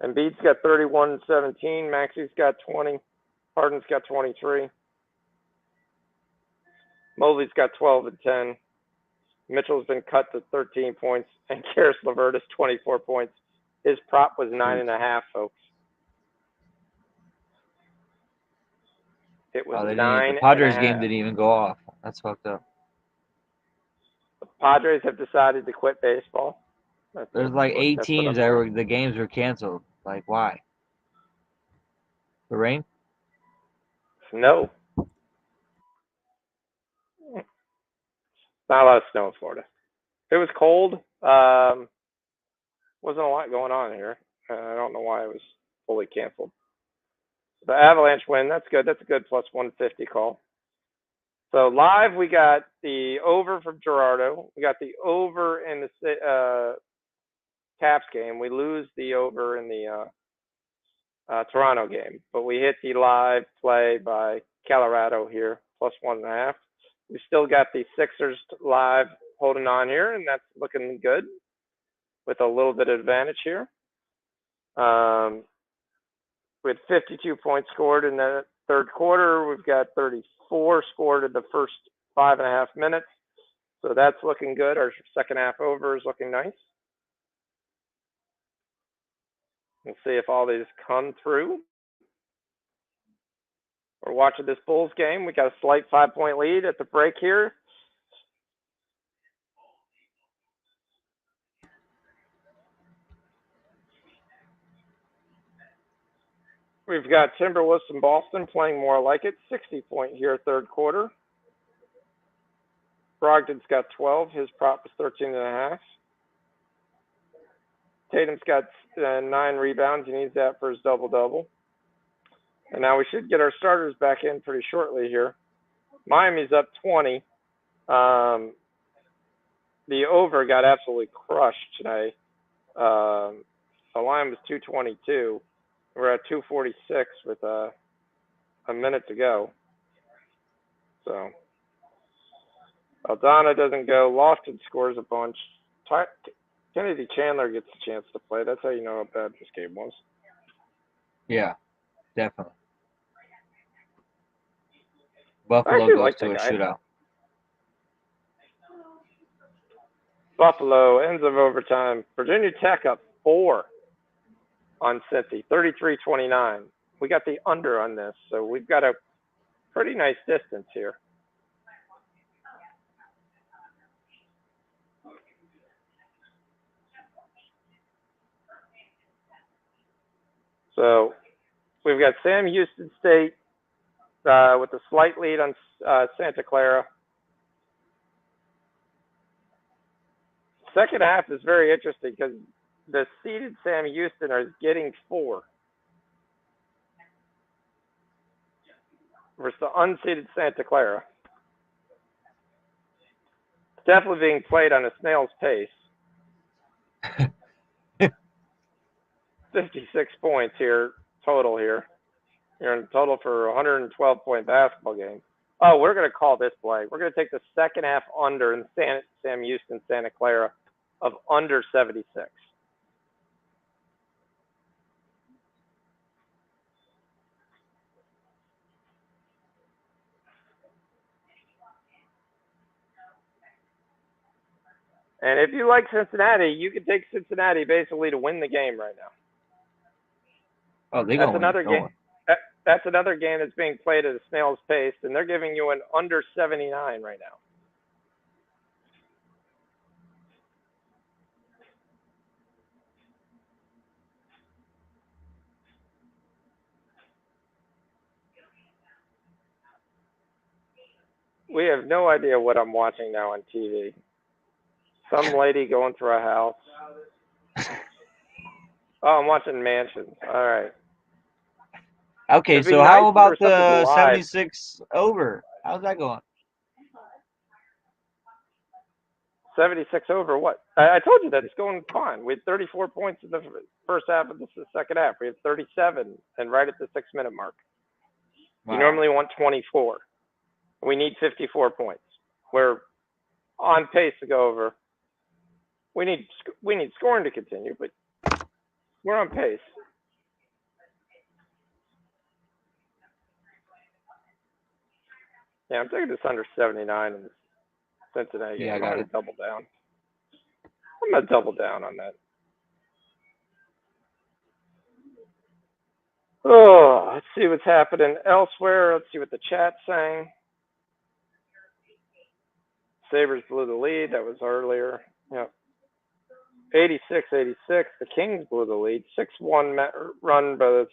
Embiid's got 31-17. Maxi's got 20. Harden's got 23. Mobley's got 12 and 10. Mitchell's been cut to 13 points, and Karis LeVert is 24 points. His prop was 9.5, folks. It was 9. The Padres game didn't even go off. That's fucked up. The Padres have decided to quit baseball. There's like 8 teams that the games were canceled. Like, why? The rain? No. Not a lot of snow in Florida. It was cold. Wasn't a lot going on here. I don't know why it was fully canceled. The Avalanche win. That's good. That's a good plus 150 call. So live, we got the over from Gerardo. We got the over in the Caps game. We lose the over in the Toronto game, but we hit the live play by Colorado here, plus 1.5. We still got the Sixers live holding on here, and that's looking good with a little bit of advantage here. We had 52 points scored in the third quarter. We've got 34 scored in the first 5.5 minutes. So that's looking good. Our second half over is looking nice. We'll see if all these come through. We're watching this Bulls game. We got a slight 5-point lead at the break here. We've got Timberwolves and Boston playing more like it. 60-point here, third quarter. Brogdon's got 12. His prop was 13.5. Tatum's got 9 rebounds. He needs that for his double-double. And now we should get our starters back in pretty shortly here. Miami's up 20. the over got absolutely crushed today. The line was 222. We're at 246 with a minute to go. So Aldana doesn't go. Lofton scores a bunch. Kennedy Chandler gets a chance to play. That's how you know how bad this game was. Yeah, definitely. Buffalo goes to a shootout. Buffalo ends of overtime. Virginia Tech up 4 on Cincy, 33-29. We got the under on this, so we've got a pretty nice distance here. So we've got Sam Houston State with a slight lead on Santa Clara. Second half is very interesting because the seeded Sam Houston are getting 4 versus the unseeded Santa Clara. It's definitely being played on a snail's pace. 56 points here, total here. You're in total for a 112-point basketball game. Oh, we're going to call this play. We're going to take the second half under in Sam Houston, Santa Clara of under 76. And if you like Cincinnati, you can take Cincinnati basically to win the game right now. Oh, that's another game. That's another game that's being played at a snail's pace, and they're giving you an under 79 right now. We have no idea what I'm watching now on TV. Some lady going through a house. Oh, I'm watching Mansions. All right. Okay, so nice how about the 76 over? How's that going? 76 over what? I told you that it's going fine. We had 34 points in the first half, and this is the second half. We have 37, and right at the 6-minute mark. Wow. You normally want 24. We need 54 points. We're on pace to go over. We need scoring to continue, but we're on pace. Yeah, I'm taking this under 79 in Cincinnati. Yeah, I got it. Double down. I'm going to double down on that. Oh, let's see what's happening elsewhere. Let's see what the chat's saying. Sabres blew the lead. That was earlier. Yep. 86-86. The Kings blew the lead. 6-1 run by the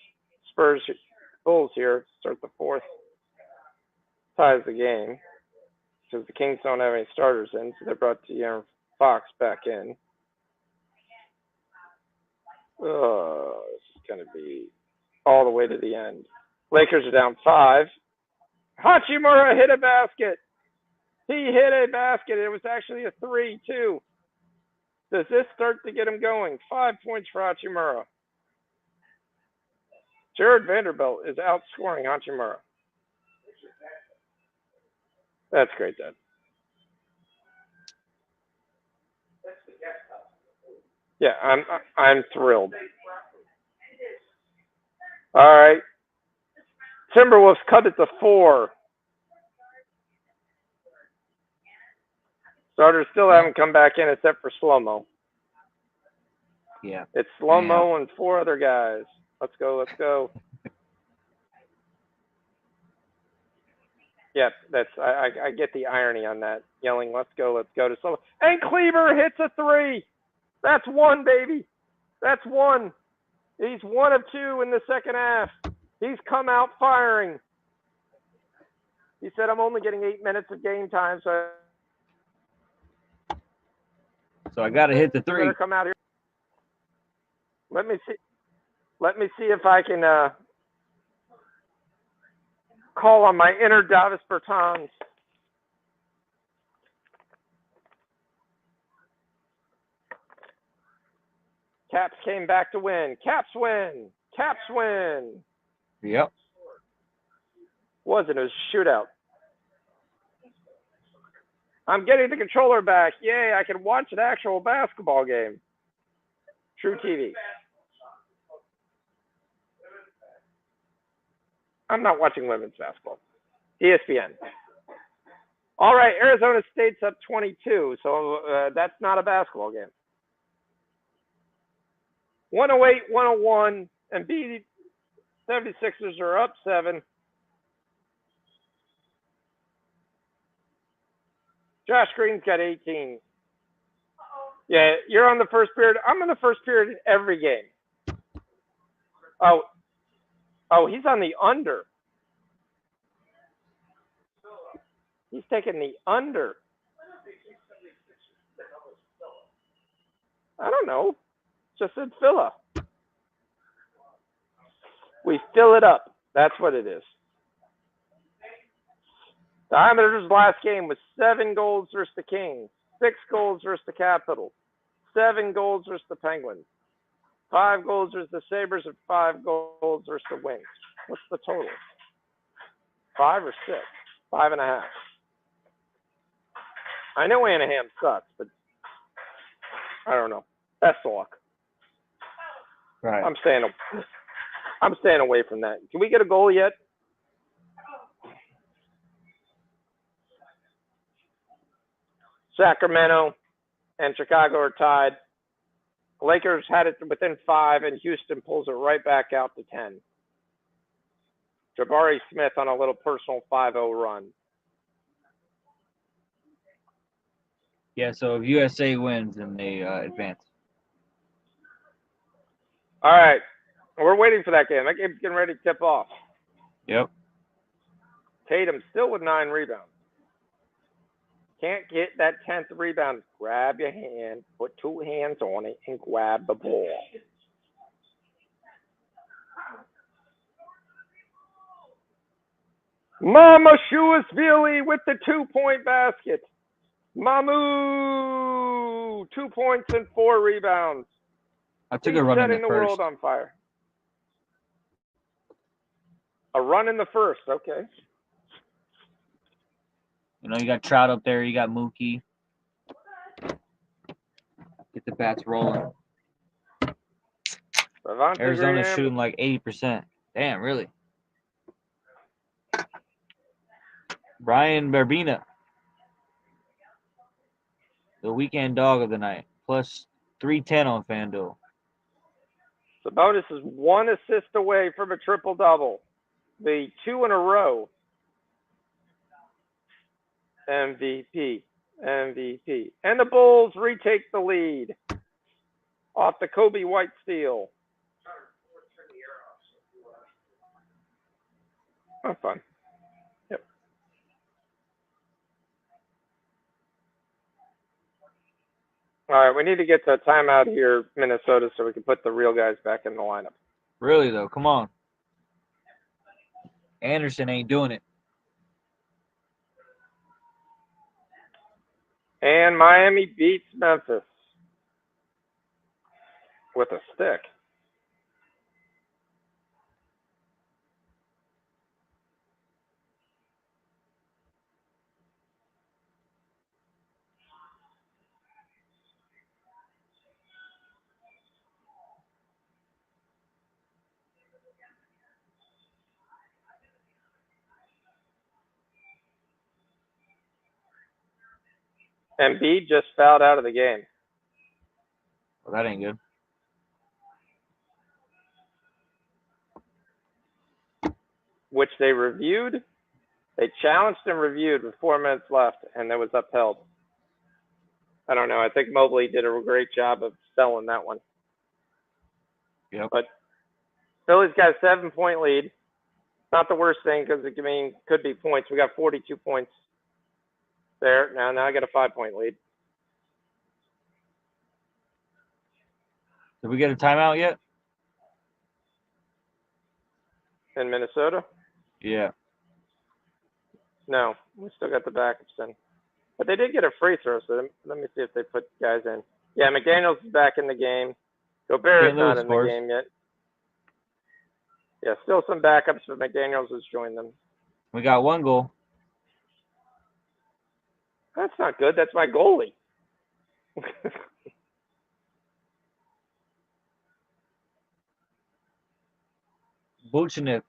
Spurs Bulls here. Start the fourth. Ties the game. Because the Kings don't have any starters in, so they brought De'Aaron Fox back in. Oh, this is going to be all the way to the end. Lakers are down 5. Hachimura hit a basket. He hit a basket. It was actually a 3, too. Does this start to get him going? 5 points for Hachimura. Jared Vanderbilt is outscoring Hachimura. That's great, Dad. Yeah, I'm thrilled. All right. Timberwolves cut it to 4. Starters still haven't come back in except for Slow-Mo. Yeah. It's Slow-Mo and 4 other guys. Let's go, let's go. Yeah, I get the irony on that. Yelling, let's go to Slow-Mo. And Kleber hits a 3. That's 1, baby. That's 1. He's 1 of 2 in the second half. He's come out firing. He said, I'm only getting 8 minutes of game time, so I got to hit the 3. Better come out here. Let me see if I can call on my inner Davis Bertans. Caps came back to win. Caps win. Caps win. Yep. Wasn't. It was a shootout. I'm getting the controller back. Yay, I can watch an actual basketball game. True TV. I'm not watching women's basketball. ESPN. All right, Arizona State's up 22, so that's not a basketball game. 108-101, and B 76ers are up 7. Josh Green's got 18. Yeah, you're on the first period. I'm in the first period in every game. Oh, he's on the under. He's taking the under. I don't know. Just said Phila. We fill it up. That's what it is. The Islanders' last game was 7 goals versus the Kings, 6 goals versus the Capitals, 7 goals versus the Penguins, 5 goals versus the Sabres, and 5 goals versus the Wings. What's the total? 5 or 6? 5.5. I know Anaheim sucks, but I don't know. That's the luck. Right. I'm staying away from that. Can we get a goal yet? Sacramento and Chicago are tied. Lakers had it within 5, and Houston pulls it right back out to 10. Jabari Smith on a little personal 5-0 run. Yeah, so if USA wins, then they advance. All right. We're waiting for that game. That game's getting ready to tip off. Yep. Tatum still with 9 rebounds. Can't get that 10th rebound. Grab your hand, put 2 hands on it, and grab the ball. Mama Shuasvili with the 2-point basket. Mamu, 2 points and 4 rebounds. I took a run in the first. Setting the world on fire. A run in the first, okay. You know, you got Trout up there, you got Mookie. Get the bats rolling. Arizona's shooting like 80%. Damn, really? Brian Barbina, the weekend dog of the night, plus 310 on FanDuel. Sabonis is 1 assist away from a triple-double. The 2 in a row. MVP. And the Bulls retake the lead off the Kobe White steal. Oh, fun. Yep. All right, we need to get to a timeout here, Minnesota, so we can put the real guys back in the lineup. Really, though? Come on. Anderson ain't doing it. And Miami beats Memphis with a stick. Embiid just fouled out of the game. Well, that ain't good. Which they reviewed. They challenged and reviewed with 4 minutes left, and it was upheld. I don't know. I think Mobley did a great job of selling that one. Yep. But Philly's got a 7-point lead. Not the worst thing because it could be points. We got 42 points there. Now I got a 5-point lead. Did we get a timeout yet? In Minnesota? Yeah. No, we still got the backups in. But they did get a free throw, so let me see if they put guys in. Yeah, McDaniels is back in the game. Gobert's St. Louis not in the scores. game yet. Yeah, still some backups, but McDaniels has joined them. We got 1 goal. That's not good. That's my goalie. Buchanev.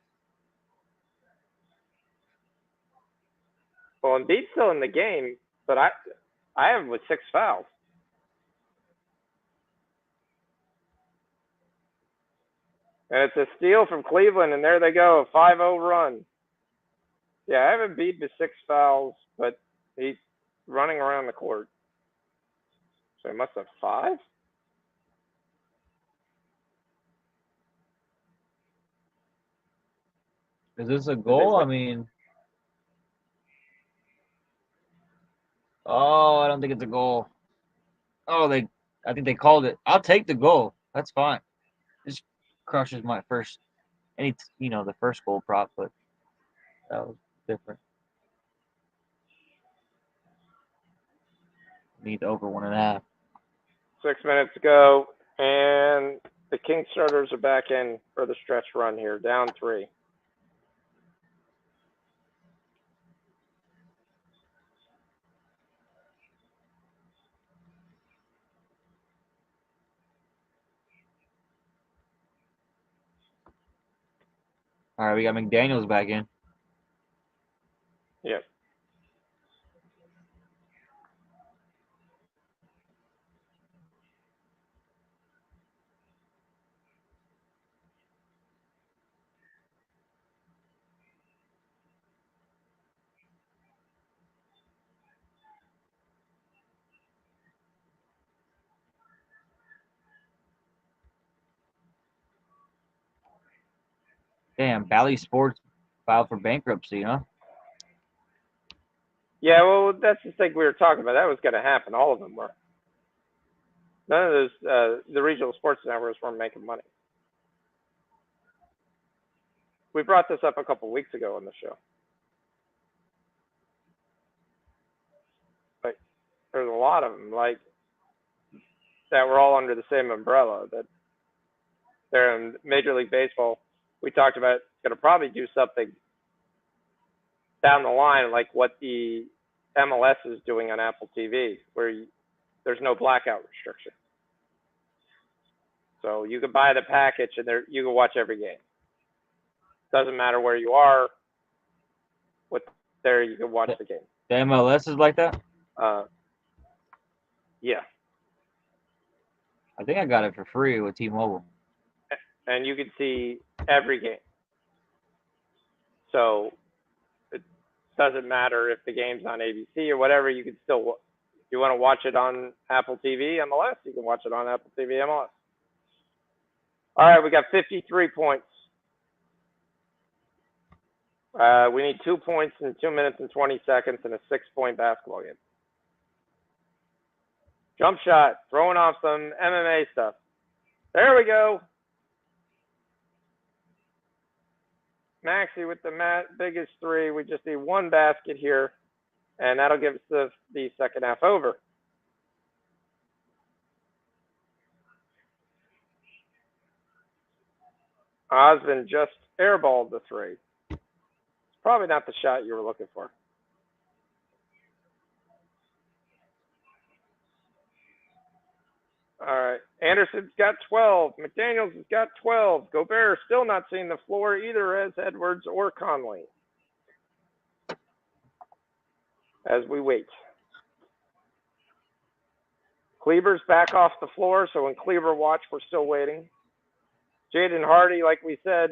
Well, Embiid's still in the game, but I have him with 6 fouls. And it's a steal from Cleveland, and there they go, a 5-0 run. Yeah, I have Embiid with 6 fouls, but he's running around the court. So he must have 5? Is this a goal? I mean, oh, I don't think it's a goal. Oh, I think they called it. I'll take the goal. That's fine. This crushes my first, the first goal prop, but that was different. Need over 1.5. 6 minutes to go, and the King starters are back in for the stretch run here, down 3. All right, we got McDaniels back in. Yep. Damn, Bally Sports filed for bankruptcy, huh? Yeah, well, that's the thing we were talking about. That was going to happen. All of them were. None of those, the regional sports networks weren't making money. We brought this up a couple weeks ago on the show. Like, there's a lot of them, like, that were all under the same umbrella. That they're in Major League Baseball. We talked about going to probably do something down the line, like what the MLS is doing on Apple TV, where there's no blackout restriction. So you can buy the package and you can watch every game. Doesn't matter where you are. There you can watch the game. The MLS is like that? Yeah. I think I got it for free with T-Mobile. And you can see every game. So it doesn't matter if the game's on ABC or whatever. You can still, if you want to watch it on Apple TV MLS, you can watch it on Apple TV MLS. All right, we got 53 points. We need 2 points in 2 minutes and 20 seconds in a 6-point basketball game. Jump shot, throwing off some MMA stuff. There we go. Maxey with the biggest 3. We just need 1 basket here, and that'll give us the second half over. Osmond just airballed the 3. It's probably not the shot you were looking for. All right. Anderson's got 12. McDaniels has got 12. Gobert still not seeing the floor either as Edwards or Conley. As we wait. Kleber's back off the floor, so when Kleber watch, we're still waiting. Jaden Hardy, like we said,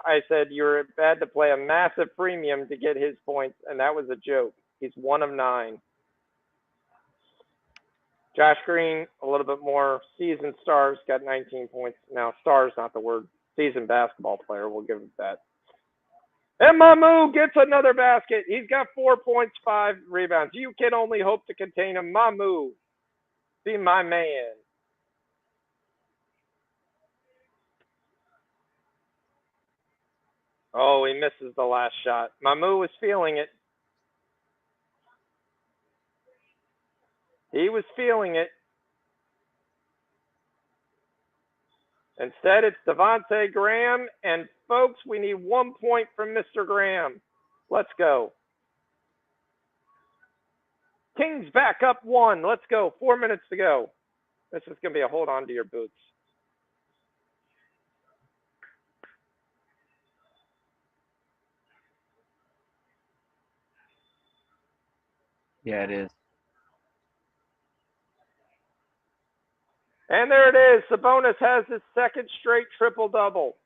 I said you had to play a massive premium to get his points, and that was a joke. He's 1 of 9. Josh Green, a little bit more seasoned stars, got 19 points. Now, stars, not the word. Seasoned basketball player, we'll give him that. And Mamu gets another basket. He's got 4 points, 5 rebounds. You can only hope to contain him. Mamu, be my man. Oh, he misses the last shot. Mamu was feeling it. He was feeling it. Instead, it's Devontae Graham. And, folks, we need 1 point from Mr. Graham. Let's go. Kings back up 1. Let's go. 4 minutes to go. This is going to be a hold on to your boots. Yeah, it is. And there it is. Sabonis has his second straight triple-double.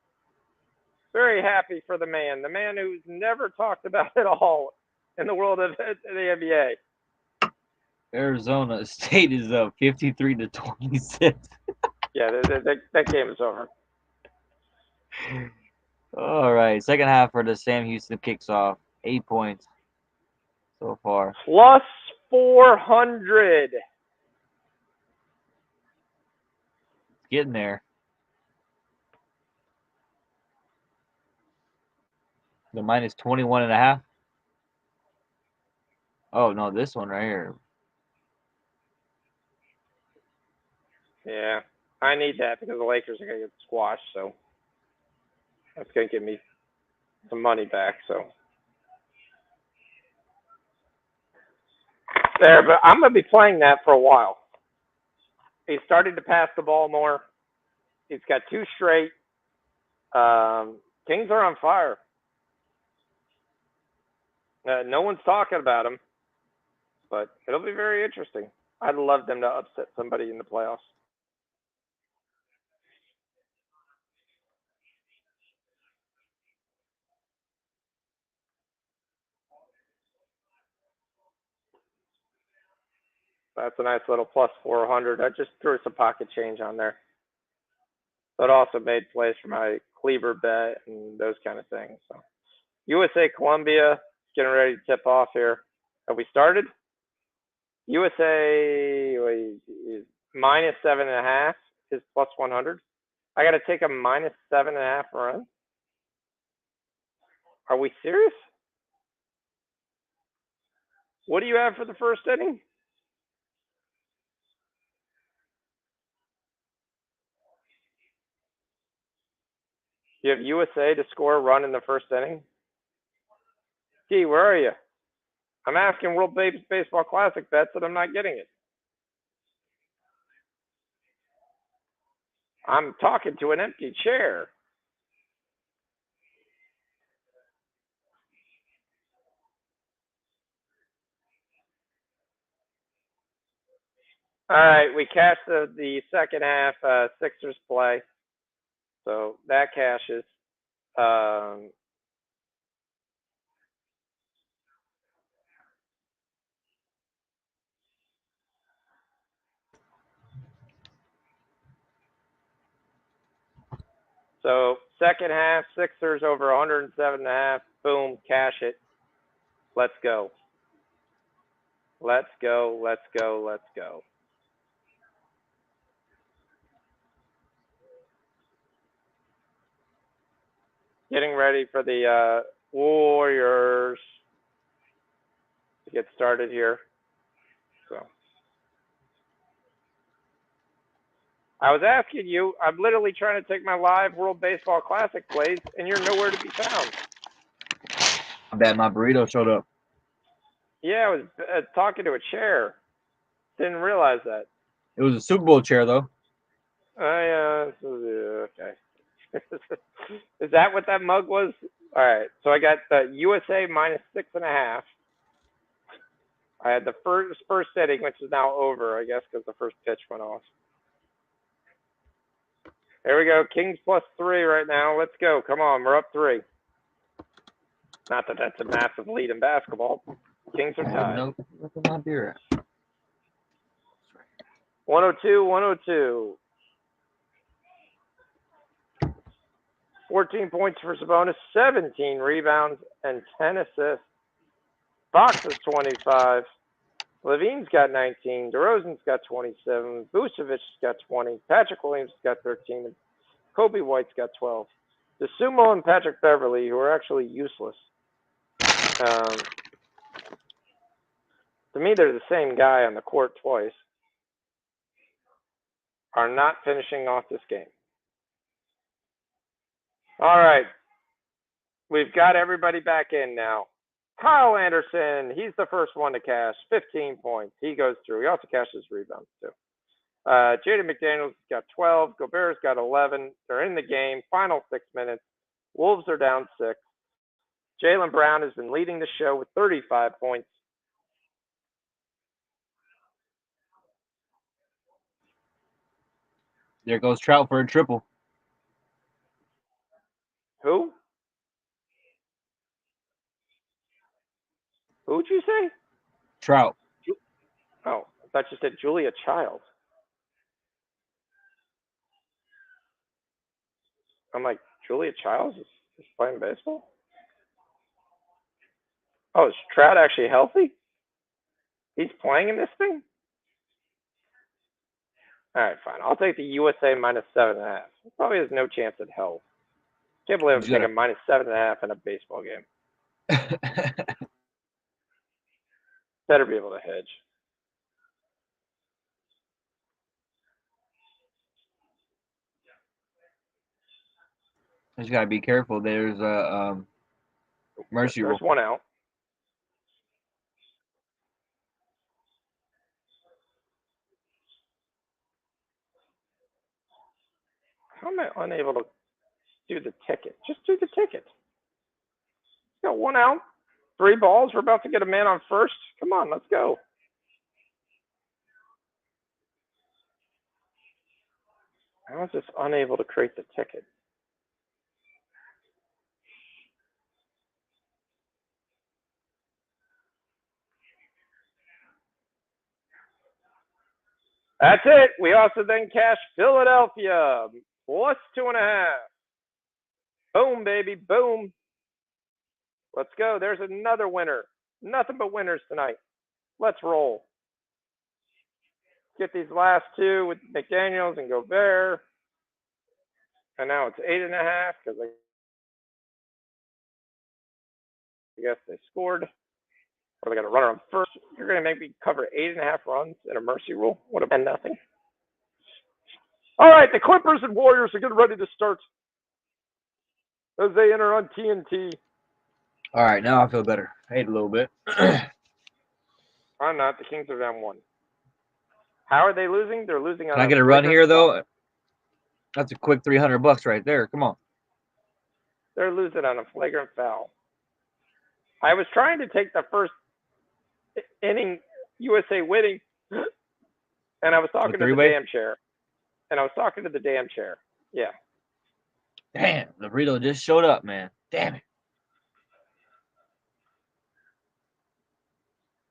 Very happy for the man who's never talked about it all in the world of the NBA. Arizona State is up 53-26. Yeah, that game is over. All right, second half for the Sam Houston kicks off. 8 points so far. Plus 400. Getting there. The minus 21.5. Oh no, this one right here. Yeah, I need that because the Lakers are going to get squashed, so that's going to give me some money back. So there, but I'm going to be playing that for a while. He's starting to pass the ball more. He's got 2 straight. Kings are on fire. No one's talking about him, but it'll be very interesting. I'd love them to upset somebody in the playoffs. That's a nice little plus 400. I just threw some pocket change on there. But also made plays for my Cleaver bet and those kind of things. So USA Columbia getting ready to tip off here. Have we started? USA is minus 7.5 is plus 100. I got to take a minus 7.5 run. Are we serious? What do you have for the first inning? You have USA to score a run in the first inning? Gee, where are you? I'm asking World Baseball Classic bets and I'm not getting it. I'm talking to an empty chair. All right, we cashed the second half Sixers play. So that cashes. So second half, Sixers over 107.5. Boom, cash it. Let's go. Let's go, let's go, let's go. Getting ready for the Warriors to get started here. So I was asking you, I'm literally trying to take my live World Baseball Classic plays, and you're nowhere to be found. I bet my burrito showed up. Yeah, I was talking to a chair. Didn't realize that. It was a Super Bowl chair, though. Okay. Is that what that mug was? All right. So I got the USA minus 6.5. I had the first inning, which is now over, I guess, because the first pitch went off. There we go. Kings plus 3 right now. Let's go. Come on. We're up 3. Not that that's a massive lead in basketball. Kings are tied. Nope. Look at my beer at. 102-102. 14 points for Sabonis, 17 rebounds, and 10 assists. Fox is 25. Levine's got 19. DeRozan's got 27. Vucevic's got 20. Patrick Williams has got 13. And Kobe White's got 12. DeSumo and Patrick Beverly, who are actually useless. To me, they're the same guy on the court twice. Are not finishing off this game. All right. We've got everybody back in now. Kyle Anderson, he's the first one to cash. 15 points. He goes through. He also cashes rebounds, too. Jaden McDaniels got 12. Gobert's got 11. They're in the game. Final 6 minutes. Wolves are down 6. Jaylen Brown has been leading the show with 35 points. There goes Trout for a triple. Who? Who'd you say? Trout. Oh, I thought you said Julia Child. I'm like, Julia Childs is playing baseball? Oh, is Trout actually healthy? He's playing in this thing? All right, fine. I'll take the USA minus 7.5. It probably has no chance at hell. Can't believe I'm taking minus 7.5 in a baseball game. Better be able to hedge. Just gotta be careful. There's a mercy rule. There's one out. How am I unable to do the ticket? Just do the ticket. Got one out. 3 balls. We're about to get a man on first. Come on, let's go. I was just unable to create the ticket. That's it. We also then cash Philadelphia plus 2.5. Boom, baby, boom. Let's go. There's another winner. Nothing but winners tonight. Let's roll. Get these last two with McDaniels and Gobert. And now it's 8.5 because I guess they scored. Or they got a runner on first. You're going to make me cover 8.5 runs in a mercy rule? What a 10-0. All right, the Clippers and Warriors are getting ready to start as they enter on TNT. All right, now I feel better. I ate a little bit. I'm not. The Kings are down 1. How are they losing? They're losing on. Can I get a run here, though? That's a quick $300 right there. Come on. They're losing on a flagrant foul. I was trying to take the first inning USA winning, and I was talking to the damn chair. Yeah. Damn, the burrito just showed up, man. Damn it.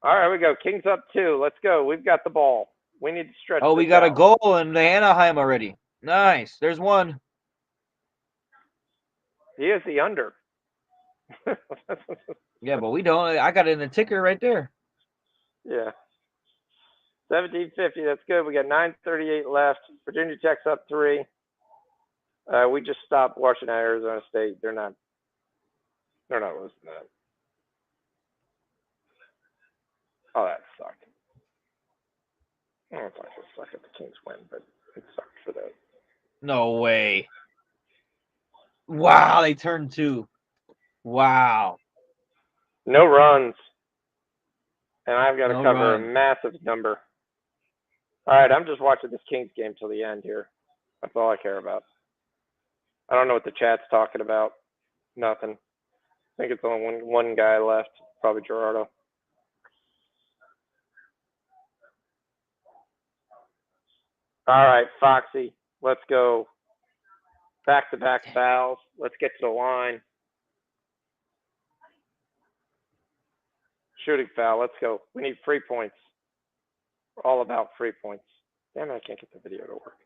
All right, we go. Kings up 2. Let's go. We've got the ball. We need to stretch. Oh, we got a goal in the Anaheim already. Nice. There's one. He is the under. Yeah, but we don't. I got it in the ticker right there. Yeah. 17:50. That's good. We got 9:38 left. Virginia Tech's up 3. We just stopped Washington, Arizona State. They're not losing that. Oh, that sucked. I don't know if I should suck if the Kings win, but it sucked for that. No way. Wow, they turned 2. Wow. No runs. And I've got to cover a massive number. All right, I'm just watching this Kings game till the end here. That's all I care about. I don't know what the chat's talking about. Nothing. I think it's only one guy left, probably Gerardo. All right, Foxy, let's go. Back-to-back fouls. Let's get to the line. Shooting foul. Let's go. We need free points. We're all about free points. Damn it, I can't get the video to work.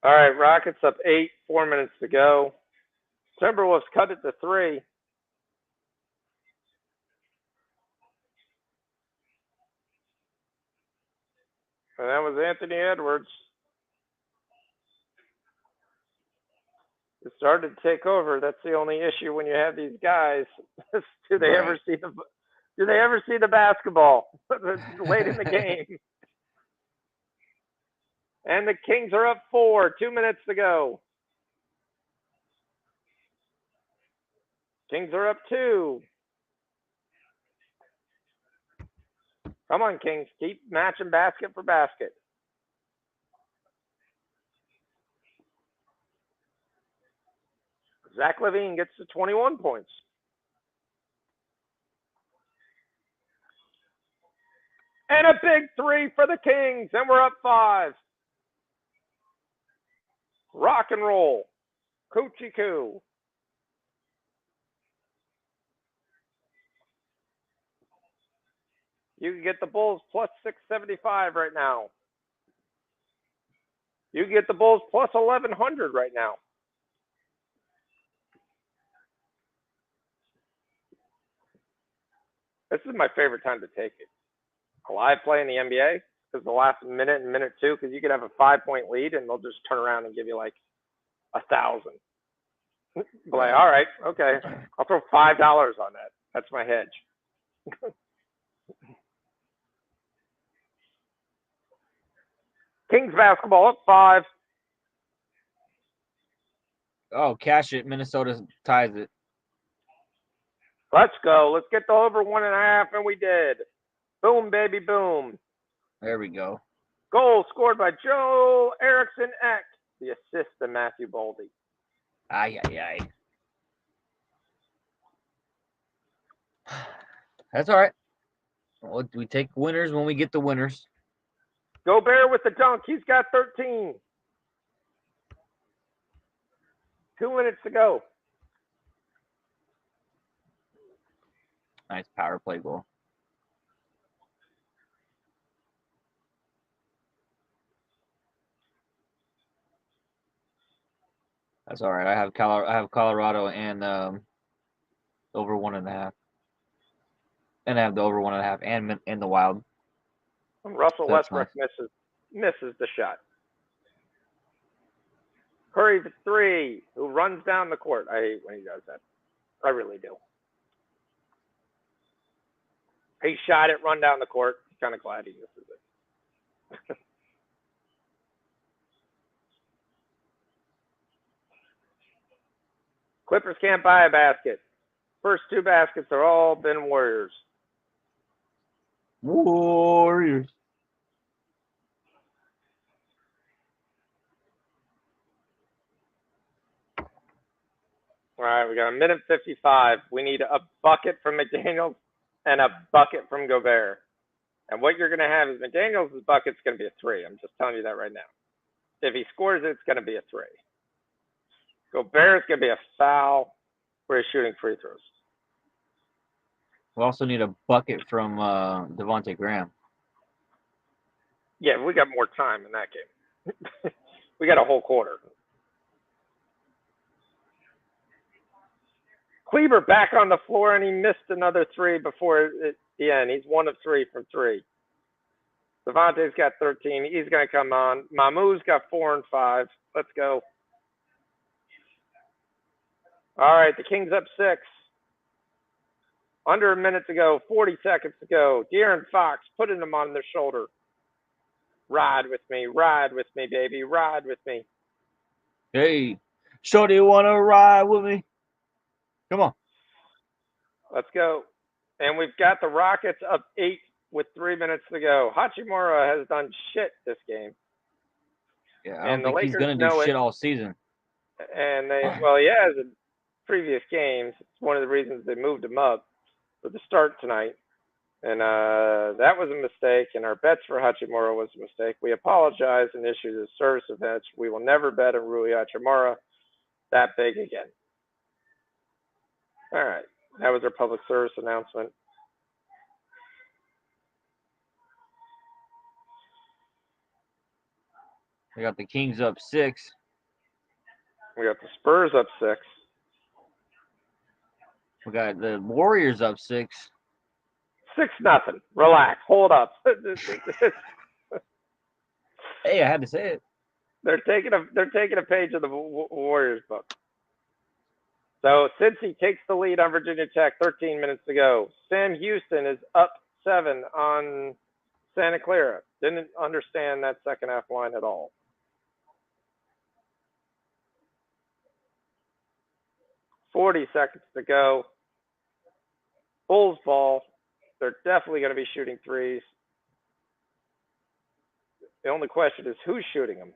All right, Rockets up 8, 4 minutes to go. Timberwolves cut it to 3. And that was Anthony Edwards. It started to take over. That's the only issue when you have these guys. Do they ever see the basketball late in the game? And the Kings are up 4. 2 minutes to go. Kings are up 2. Come on, Kings. Keep matching basket for basket. Zach LaVine gets to 21 points. And a big 3 for the Kings. And we're up 5. Rock and roll. Coochie coo. You can get the Bulls plus 675 right now. You can get the Bulls plus 1100 right now. This is my favorite time to take it. A live play in the NBA, because the last minute and minute 2, because you could have a 5-point lead and they'll just turn around and give you like 1,000. Like, all right, okay, I'll throw $5 on that. That's my hedge. Kings basketball up 5. Oh, cash it. Minnesota ties it. Let's go. Let's get the over 1.5, and we did. Boom, baby, boom. There we go. Goal scored by Joe Erickson Eck. The assist to Matthew Boldy. Aye, aye, aye. That's all right. We take winners when we get the winners. Gobert with the dunk. He's got 13. 2 minutes to go. Nice power play goal. That's all right. I have Colorado and over 1.5, and I have the over 1.5 and in the Wild. Russell Westbrook misses the shot. Curry for 3, who runs down the court. I hate when he does that. I really do. He shot it, run down the court. Kind of glad he misses it. Clippers can't buy a basket. First 2 baskets are all been Warriors. Warriors. All right, we got 1:55. We need a bucket from McDaniels and a bucket from Gobert. And what you're going to have is McDaniels' bucket's going to be a 3. I'm just telling you that right now. If he scores it, it's going to be a 3. Gobert's going to be a foul where he's shooting free throws. We also need a bucket from Devontae Graham. Yeah, we got more time in that game. We got a whole quarter. Kleber back on the floor, and he missed another 3 before the end. He's 1 of 3 from 3. Devontae's got 13. He's going to come on. Mamu's got 4 and 5. Let's go. All right, the Kings up 6. Under a minute to go. 40 seconds to go. De'Aaron Fox putting them on their shoulder. Ride with me, baby. Ride with me. Hey, shorty, want to ride with me? Come on. Let's go. And we've got the Rockets up 8 with 3 minutes to go. Hachimura has done shit this game. Yeah, I don't think he's going to do shit all season. And he has in previous games. It's one of the reasons they moved him up for the start tonight. And that was a mistake, and our bets for Hachimura was a mistake. We apologize and issued a service event. We will never bet on Rui Hachimura that big again. All right. That was our public service announcement. We got the Kings up 6. We got the Spurs up 6. We got the Warriors up 6. 6-0. Relax. Hold up. Hey, I had to say it. They're taking a page of the Warriors book. So Cincy takes the lead on Virginia Tech. 13 minutes to go. Sam Houston is up 7 on Santa Clara. Didn't understand that second half line at all. 40 seconds to go. Bulls ball. They're definitely going to be shooting threes. The only question is who's shooting them.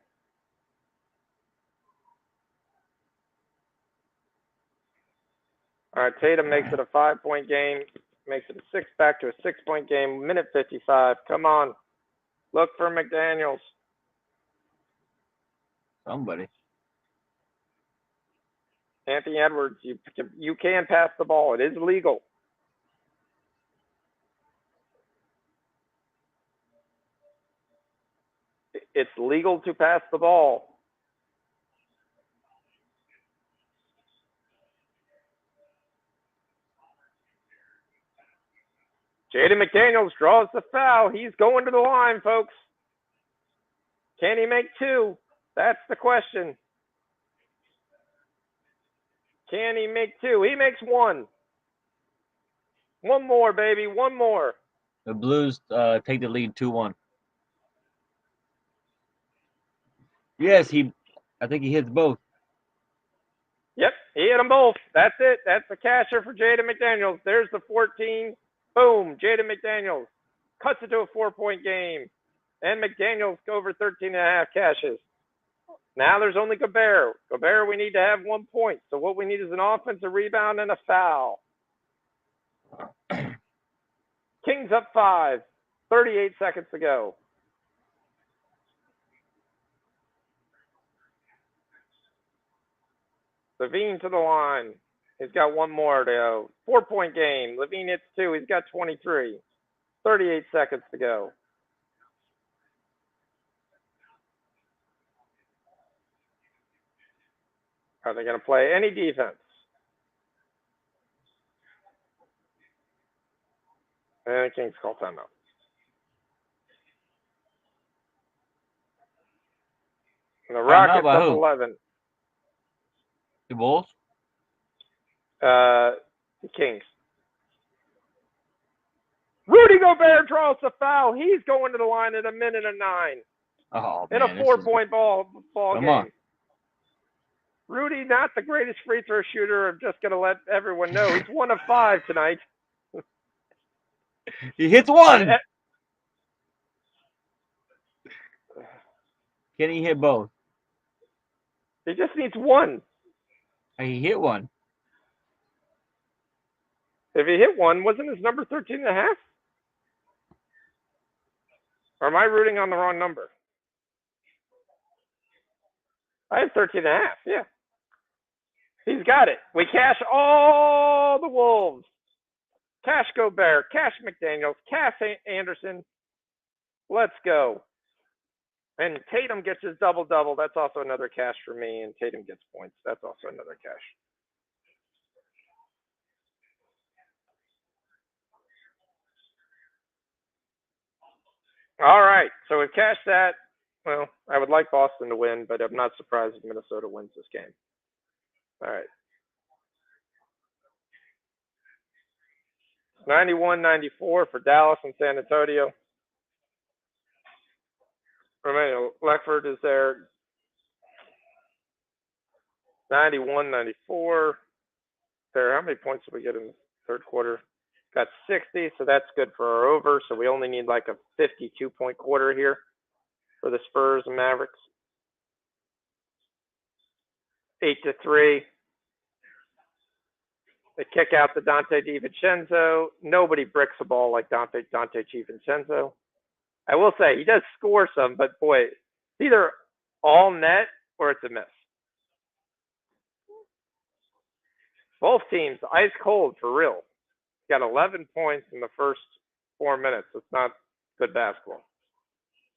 All right, Tatum makes it a 5-point game, makes it back to a 6-point game, minute 55. Come on. Look for McDaniels. Somebody. Anthony Edwards, you can pass the ball. It is legal. It's legal to pass the ball. Jaden McDaniels draws the foul. He's going to the line, folks. Can he make two? That's the question. Can he make two? He makes one. One more, baby. One more. The Blues take the lead 2-1. Yes, I think he hits both. Yep, he hit them both. That's it. That's the casher for Jaden McDaniels. There's the 14. Boom, Jaden McDaniels cuts it to a 4-point game. And McDaniels over 13.5 cashes. Now there's only Gobert. Gobert, we need to have 1 point. So what we need is an offensive rebound and a foul. Kings up 5. 38 seconds to go. Levine to the line. He's got one more to go. 4-point game. Levine hits 2. He's got 23. 38 seconds to go. Are they going to play any defense? And the Kings call timeout. And the Rockets up 11. The Bulls? The Kings. Rudy Gobert draws the foul. He's going to the line in a minute and 9. Oh, in man, a 4-point ball Come game. on. Rudy, not the greatest free throw shooter. I'm just going to let everyone know he's 1 of 5 tonight. He hits one. Can he hit both? He just needs 1. He hit one. If he hit 1, wasn't his number 13.5? Or am I rooting on the wrong number? I have 13.5, yeah. He's got it. We cash all the Wolves. Cash Gobert, cash McDaniels, cash Anderson. Let's go. And Tatum gets his double-double. That's also another cash for me. And Tatum gets points. That's also another cash. All right. So we've cashed that. Well, I would like Boston to win, but I'm not surprised if Minnesota wins this game. All right. 91-94 for Dallas and San Antonio. Romeo Leckford is there. 91-94. There, how many points did we get in the third quarter? Got 60, so that's good for our over. So we only need like a 52-point quarter here for the Spurs and Mavericks. 8-3. They kick out the Dante DiVincenzo. Nobody bricks the ball like Dante DiVincenzo. I will say he does score some, but boy, it's either all net or it's a miss. Both teams ice cold for real. Got 11 points in the first 4 minutes. It's not good basketball.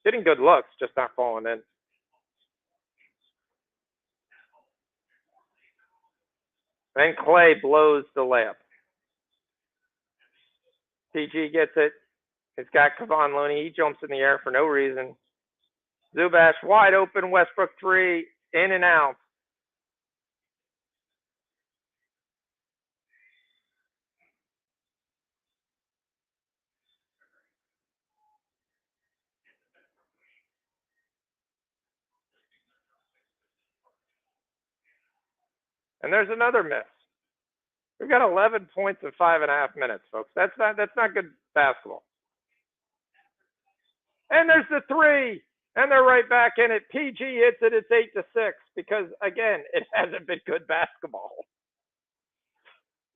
Getting good looks, just not falling in. And Clay blows the layup. PG gets it. It's got Kevon Looney. He jumps in the air for no reason. Zubac wide open. Westbrook 3. In and out. And there's another miss. We've got 11 points in 5.5 minutes, folks. That's not good basketball. And there's the three, and they're right back in it. PG hits it. It's 8-6 because again, it hasn't been good basketball.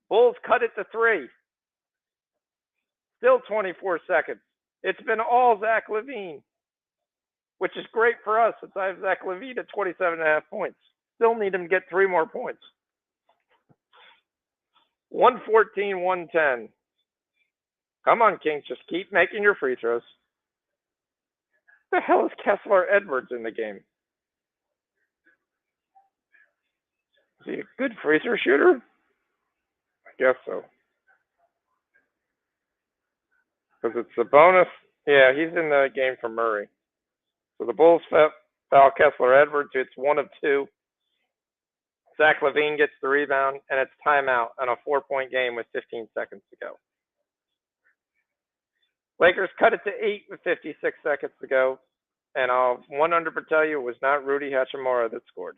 Bulls cut it to three. Still 24 seconds. It's been all Zach LaVine, which is great for us since I have Zach LaVine at 27.5 points. Still need him to get 3 more points. 114, 110. Come on, Kings. Just keep making your free throws. The hell is Kessler Edwards in the game? Is he a good free throw shooter? I guess so. Because it's a bonus. Yeah, he's in the game for Murray. So the Bulls foul Kessler Edwards. It's 1 of 2. Zach LaVine gets the rebound, and it's timeout on a 4-point game with 15 seconds to go. Lakers cut it to 8 with 56 seconds to go. And I'll 100% tell you it was not Rudy Hachimura that scored.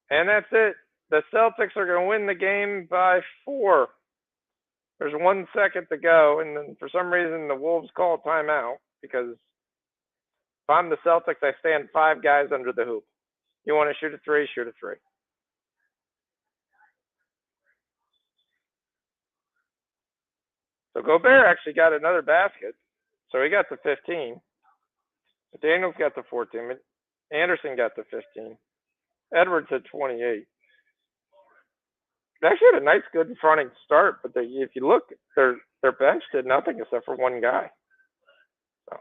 And that's it. The Celtics are going to win the game by 4. There's 1 second to go, and then for some reason the Wolves call a timeout because if I'm the Celtics, I stand 5 guys under the hoop. You want to shoot a 3, shoot a 3. So Gobert actually got another basket, so he got to 15. Daniels got to 14. Anderson got to 15. Edwards had 28. They actually had a nice, good fronting start, but if you look, their bench did nothing except for 1 guy. So,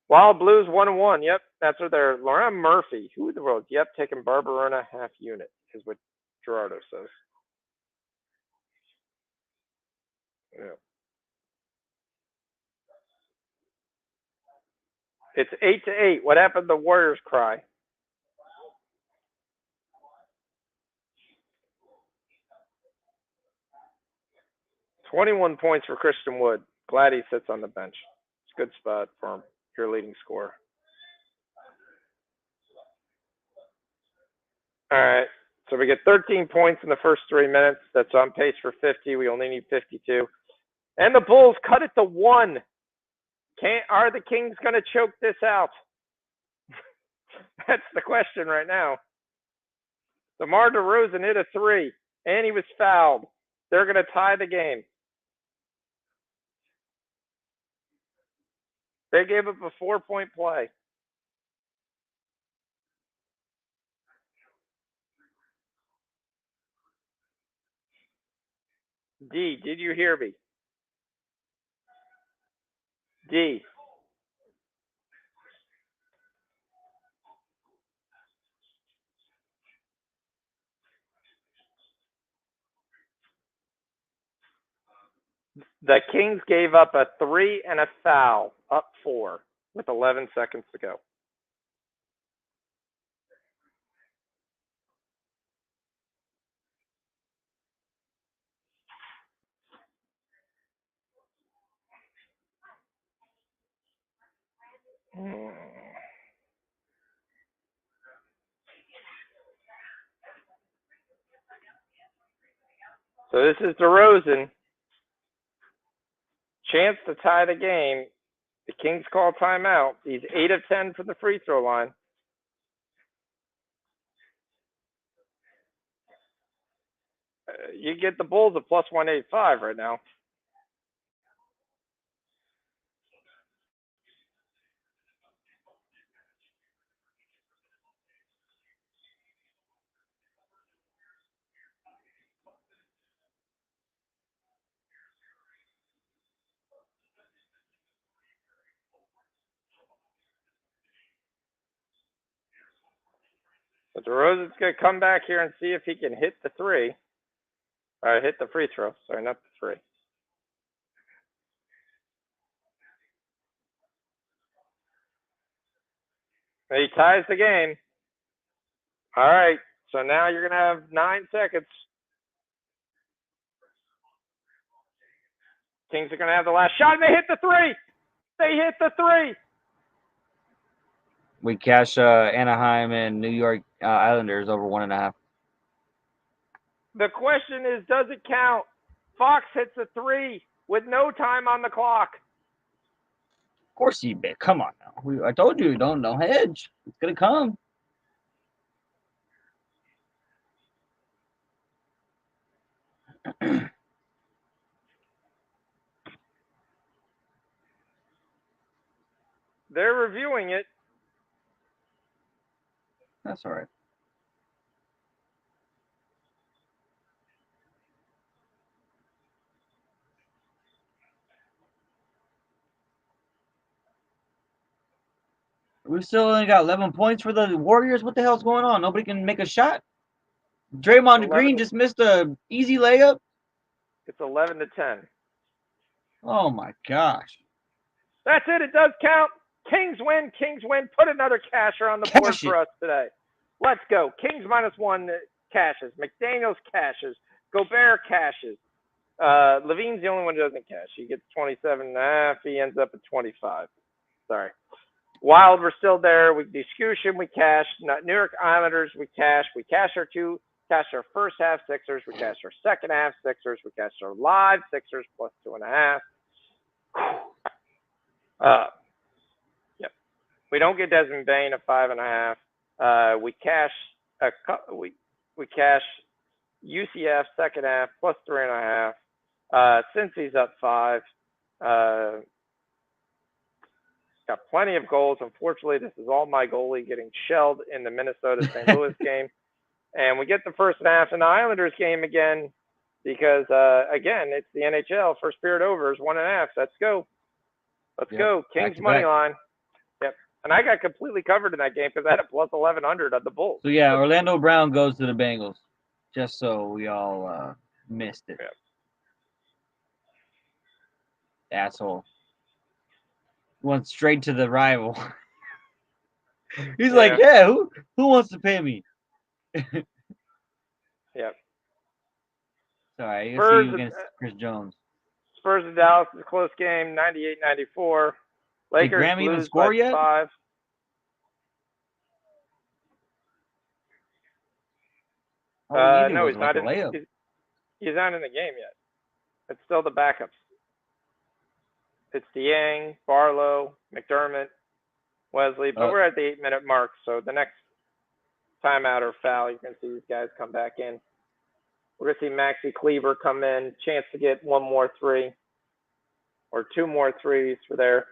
Wild Blues 1-1. Yep, that's what they're. Lauren Murphy, who in the world? Yep, taking Barbarona half unit is what Gerardo says. Yeah. It's 8-8. What happened to the Warriors cry? $21 points for Christian Wood. Glad he sits on the bench. It's a good spot for him. Your leading scorer. All right. So we get 13 points in the first 3 minutes. That's on pace for 50. We only need 52. And the Bulls cut it to 1. Are the Kings going to choke this out? That's the question right now. DeMar DeRozan hit a 3, and he was fouled. They're going to tie the game. They gave up a 4-point play. D, did you hear me? D. The Kings gave up a 3 and a foul, up 4, with 11 seconds to go. So this is DeRozan. Chance to tie the game. The Kings call timeout. He's 8 of 10 from the free throw line. You get the Bulls at plus 185 right now. So DeRozan's going to come back here and see if he can hit the 3. Hit the free throw. Sorry, not the 3. He ties the game. All right. So now you're going to have 9 seconds. Kings are going to have the last shot, and they hit the 3. They hit the 3. We cash Anaheim and New York Islanders over 1.5. The question is, does it count? Fox hits a 3 with no time on the clock. Of course you bet. Come on now. I told you, don't hedge. It's gonna come. They're reviewing it. That's all right. We still only got 11 points for the Warriors. What the hell's going on? Nobody can make a shot. Draymond Green just missed a easy layup. It's 11-10. Oh my gosh. That's it. It does count. Kings win. Kings win. Put another casher on the board for us today. Let's go. Kings -1 cashes. McDaniels cashes. Gobert cashes. Levine's the only one who doesn't cash. He gets 27.5. He ends up at 25. Sorry. Wild, we're still there. Discussion, we cashed. New York Islanders, we cashed. We cashed our first half Sixers. We cashed our second half Sixers. We cashed our live Sixers +2.5. Yep. We don't get Desmond Bain at 5.5. We cash we cash UCF second half +3.5. Since he's up 5. Got plenty of goals. Unfortunately, this is all my goalie getting shelled in the Minnesota-St. Louis game. And we get the first half in the Islanders game again because, again, it's the NHL. First period over is 1.5. Let's go. Let's go. Kings money line. Yep. And I got completely covered in that game because I had a +1100 on the Bulls. So, yeah, Orlando Brown goes to the Bengals, just so we all missed it. Yep. Asshole. Went straight to the rival. He's like, yeah, who wants to pay me? Yep. Sorry, you see you against Chris Jones. Spurs and Dallas is a close game, 98-94. Lakers Did Graham even lose score by yet? 5. No, he's not in. He's not in the game yet. It's still the backups. It's DeYang, Barlow, McDermott, Wesley, but we're at the 8-minute mark, so the next timeout or foul, you can see these guys come back in. We're going to see Maxi Kleber come in, chance to get 1 more 3 or 2 more 3s for their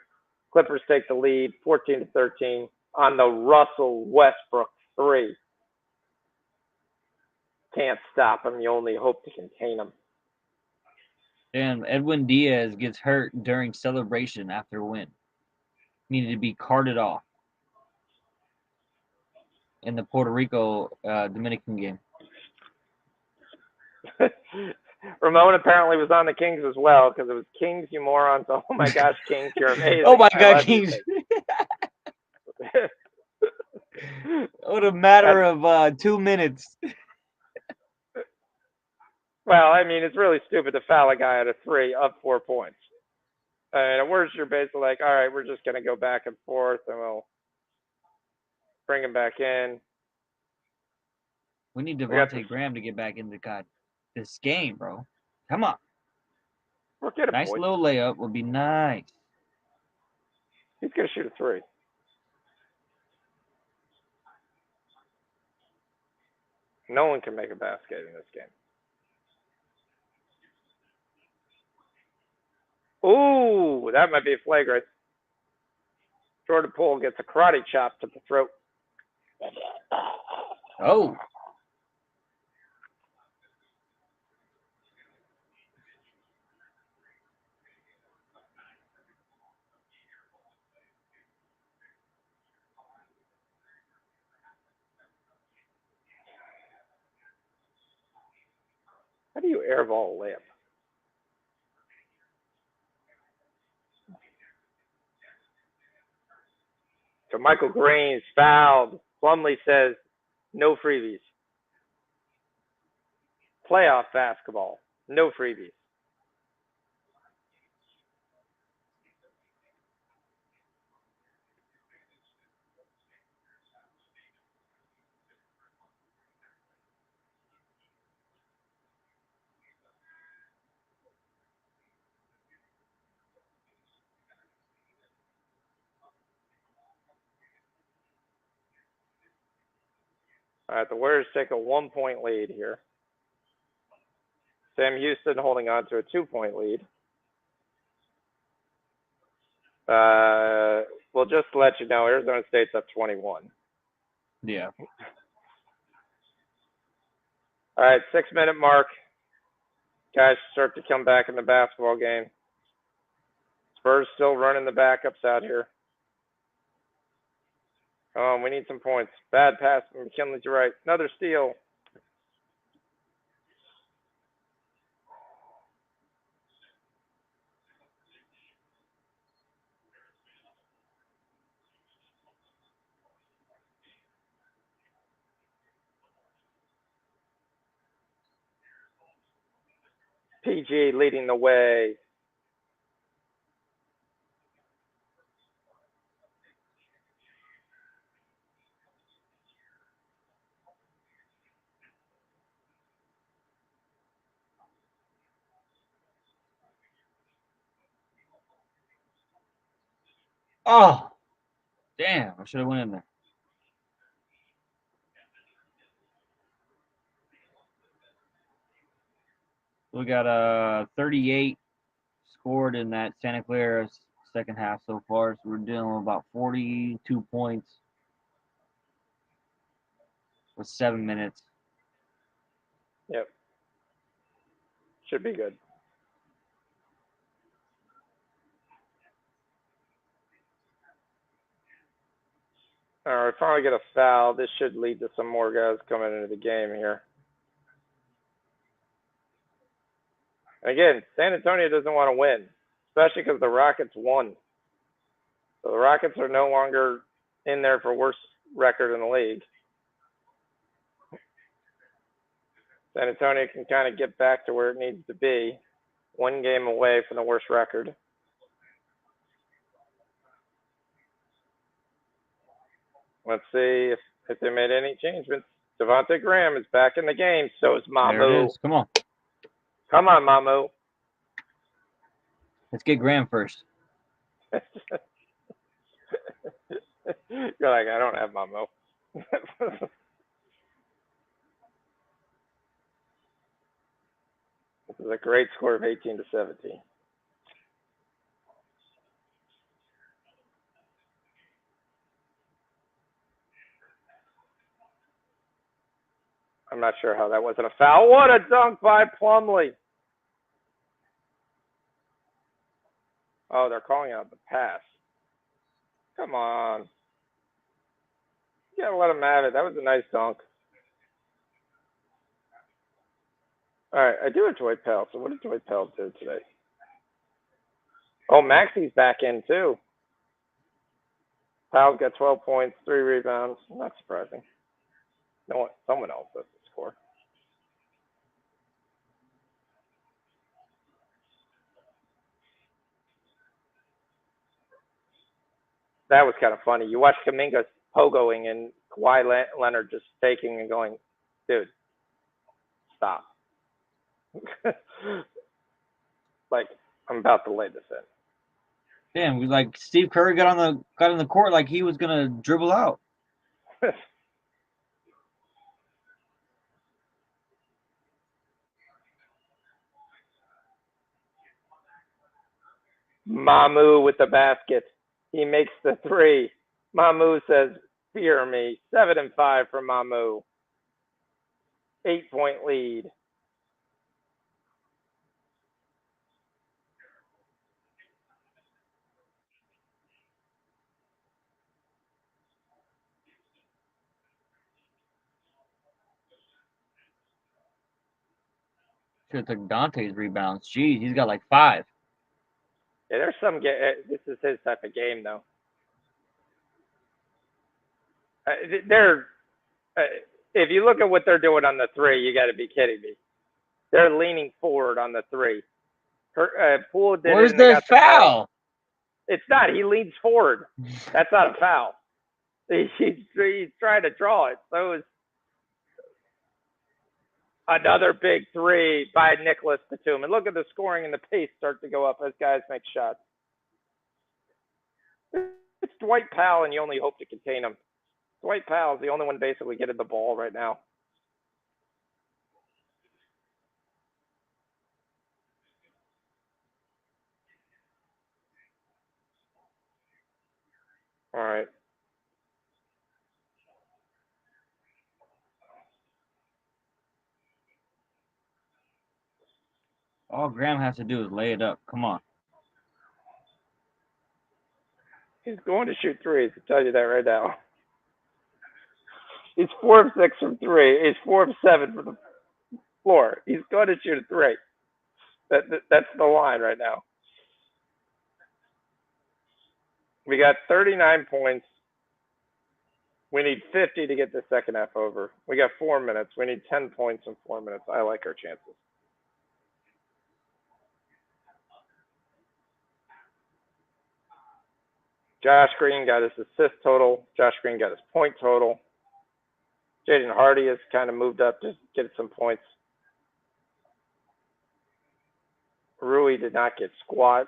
Clippers take the lead, 14-13 on the Russell Westbrook 3. Can't stop him. You only hope to contain him. And Edwin Diaz gets hurt during celebration after a win. Needed to be carted off in the Puerto Rico Dominican game. Ramon apparently was on the Kings as well because it was Kings, you morons. Oh my gosh, Kings, you're amazing. Oh my God, Kings. What a matter of 2 minutes. Well, I mean, it's really stupid to foul a guy at a 3 up 4 points. And at worst, you're basically like, all right, we're just going to go back and forth and we'll bring him back in. We need Devontae Graham to get back into this game, bro. Come on. Nice little layup would be nice. He's going to shoot a 3. No one can make a basket in this game. Ooh, that might be a flagrant. Jordan Poole gets a karate chop to the throat. Oh. How do you airball a layup? So Michael Green's fouled. Plumlee says, no freebies. Playoff basketball, no freebies. All right, the Warriors take a 1-point lead here. Sam Houston holding on to a 2-point lead. We'll just let you know, Arizona State's up 21. Yeah. All right, 6-minute mark. Guys start to come back in the basketball game. Spurs still running the backups out here. Come on, we need some points. Bad pass from McKinley to right. Another steal. PG leading the way. Oh, damn! I should have went in there. We got 38 scored in that Santa Clara second half so far, so we're dealing with about 42 points with 7 minutes. Yep. Should be good. All right, finally get a foul. This should lead to some more guys coming into the game here. Again, San Antonio doesn't want to win, especially because the Rockets won. So the Rockets are no longer in there for worst record in the league. San Antonio can kind of get back to where it needs to be, 1 game away from the worst record. Let's see if they made any changements. Devontae Graham is back in the game. So is Mamu. There it is. Come on. Come on, Mamu. Let's get Graham first. You're like, I don't have Mamu. This is a great score of 18-17. I'm not sure how that wasn't a foul. What a dunk by Plumlee. Oh, they're calling out the pass. Come on. You gotta let him have it. That was a nice dunk. All right, I do enjoy Pell. So what did Joy Pell do today? Oh, Maxi's back in too. Powell's got 12 points, 3 rebounds. Not surprising. No one, someone else has to score. That was kind of funny. You watch Kuminga pogoing and Kawhi Leonard just taking and going, dude, stop. Like, I'm about to lay this in. Damn, like Steve Kerr got in the court like he was gonna dribble out. Mamu with the basket. He makes the 3. Mamu says, fear me. 7 and 5 for Mamu. 8-point lead. Should have took Dante's rebounds. Jeez, he's got like 5. Yeah, there's some. This is his type of game, though. If you look at what they're doing on the 3, you got to be kidding me. They're leaning forward on the 3. Poole did Where's it. And the foul? It's not. He leans forward. That's not a foul. He's trying to draw it. So it's another big 3 by Nicholas Batum. And look at the scoring and the pace start to go up as guys make shots. It's Dwight Powell, and you only hope to contain him. Dwight Powell's the only one basically getting the ball right now. All right. All Graham has to do is lay it up. Come on. He's going to shoot threes. I'll tell you that right now. He's 4 of 6 from 3. He's 4 of 7 from the floor. He's going to shoot a 3. That's the line right now. We got 39 points. We need 50 to get the second half over. We got 4 minutes. We need 10 points in 4 minutes. I like our chances. Josh Green got his assist total. Josh Green got his point total. Jaden Hardy has kind of moved up to get some points. Rui did not get squat.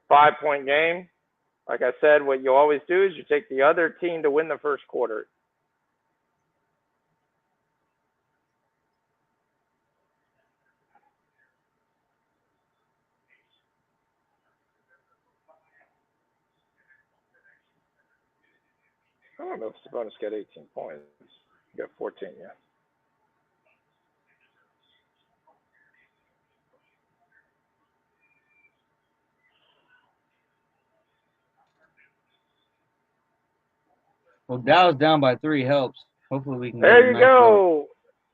Five-point game. Like I said, what you always do is you take the other team to win the first quarter. I don't know if Sabonis got 18 points. He got 14, yeah. Well, Dallas down by 3 helps. Hopefully we can. There you go.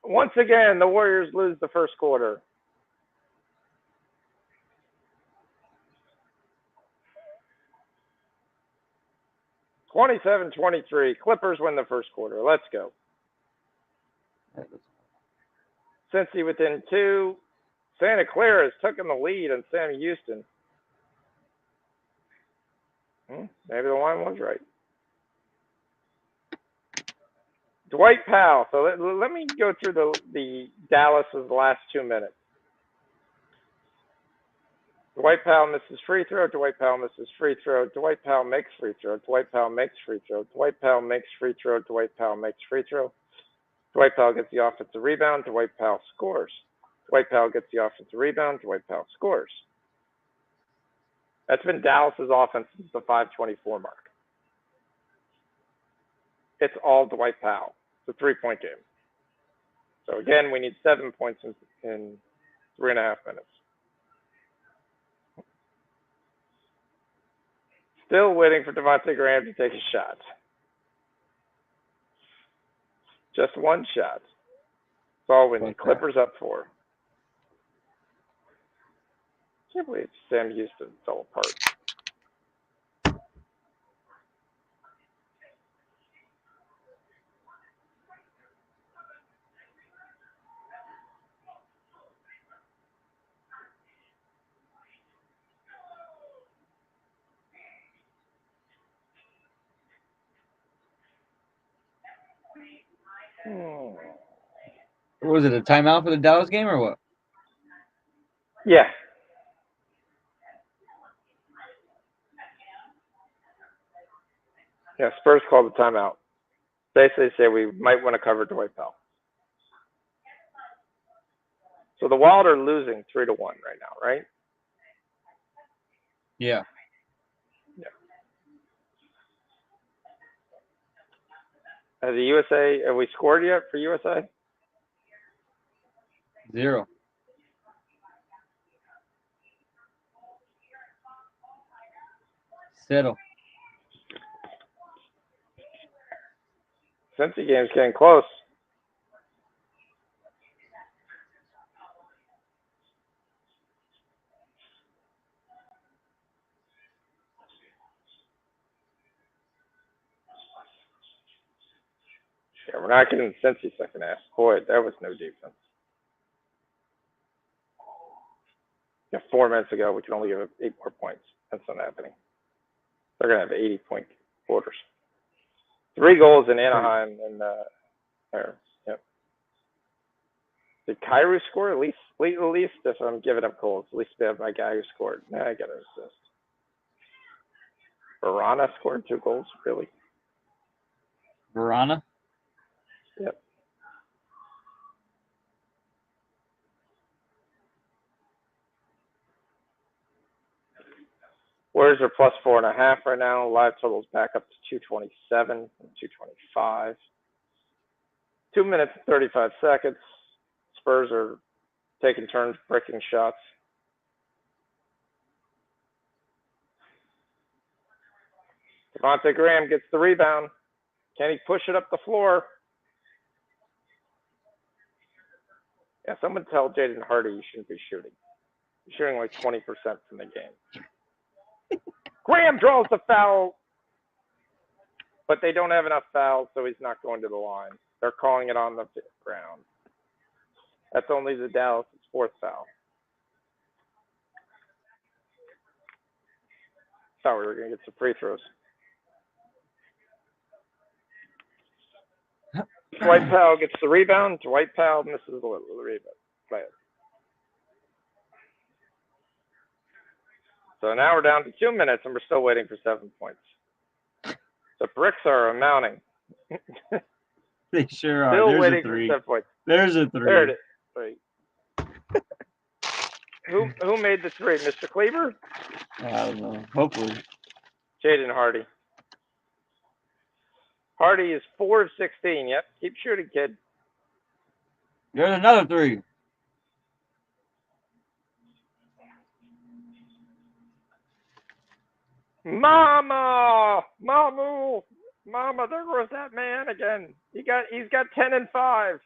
Once again, the Warriors lose the first quarter. (27-23). Clippers win the first quarter. Let's go. Cincy within 2. Santa Clara has taken the lead on Sam Houston. Maybe the line was right. Dwight Powell. So let me go through the Dallas's last 2 minutes. Dwight Powell misses free throw. Dwight Powell misses free throw. Dwight Powell makes free throw. Dwight Powell makes free throw. Dwight Powell makes free throw. Dwight Powell makes free throw. Dwight Powell gets the offensive rebound. Dwight Powell scores. Dwight Powell gets the offensive rebound. Dwight Powell scores. That's been Dallas's offense since the 5:24 mark. It's all Dwight Powell. It's a 3-point game. So again, we need 7 points in 3.5 minutes. Still waiting for Devontae Graham to take a shot. Just one shot. That's all we need. Clippers up 4. Can't believe Sam Houston fell apart. Was it a timeout for the Dallas game or what? Yeah. Yeah, Spurs called the timeout. Basically say we might want to cover Dwight Powell. So the Wild are losing 3-1 right now, right? Yeah. Has the USA, have we scored yet for USA? 0. Settle. Cincy game's getting close. Yeah, we're not getting Cincy second half. Boy, that was no defense. Yeah, 4 minutes ago, we can only give up 8 more points. That's not happening. They're going to have 80-point quarters. 3 goals in Anaheim and there. Yep. Did Kyrou score at least if I'm giving up goals? At least we have my guy who scored. Nah, I got an assist. Verana scored 2 goals, really? Verana? Yep. Warriors are plus 4.5 right now. Live total's back up to 227 and 225. 2 minutes and 35 seconds. Spurs are taking turns breaking shots. Devontae Graham gets the rebound. Can he push it up the floor? Yeah, someone tell Jaden Hardy you shouldn't be shooting. He's shooting like 20% from the game. Graham draws the foul, but they don't have enough fouls, so he's not going to the line. They're calling it on the ground. That's only the Dallas' 4th foul. Thought we were going to get some free throws. Dwight Powell gets the rebound. Dwight Powell misses the rebound. Play it. So now we're down to 2 minutes, and we're still waiting for 7 points. The bricks are amounting. They sure are. Still There's waiting a 3. for 7 points. There's a 3. There it is. 3. Who made the 3? Mr. Kleber? I don't know. Hopefully. Jaden Hardy. Hardy is 4 of 16. Yep. Keep shooting, kid. There's another 3. Mama! Mama, there goes that man again. He's got 10 and 5.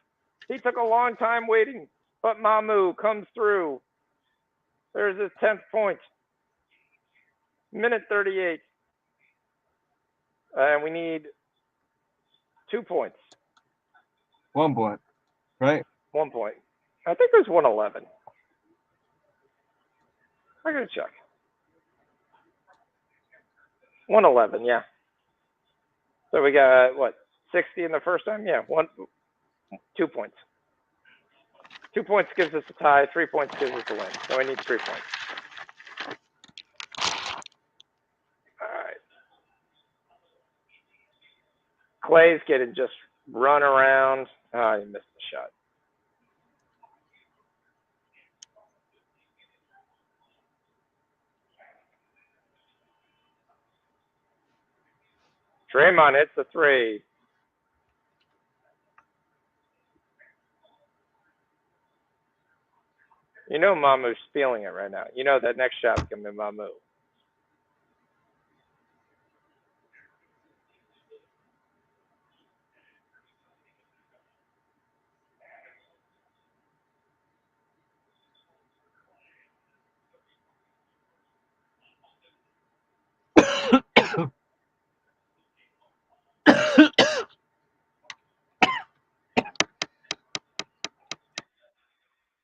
He took a long time waiting, but Mamu comes through. There's his 10th point. Minute 38. And we need 2 points. 1 point, right? 1 point. I think there's 111. I'm going to check. 111, yeah. So we got, what, 60 in the first time? Yeah, 2 points. 2 points gives us a tie. 3 points gives us a win. So I need 3 points. All right. Clay's getting just run around. Oh, he missed the shot. Draymond hits the 3. You know Mamu's feeling it right now. You know that next shot's going to be Mamu.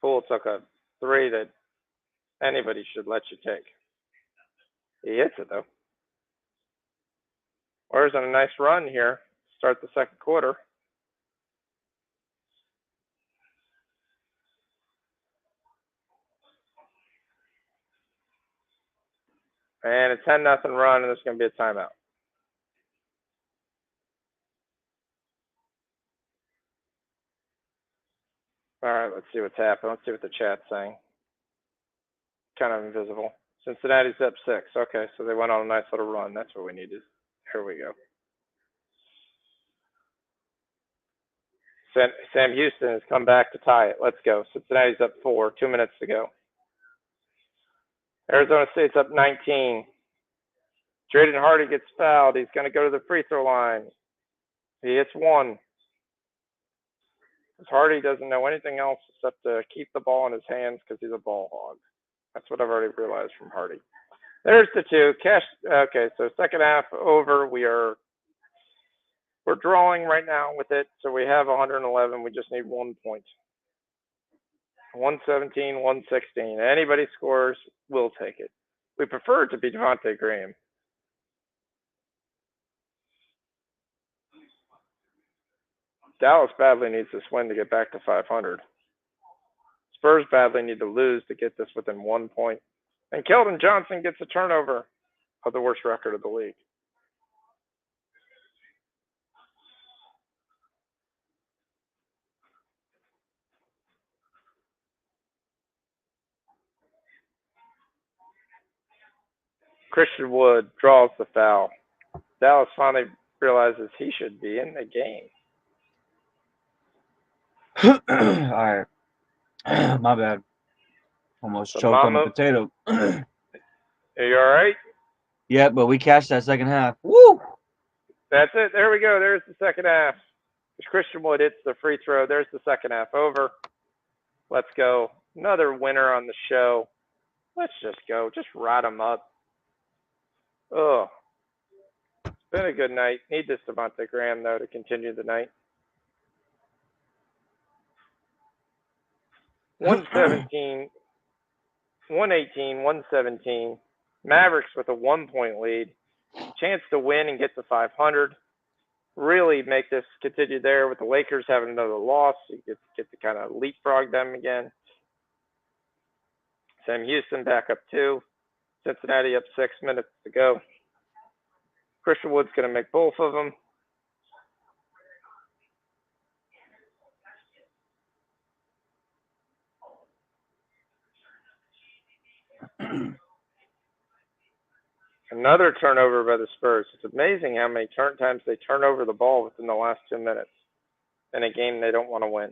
Poole took a 3 that anybody should let you take. He hits it, though. Warriors on a nice run here. Start the second quarter. And a 10-0 run, and there's going to be a timeout. All right, let's see what's happening. Let's see what the chat's saying. Kind of invisible. Cincinnati's up 6. Okay, so they went on a nice little run. That's what we needed. Here we go. Sam Houston has come back to tie it. Let's go. Cincinnati's up 4. 2 minutes to go. Arizona State's up 19. Jaden Hardy gets fouled. He's going to go to the free throw line. He hits 1. Because Hardy doesn't know anything else except to keep the ball in his hands because he's a ball hog. That's what I've already realized from Hardy. There's the 2. Okay, so second half over. We are We're drawing right now with it, so we have 111. We just need 1 point. 117, 116. Anybody scores, we'll take it. We prefer it to be Devontae Graham. Dallas badly needs this win to get back to 500. Spurs badly need to lose to get this within 1 point. And Keldon Johnson gets a turnover of the worst record of the league. Christian Wood draws the foul. Dallas finally realizes he should be in the game. All right. My bad. Almost So choked on a potato. Are you all right? Yeah, but we cashed that second half. Woo! That's it. There we go. There's the second half. Christian Wood hits the free throw. There's the second half over. Let's go. Another winner on the show. Let's just go. Just ride them up. Oh, it's been a good night. Need this Devontae Graham, though, to continue the night. 117, 118, 117. Mavericks with a 1 point lead. Chance to win and get to 500. Really make this continue there with the Lakers having another loss. You get to kind of leapfrog them again. Sam Houston back up 2. Cincinnati up 6 minutes to go. Christian Wood's going to make both of them. Another turnover by the Spurs. It's amazing how many times they turn over the ball within the last 2 minutes in a game they don't want to win.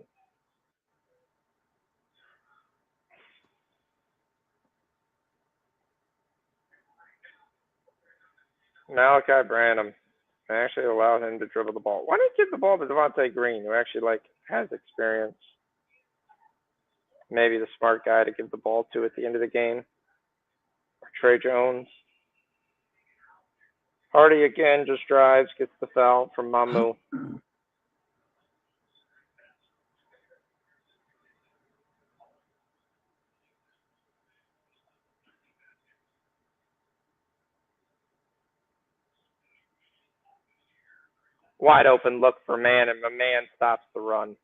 Malachi Branham. I actually allowed him to dribble the ball. Why don't you give the ball to Devontae Green, who actually has experience? Maybe the smart guy to give the ball to at the end of the game. Or Trey Jones. Hardy again just drives, gets the foul from Mamu. Wide open look for man, and my man stops the run.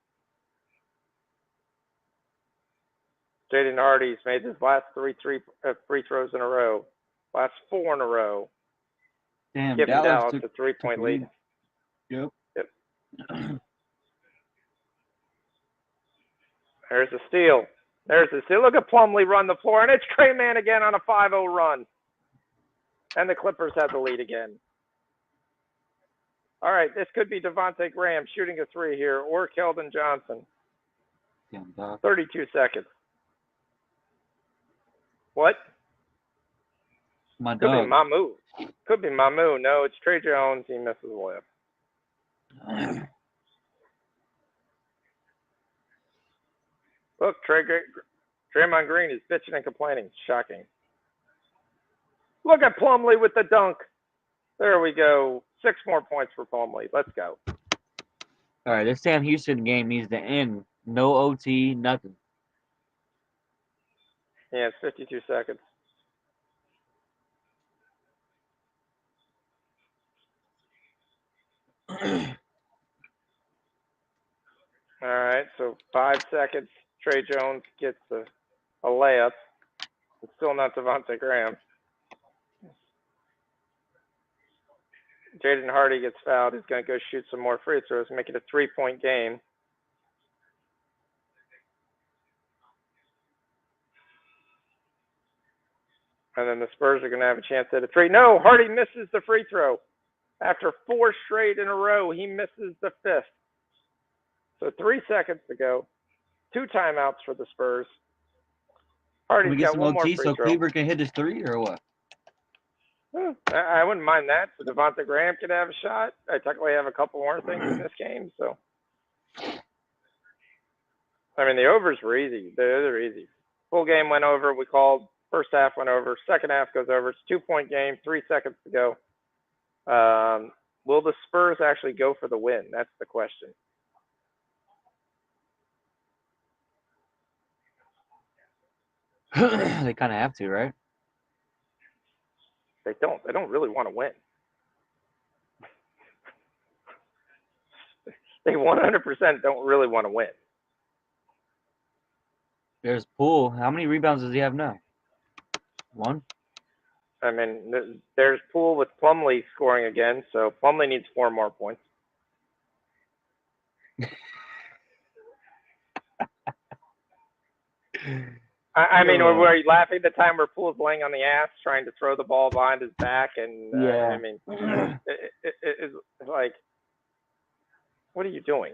Jaden Hardy's made his last three free throws in a row. Last 4 in a row. Damn, Giving Dallas a 3-point lead. Yep. There's a steal. Look at Plumlee run the floor, and it's Trey Mann again on a 5-0 run. And the Clippers have the lead again. All right, this could be Devontae Graham shooting a 3 here, or Keldon Johnson. 32 seconds. What? My Could dog. be Mamu. Could be Mamu. No, it's Trey Jones. He misses the layup. Look, Draymond Green is bitching and complaining. Shocking. Look at Plumlee with the dunk. There we go. 6 more points for Plumlee. Let's go. All right, this Sam Houston game needs to end. No OT, nothing. Yeah, it's 52 seconds. All right, so 5 seconds. Trey Jones gets a layup. It's still not Devontae Graham. Jaden Hardy gets fouled. He's going to go shoot some more free throws, make it a 3-point game. And then the Spurs are going to have a chance at a 3. No, Hardy misses the free throw. After 4 straight in a row, he misses the 5th. So 3 seconds to go. 2 timeouts for the Spurs. Hardy's got one more free so throw. Cleaver can hit his 3 or what? I wouldn't mind that. So Devontae Graham could have a shot. I technically have a couple more things in this game. So, I mean, the overs were easy. They're easy. Full game went over. We called. First half went over. Second half goes over. It's a 2-point game. 3 seconds to go. will the Spurs actually go for the win? That's the question. They kind of have to, right? They don't. They don't really want to win. They 100% don't really want to win. There's Poole. How many rebounds does he have now? 1? I mean, there's Poole with Plumlee scoring again, so Plumlee needs 4 more points. I mean, were you laughing at the time where Poole's laying on the ass trying to throw the ball behind his back? And yeah. I mean, it's like, what are you doing?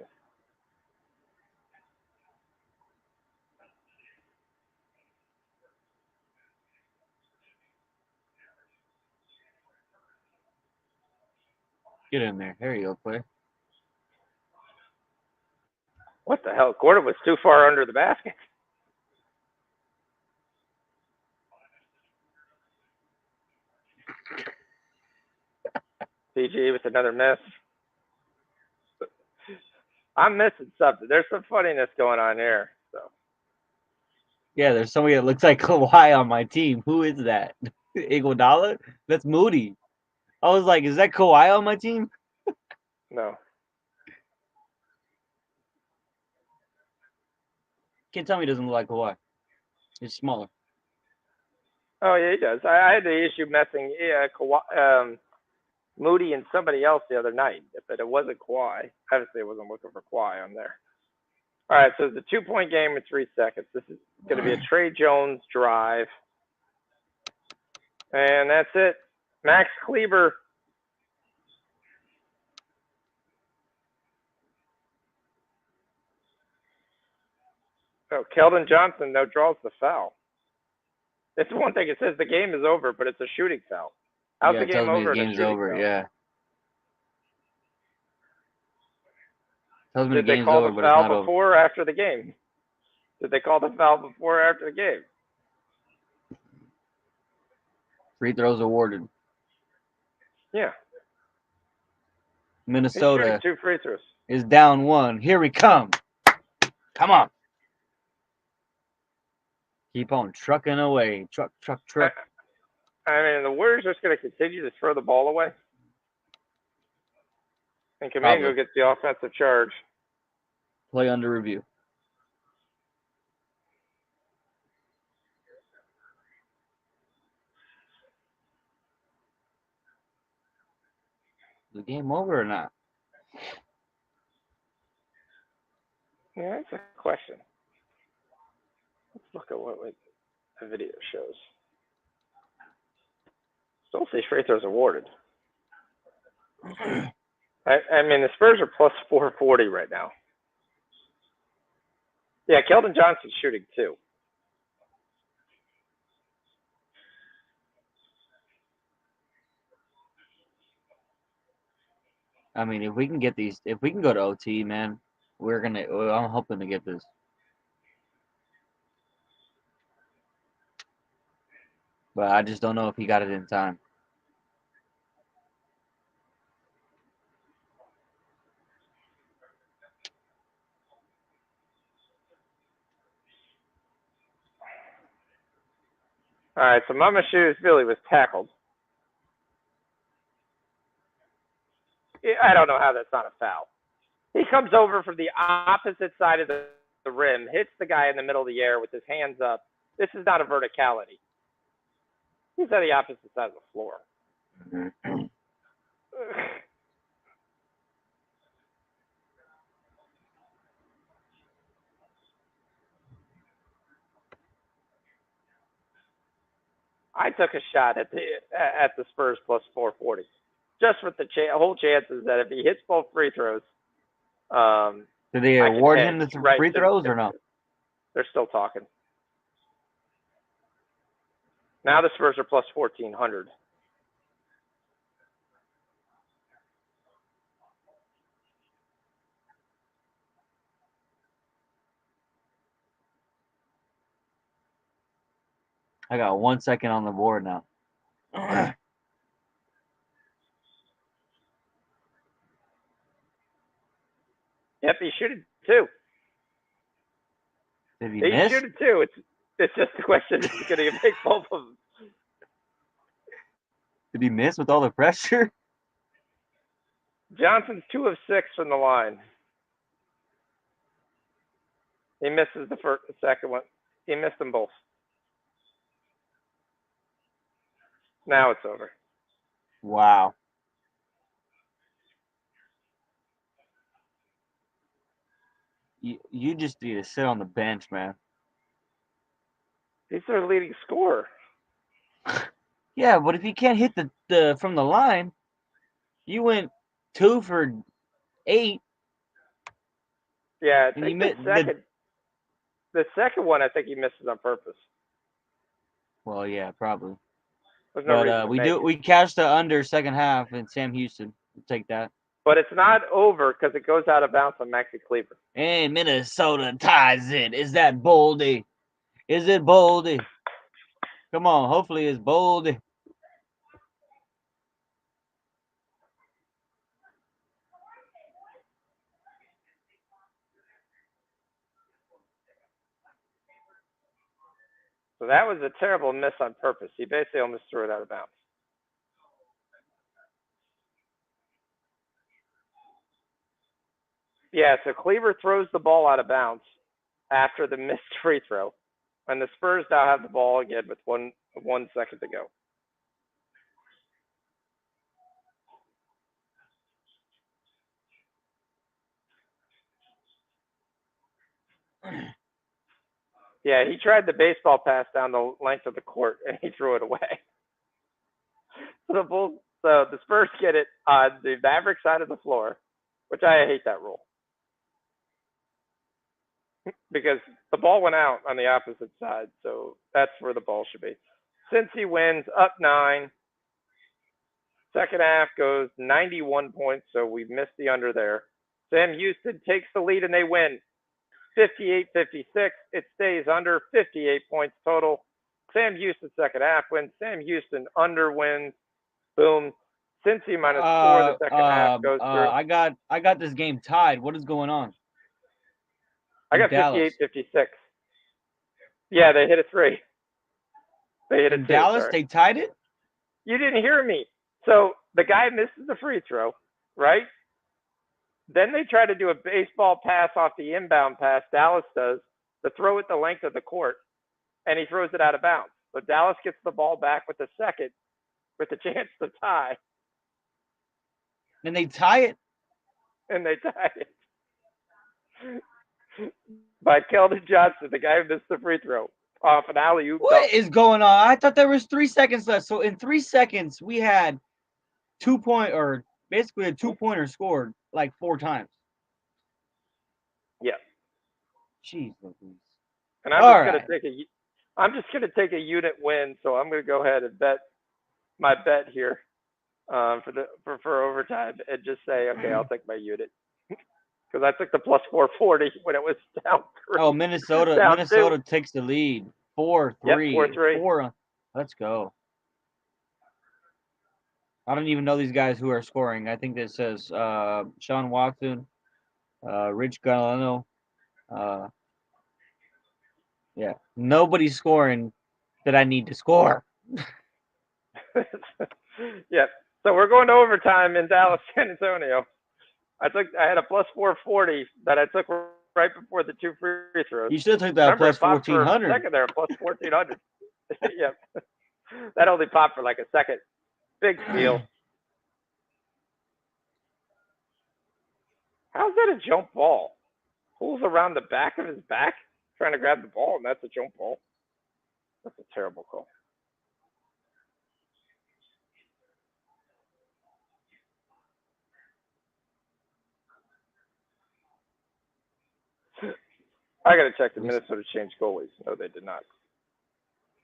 Get in there. There you go, player. What the hell? Gordon was too far under the basket. PG with another miss. I'm missing something. There's some funniness going on here. So. Yeah, there's somebody that looks like Kawhi on my team. Who is that? Iguodala? That's Moody. I was like, is that Kawhi on my team? No. Can't tell me he doesn't look like Kawhi. He's smaller. Oh yeah, he does. I had the issue messing Kawhi, Moody and somebody else the other night, but it wasn't Kawhi. Obviously, I wasn't looking for Kawhi on there. All right, so it's a 2-point game in 3 seconds. This is going to be a Trey Jones drive. And that's it. Max Kleber. Oh, Keldon Johnson, no, draws the foul. It's one thing. It says the game is over, but it's a shooting foul. How's yeah, the game over? The game's over, foul? yeah. Tells me Did the they game's call over, the but it's foul not before or after the game? Did they call the foul before or after the game? Free throws awarded. Yeah. Minnesota 2 free throws. is down 1. Here we come. Come on. Keep on trucking away. Truck. I mean, the Warriors are just going to continue to throw the ball away. And Kamingo gets the offensive charge. Play under review. Is the game over or not? Yeah, that's a question. Let's look at what the video shows. Still see free throws awarded. I mean, the Spurs are plus 440 right now. Yeah, Keldon Johnson's shooting too. I mean, if we can go to OT, man, I'm hoping to get this. But I just don't know if he got it in time. All right, so Mama Shoes Billy was tackled. I don't know how that's not a foul. He comes over from the opposite side of the rim, hits the guy in the middle of the air with his hands up. This is not a verticality. He's on the opposite side of the floor. I took a shot at the Spurs plus 440, just with the whole chances that if he hits both free throws, did they award him the free throws or no? They're still talking. Now the Spurs are plus 1,400. I got 1 second on the board now. Yep, he shoot it too. Did he He miss? shoot it too. It's just a question if he's going to make both of them. Did he miss with all the pressure? Johnson's 2 of 6 from the line. He misses the second one. He missed them both. Now it's over. Wow. You just need to sit on the bench, man. He's their leading scorer. Yeah, but if you can't hit the from the line, you went 2 for 8. Yeah, I And think you the second one, I think he misses on purpose. Well, yeah, probably. There's no reason But to make it. we cashed the under second half, and Sam Houston will take that. But it's not over because it goes out of bounds on Maxi Cleaver. And Minnesota ties it. Is that Boldy? Is it Boldy? Come on, hopefully it's Boldy. So that was a terrible miss on purpose. He basically almost threw it out of bounds. Yeah, so Cleaver throws the ball out of bounds after the missed free throw. And the Spurs now have the ball again with 1 second to go. Yeah, he tried the baseball pass down the length of the court and he threw it away. So the Spurs get it on the Maverick side of the floor, which I hate that rule. Because the ball went out on the opposite side, so that's where the ball should be. Cincy wins, up 9. Second half goes 91 points, so we missed the under there. Sam Houston takes the lead and they win 58-56. It stays under 58 points total. Sam Houston second half wins. Sam Houston under wins. Boom. Cincy minus 4 the second half goes through. I got this game tied. What is going on? I got 58-56. Yeah, they hit a 3. They hit a 2. Dallas, sorry. they tied it? You didn't hear me. So the guy misses the free throw, right? Then they try to do a baseball pass off the inbound pass, Dallas does, to throw it the length of the court, and he throws it out of bounds. So Dallas gets the ball back with the second, with a chance to tie. And they tie it? And they tie it. By Keldon Johnson, the guy who missed the free throw, off an alley-oop. What is going on? I thought there was 3 seconds left. So in 3 seconds, we had 2-point, or basically a 2-pointer scored like 4 times. Yeah. Jeez Louise. And I'm just gonna take a unit win, so I'm gonna go ahead and bet my bet here for overtime and just say, okay, I'll take my unit. Because I took the plus 440 when it was down 3. Oh, Minnesota takes the lead. 4-3. Yep, 4-3. 4. Let's go. I don't even know these guys who are scoring. I think that says Sean Watson, Rich Galano. Yeah, nobody's scoring that I need to score. Yep. So we're going to overtime in Dallas, San Antonio. I had a plus 440 that I took right before the 2 free throws. You should have took that plus 1,400. Second there, plus 1,400. Yep. That only popped for like a second. Big steal. How's that a jump ball? Pulls around the back of his back, trying to grab the ball, and that's a jump ball. That's a terrible call. I got to check the Minnesota changed goalies. No, they did not.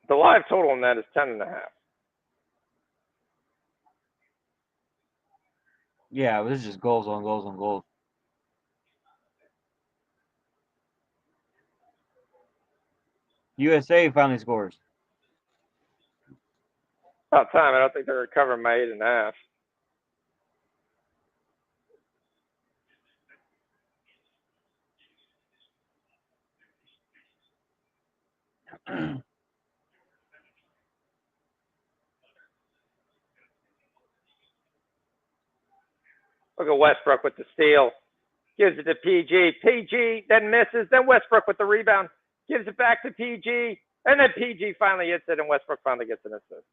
The live total on that is 10.5. Yeah, this is just goals on goals on goals. USA finally scores. About time. I don't think they're recovering my 8.5. Look at Westbrook with the steal. Gives it to PG. PG then misses. Then Westbrook with the rebound. Gives it back to PG. And then PG finally hits it, and Westbrook finally gets an assist.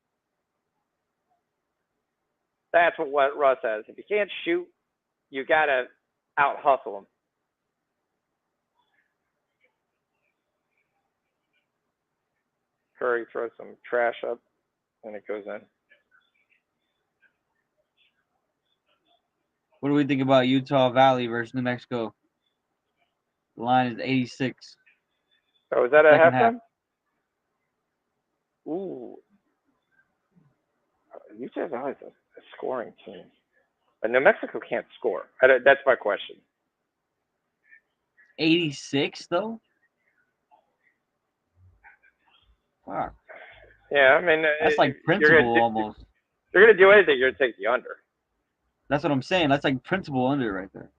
That's what Russ has. If you can't shoot, you got to out-hustle him. Curry throws some trash up, and it goes in. What do we think about Utah Valley versus New Mexico? The line is 86. Oh, is that a Second halftime? half. Ooh. Utah Valley's a scoring team. But New Mexico can't score. That's my question. 86 though? Fuck. Yeah, I mean, That's like principal almost. You're going to do anything, you're going to take the under. That's what I'm saying. That's like principal under right there.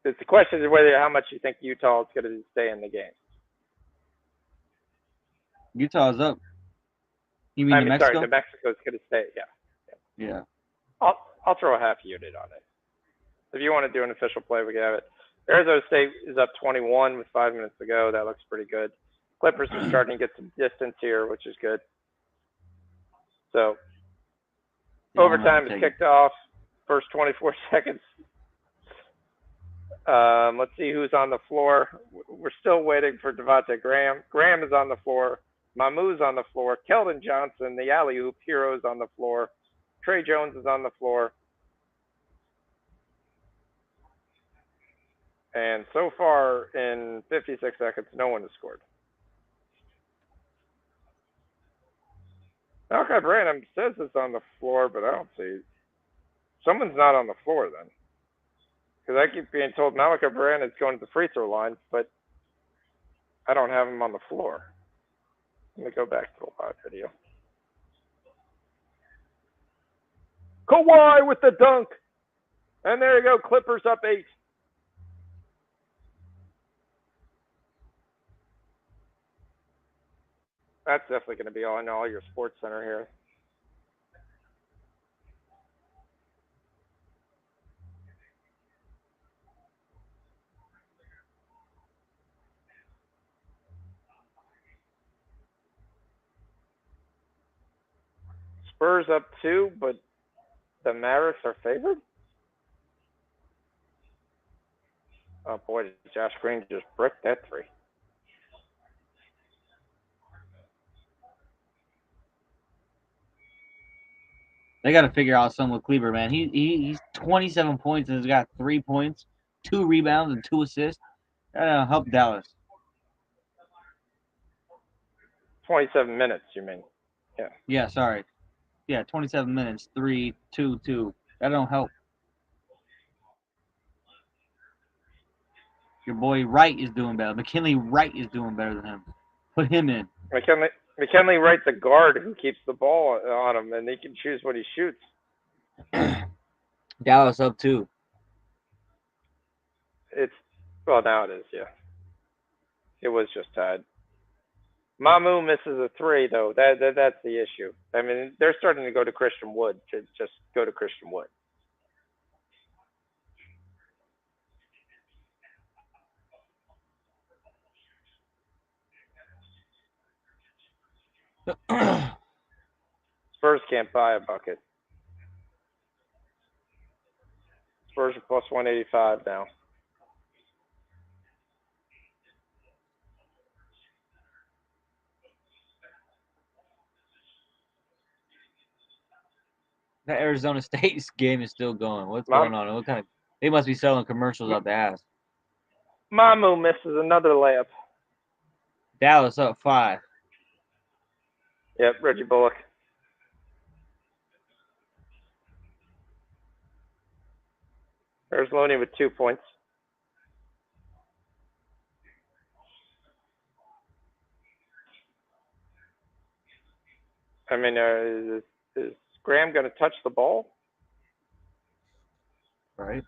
The question is how much you think Utah is going to stay in the game. Utah's up. You mean New Mexico? Sorry, New Mexico's going to stay. Yeah. I'll throw a half unit on it. If you want to do an official play, we can have it. Arizona State is up 21 with 5 minutes to go. That looks pretty good. Clippers are starting to get some distance here, which is good. So, overtime is kicked off. First 24 seconds. Let's see who's on the floor. We're still waiting for Devontae Graham. Graham is on the floor. Mamou's on the floor. Keldon Johnson, the alley-oop hero, is on the floor. Trey Jones is on the floor. And so far, in 56 seconds, no one has scored. Malachi Branham says it's on the floor, but I don't see it. Someone's not on the floor then. Because I keep being told Malachi Branham is going to the free throw line, but I don't have him on the floor. Let me go back to the live video. Kawhi with the dunk. And there you go, Clippers up 8. That's definitely going to be on all your Sports Center here. Spurs up 2, but the Mavericks are favored? Oh boy, did Josh Green just brick that 3. They got to figure out something with Kleber, man. He's 27 points and has got 3 points, 2 rebounds, and 2 assists. Help Dallas. 27 minutes, you mean? Yeah. Yeah, sorry. Yeah, 27 minutes, 3, 2, 2. That don't help. Your boy Wright is doing better. McKinley Wright is doing better than him. Put him in. McKinley Wright's a guard who keeps the ball on him, and he can choose what he shoots. Dallas up 2. Well, now it is, yeah. It was just tied. Mamou misses a 3, though. That's the issue. I mean, they're starting to go to Christian Wood. To just go to Christian Wood. Spurs can't buy a bucket. Spurs are plus 185 now. That Arizona State game is still going. What's going on? What kind of? They must be selling commercials out the ass. Mamou misses another layup. Dallas up 5. Yep, Reggie Bullock. There's Loney with 2 points. I mean, is Graham going to touch the ball? Right.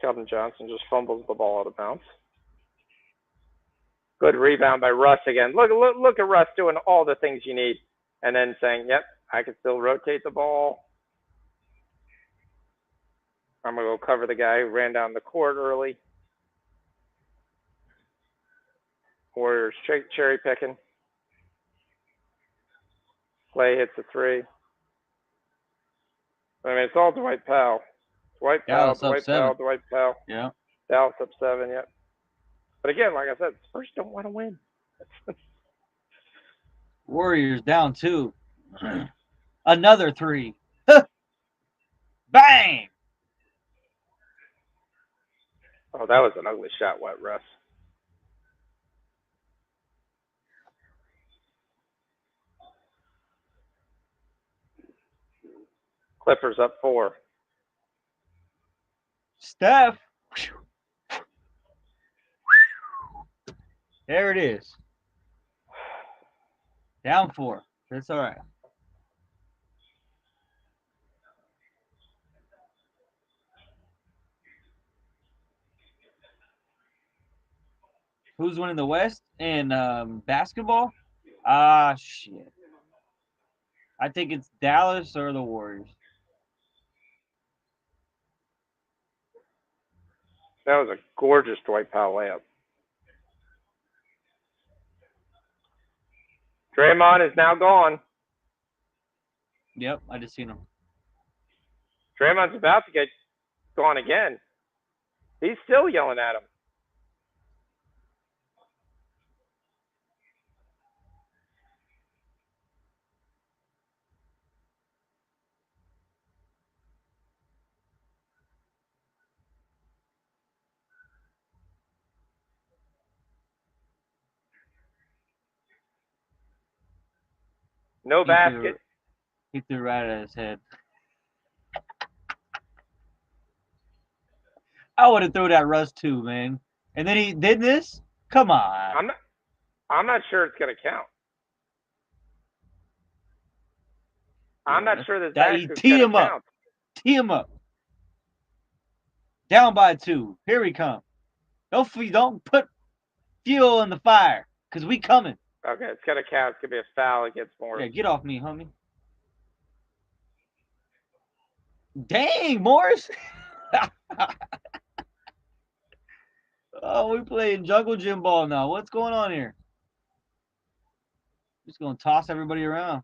Keldon Johnson just fumbles the ball out of bounds. Good rebound by Russ again. Look at Russ doing all the things you need, and then saying, "Yep, I can still rotate the ball. I'm gonna go cover the guy who ran down the court early." Warriors cherry picking. Clay hits a three. I mean, it's all Dwight Powell. Dwight Powell, Dwight Powell, Dwight Powell. Yeah. Dallas up 7, yep. But again, like I said, Spurs don't want to win. Warriors down 2. Another 3. Bang! Oh, that was an ugly shot, what, Russ? Clippers up 4. Steph. There it is. Down 4. That's all right. Who's winning the West in basketball? Ah, shit. I think it's Dallas or the Warriors. That was a gorgeous Dwight Powell layup. Draymond is now gone. Yep, I just seen him. Draymond's about to get gone again. He's still yelling at him. No basket. He threw right at his head. I would have thrown that Russ too, man. And then he did this? Come on. I'm not sure it's gonna count. I'm not sure that that's gonna count. Tee him up. Down by 2. Here we come. Don't put fuel in the fire, because we coming. Okay, it's gonna count. It's gonna be a foul against Morris. Yeah, get off me, homie. Dang, Morris. Oh, we playing jungle gym ball now. What's going on here? Just gonna toss everybody around.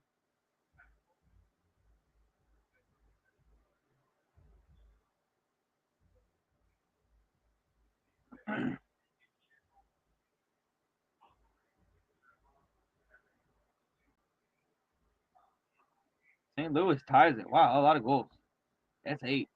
St. Louis ties it. Wow, a lot of goals. That's 8.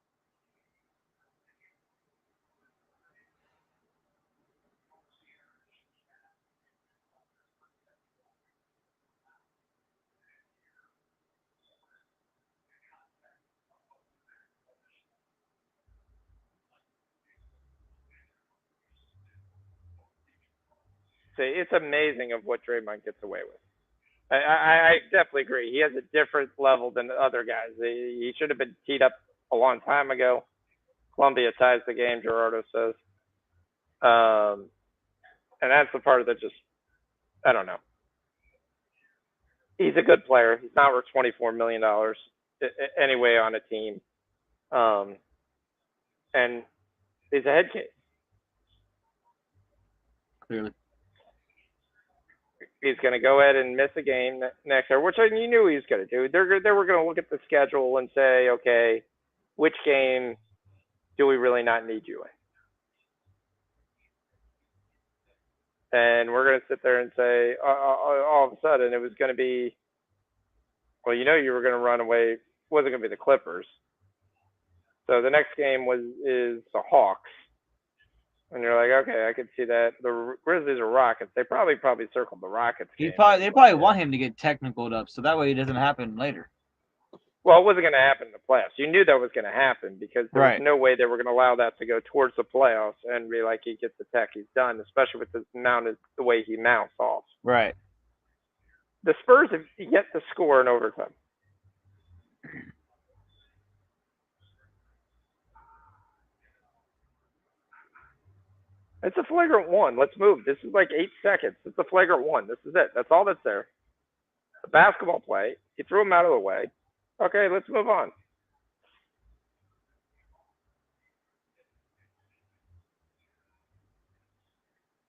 See, it's amazing of what Draymond gets away with. I definitely agree. He has a different level than the other guys. He should have been teed up a long time ago. Columbia ties the game, Gerardo says. And that's the part that just, I don't know. He's a good player. He's not worth $24 million anyway on a team. And he's a head case. Clearly. He's going to go ahead and miss a game next year, which you knew he was going to do. They were going to look at the schedule and say, okay, which game do we really not need you in? And we're going to sit there and say, all of a sudden, it was going to be, well, you were going to run away. It wasn't going to be the Clippers. So the next game is the Hawks. And you're like, okay, I could see that. The Grizzlies or Rockets. They probably circled the Rockets game. They probably want him to get technicaled up, so that way it doesn't happen later. Well, it wasn't going to happen in the playoffs. You knew that was going to happen because there was no way they were going to allow that to go towards the playoffs and be like, he gets the tech, he's done, especially with the way he mounts off. Right. The Spurs have yet to score in overtime. It's a flagrant one. Let's move. This is like 8 seconds. It's a flagrant one. This is it. That's all that's there. A basketball play. He threw him out of the way. Okay, let's move on.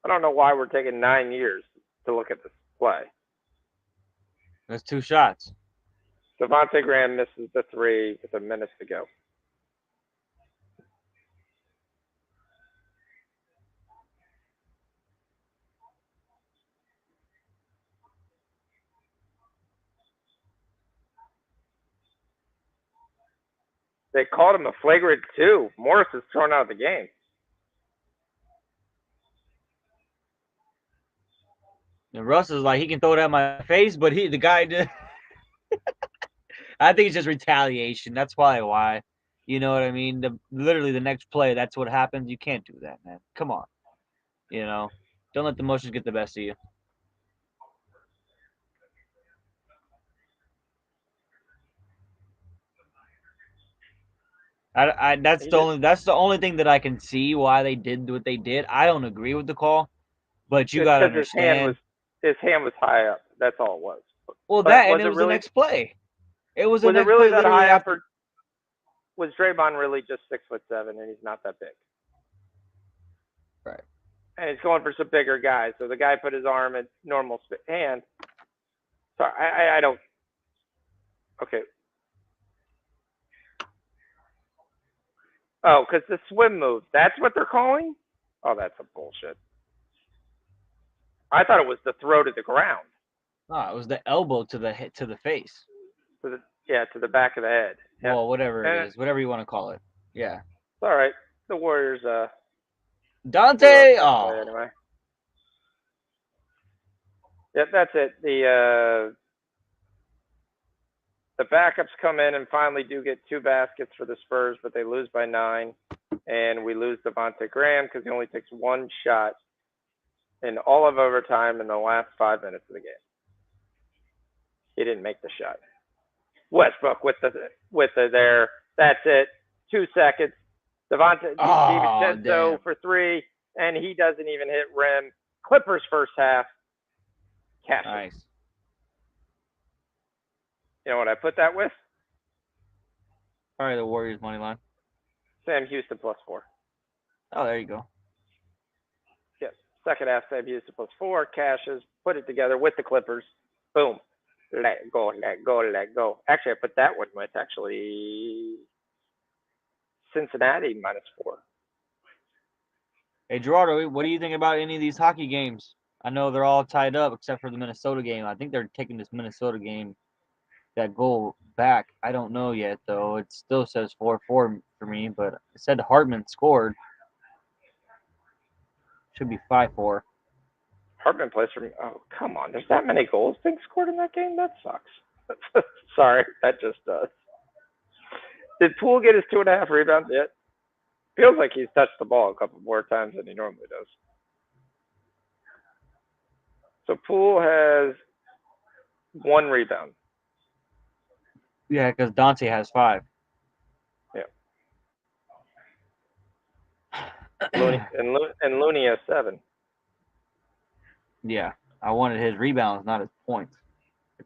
I don't know why we're taking 9 years to look at this play. That's 2 shots. Devontae Graham misses the 3 with a minute to go. They called him a flagrant 2. Morris is thrown out of the game. And Russ is like, he can throw it at my face, but the guy did. I think it's just retaliation. That's probably why. You know what I mean? Literally the next play, that's what happens. You can't do that, man. Come on. You know, don't let the emotions get the best of you. That's the only thing that I can see why they did what they did. I don't agree with the call, but you gotta understand. His hand was high up. That's all it was. Well, that and it was the next play. It was the next really play. That high After. Or was Draymond really just 6'7" and he's not that big? Right. And he's going for some bigger guys. So the guy put his arm at normal hand. Sorry, I don't. Okay. Oh, because the swim move. That's what they're calling? Oh, that's a bullshit. I thought it was the throw to the ground. No, it was the elbow to the face. To the back of the head. Yep. Well, whatever it is, whatever you want to call it. Yeah. It's all right. The Warriors. Dante. Oh. Anyway. Yep, that's it. The backups come in and finally do get 2 baskets for the Spurs, but they lose by 9, and we lose Devontae Graham because he only takes 1 shot in all of overtime in the last 5 minutes of the game. He didn't make the shot. Westbrook with the there. That's it. 2 seconds. DiVincenzo for 3, and he doesn't even hit rim. Clippers first half. Cash. Nice. You know what I put that with? Probably the Warriors money line. Sam Houston +4. Oh, there you go. Yes. Second half, Sam Houston +4. Cashes. Put it together with the Clippers. Boom. Let go, let go, let go. Actually, I put that one with Cincinnati -4. Hey, Gerardo, what do you think about any of these hockey games? I know they're all tied up except for the Minnesota game. I think they're taking this Minnesota game, that goal back. I don't know yet, though. It still says 4-4 for me, but it said Hartman scored. Should be 5-4. Hartman plays for me. Oh, come on. There's that many goals being scored in that game? That sucks. Sorry, that just does. Did Poole get his 2.5 rebounds yet? Feels like he's touched the ball a couple more times than he normally does. So Poole has 1 rebound. Yeah, because Dante has 5. Yeah. and Looney has 7. Yeah, I wanted his rebounds, not his points.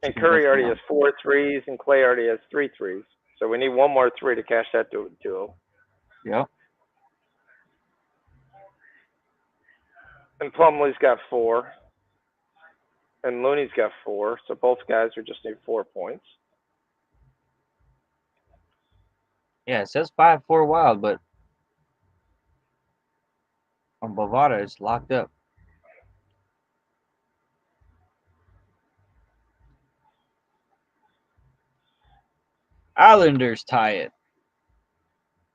And Curry already has 4 threes, and Clay already has 3 threes. So we need 1 more 3 to cash that duo. Yep. And Plumlee's got 4. And Looney's got 4. So both guys would just need 4 points. Yeah, it says 5-4 Wild, but on Bovada, it's locked up. Islanders tie it.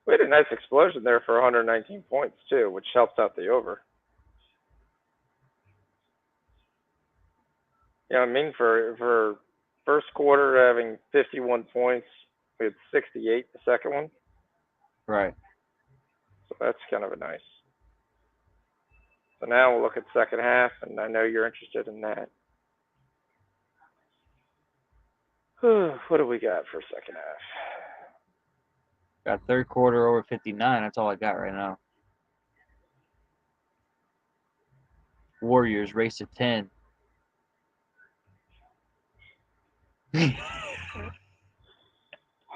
We had a nice explosion there for 119 points, too, which helps out the over. Yeah, I mean, for first quarter having 51 points, we had 68 the second one. Right. So that's kind of a nice. So now we'll look at second half, and I know you're interested in that. What do we got for second half? Got third quarter over 59. That's all I got right now. Warriors race to 10.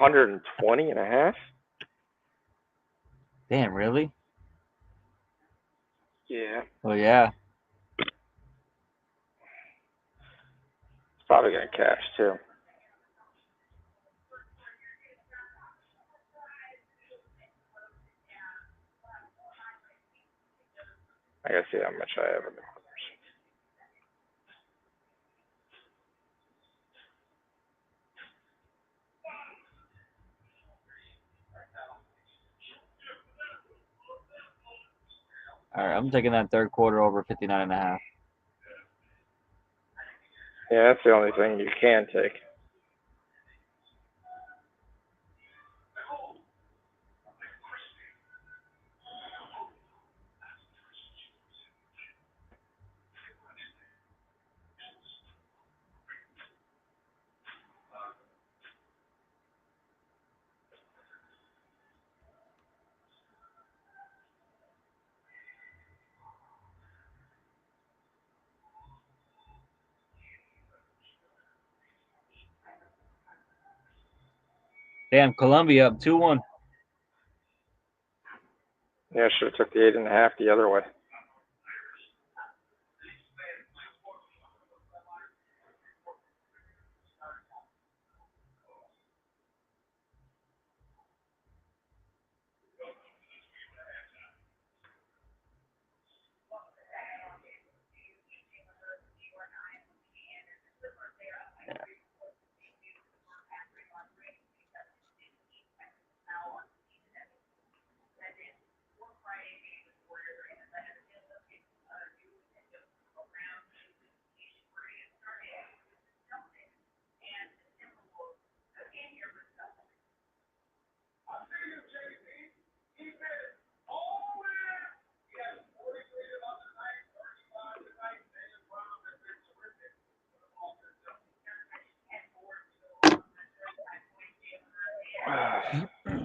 120.5. Damn, really? Yeah, Oh yeah. it's probably gonna cash too. I gotta see how much I have in the corners. All right, I'm taking that third quarter over 59.5. Yeah, that's the only thing you can take. Damn, Columbia up 2-1. Yeah, I should have took the 8.5 the other way.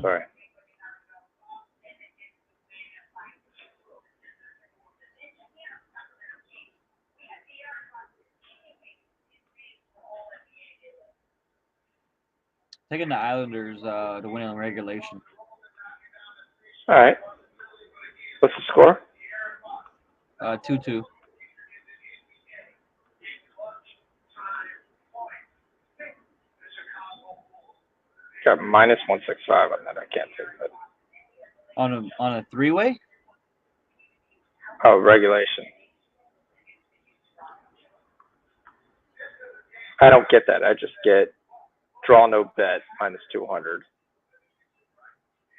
Sorry. Taking the Islanders to win in regulation. All right. What's the score? 2-2. Got minus 165 on that. I can't take that. On a three-way? Oh, regulation. I don't get that. I just get draw no bet minus 200.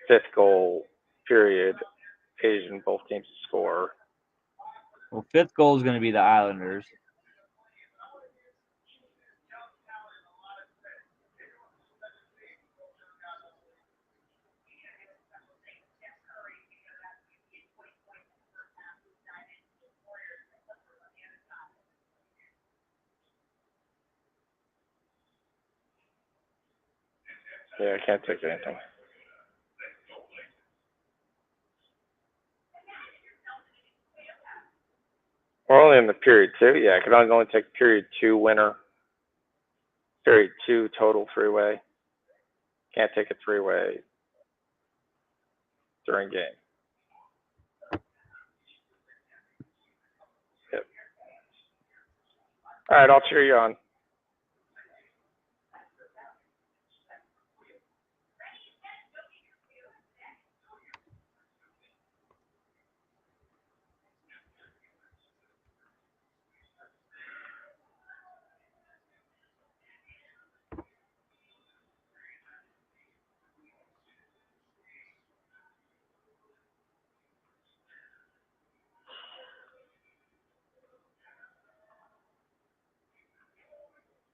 Fifth goal, period. Asian, both teams to score. Well, fifth goal is going to be the Islanders. Yeah, I can't take anything. We're only in the period two. Yeah, I can only take period two winner. Period two total three-way. Can't take a three-way during game. Yep. All right, I'll cheer you on.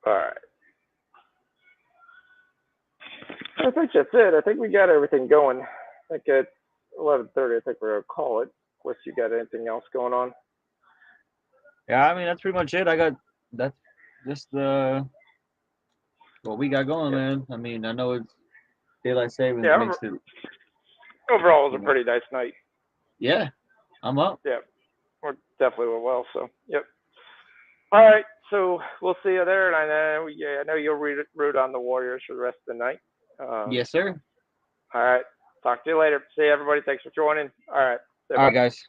All right. I think that's it. I think we got everything going. I think at 11:30, I think we're gonna call it. Unless you got anything else going on. Yeah, I mean, that's pretty much it. That's just what we got going, man. I mean, I know it's daylight savings makes it. Overall, it was a pretty nice night. Yeah, I'm up. Yeah, we're definitely went well. So, yep. All right, so we'll see you there, and I know you'll root on the Warriors for the rest of the night. Yes, sir. All right, talk to you later. See you, everybody. Thanks for joining. All right. All right, guys.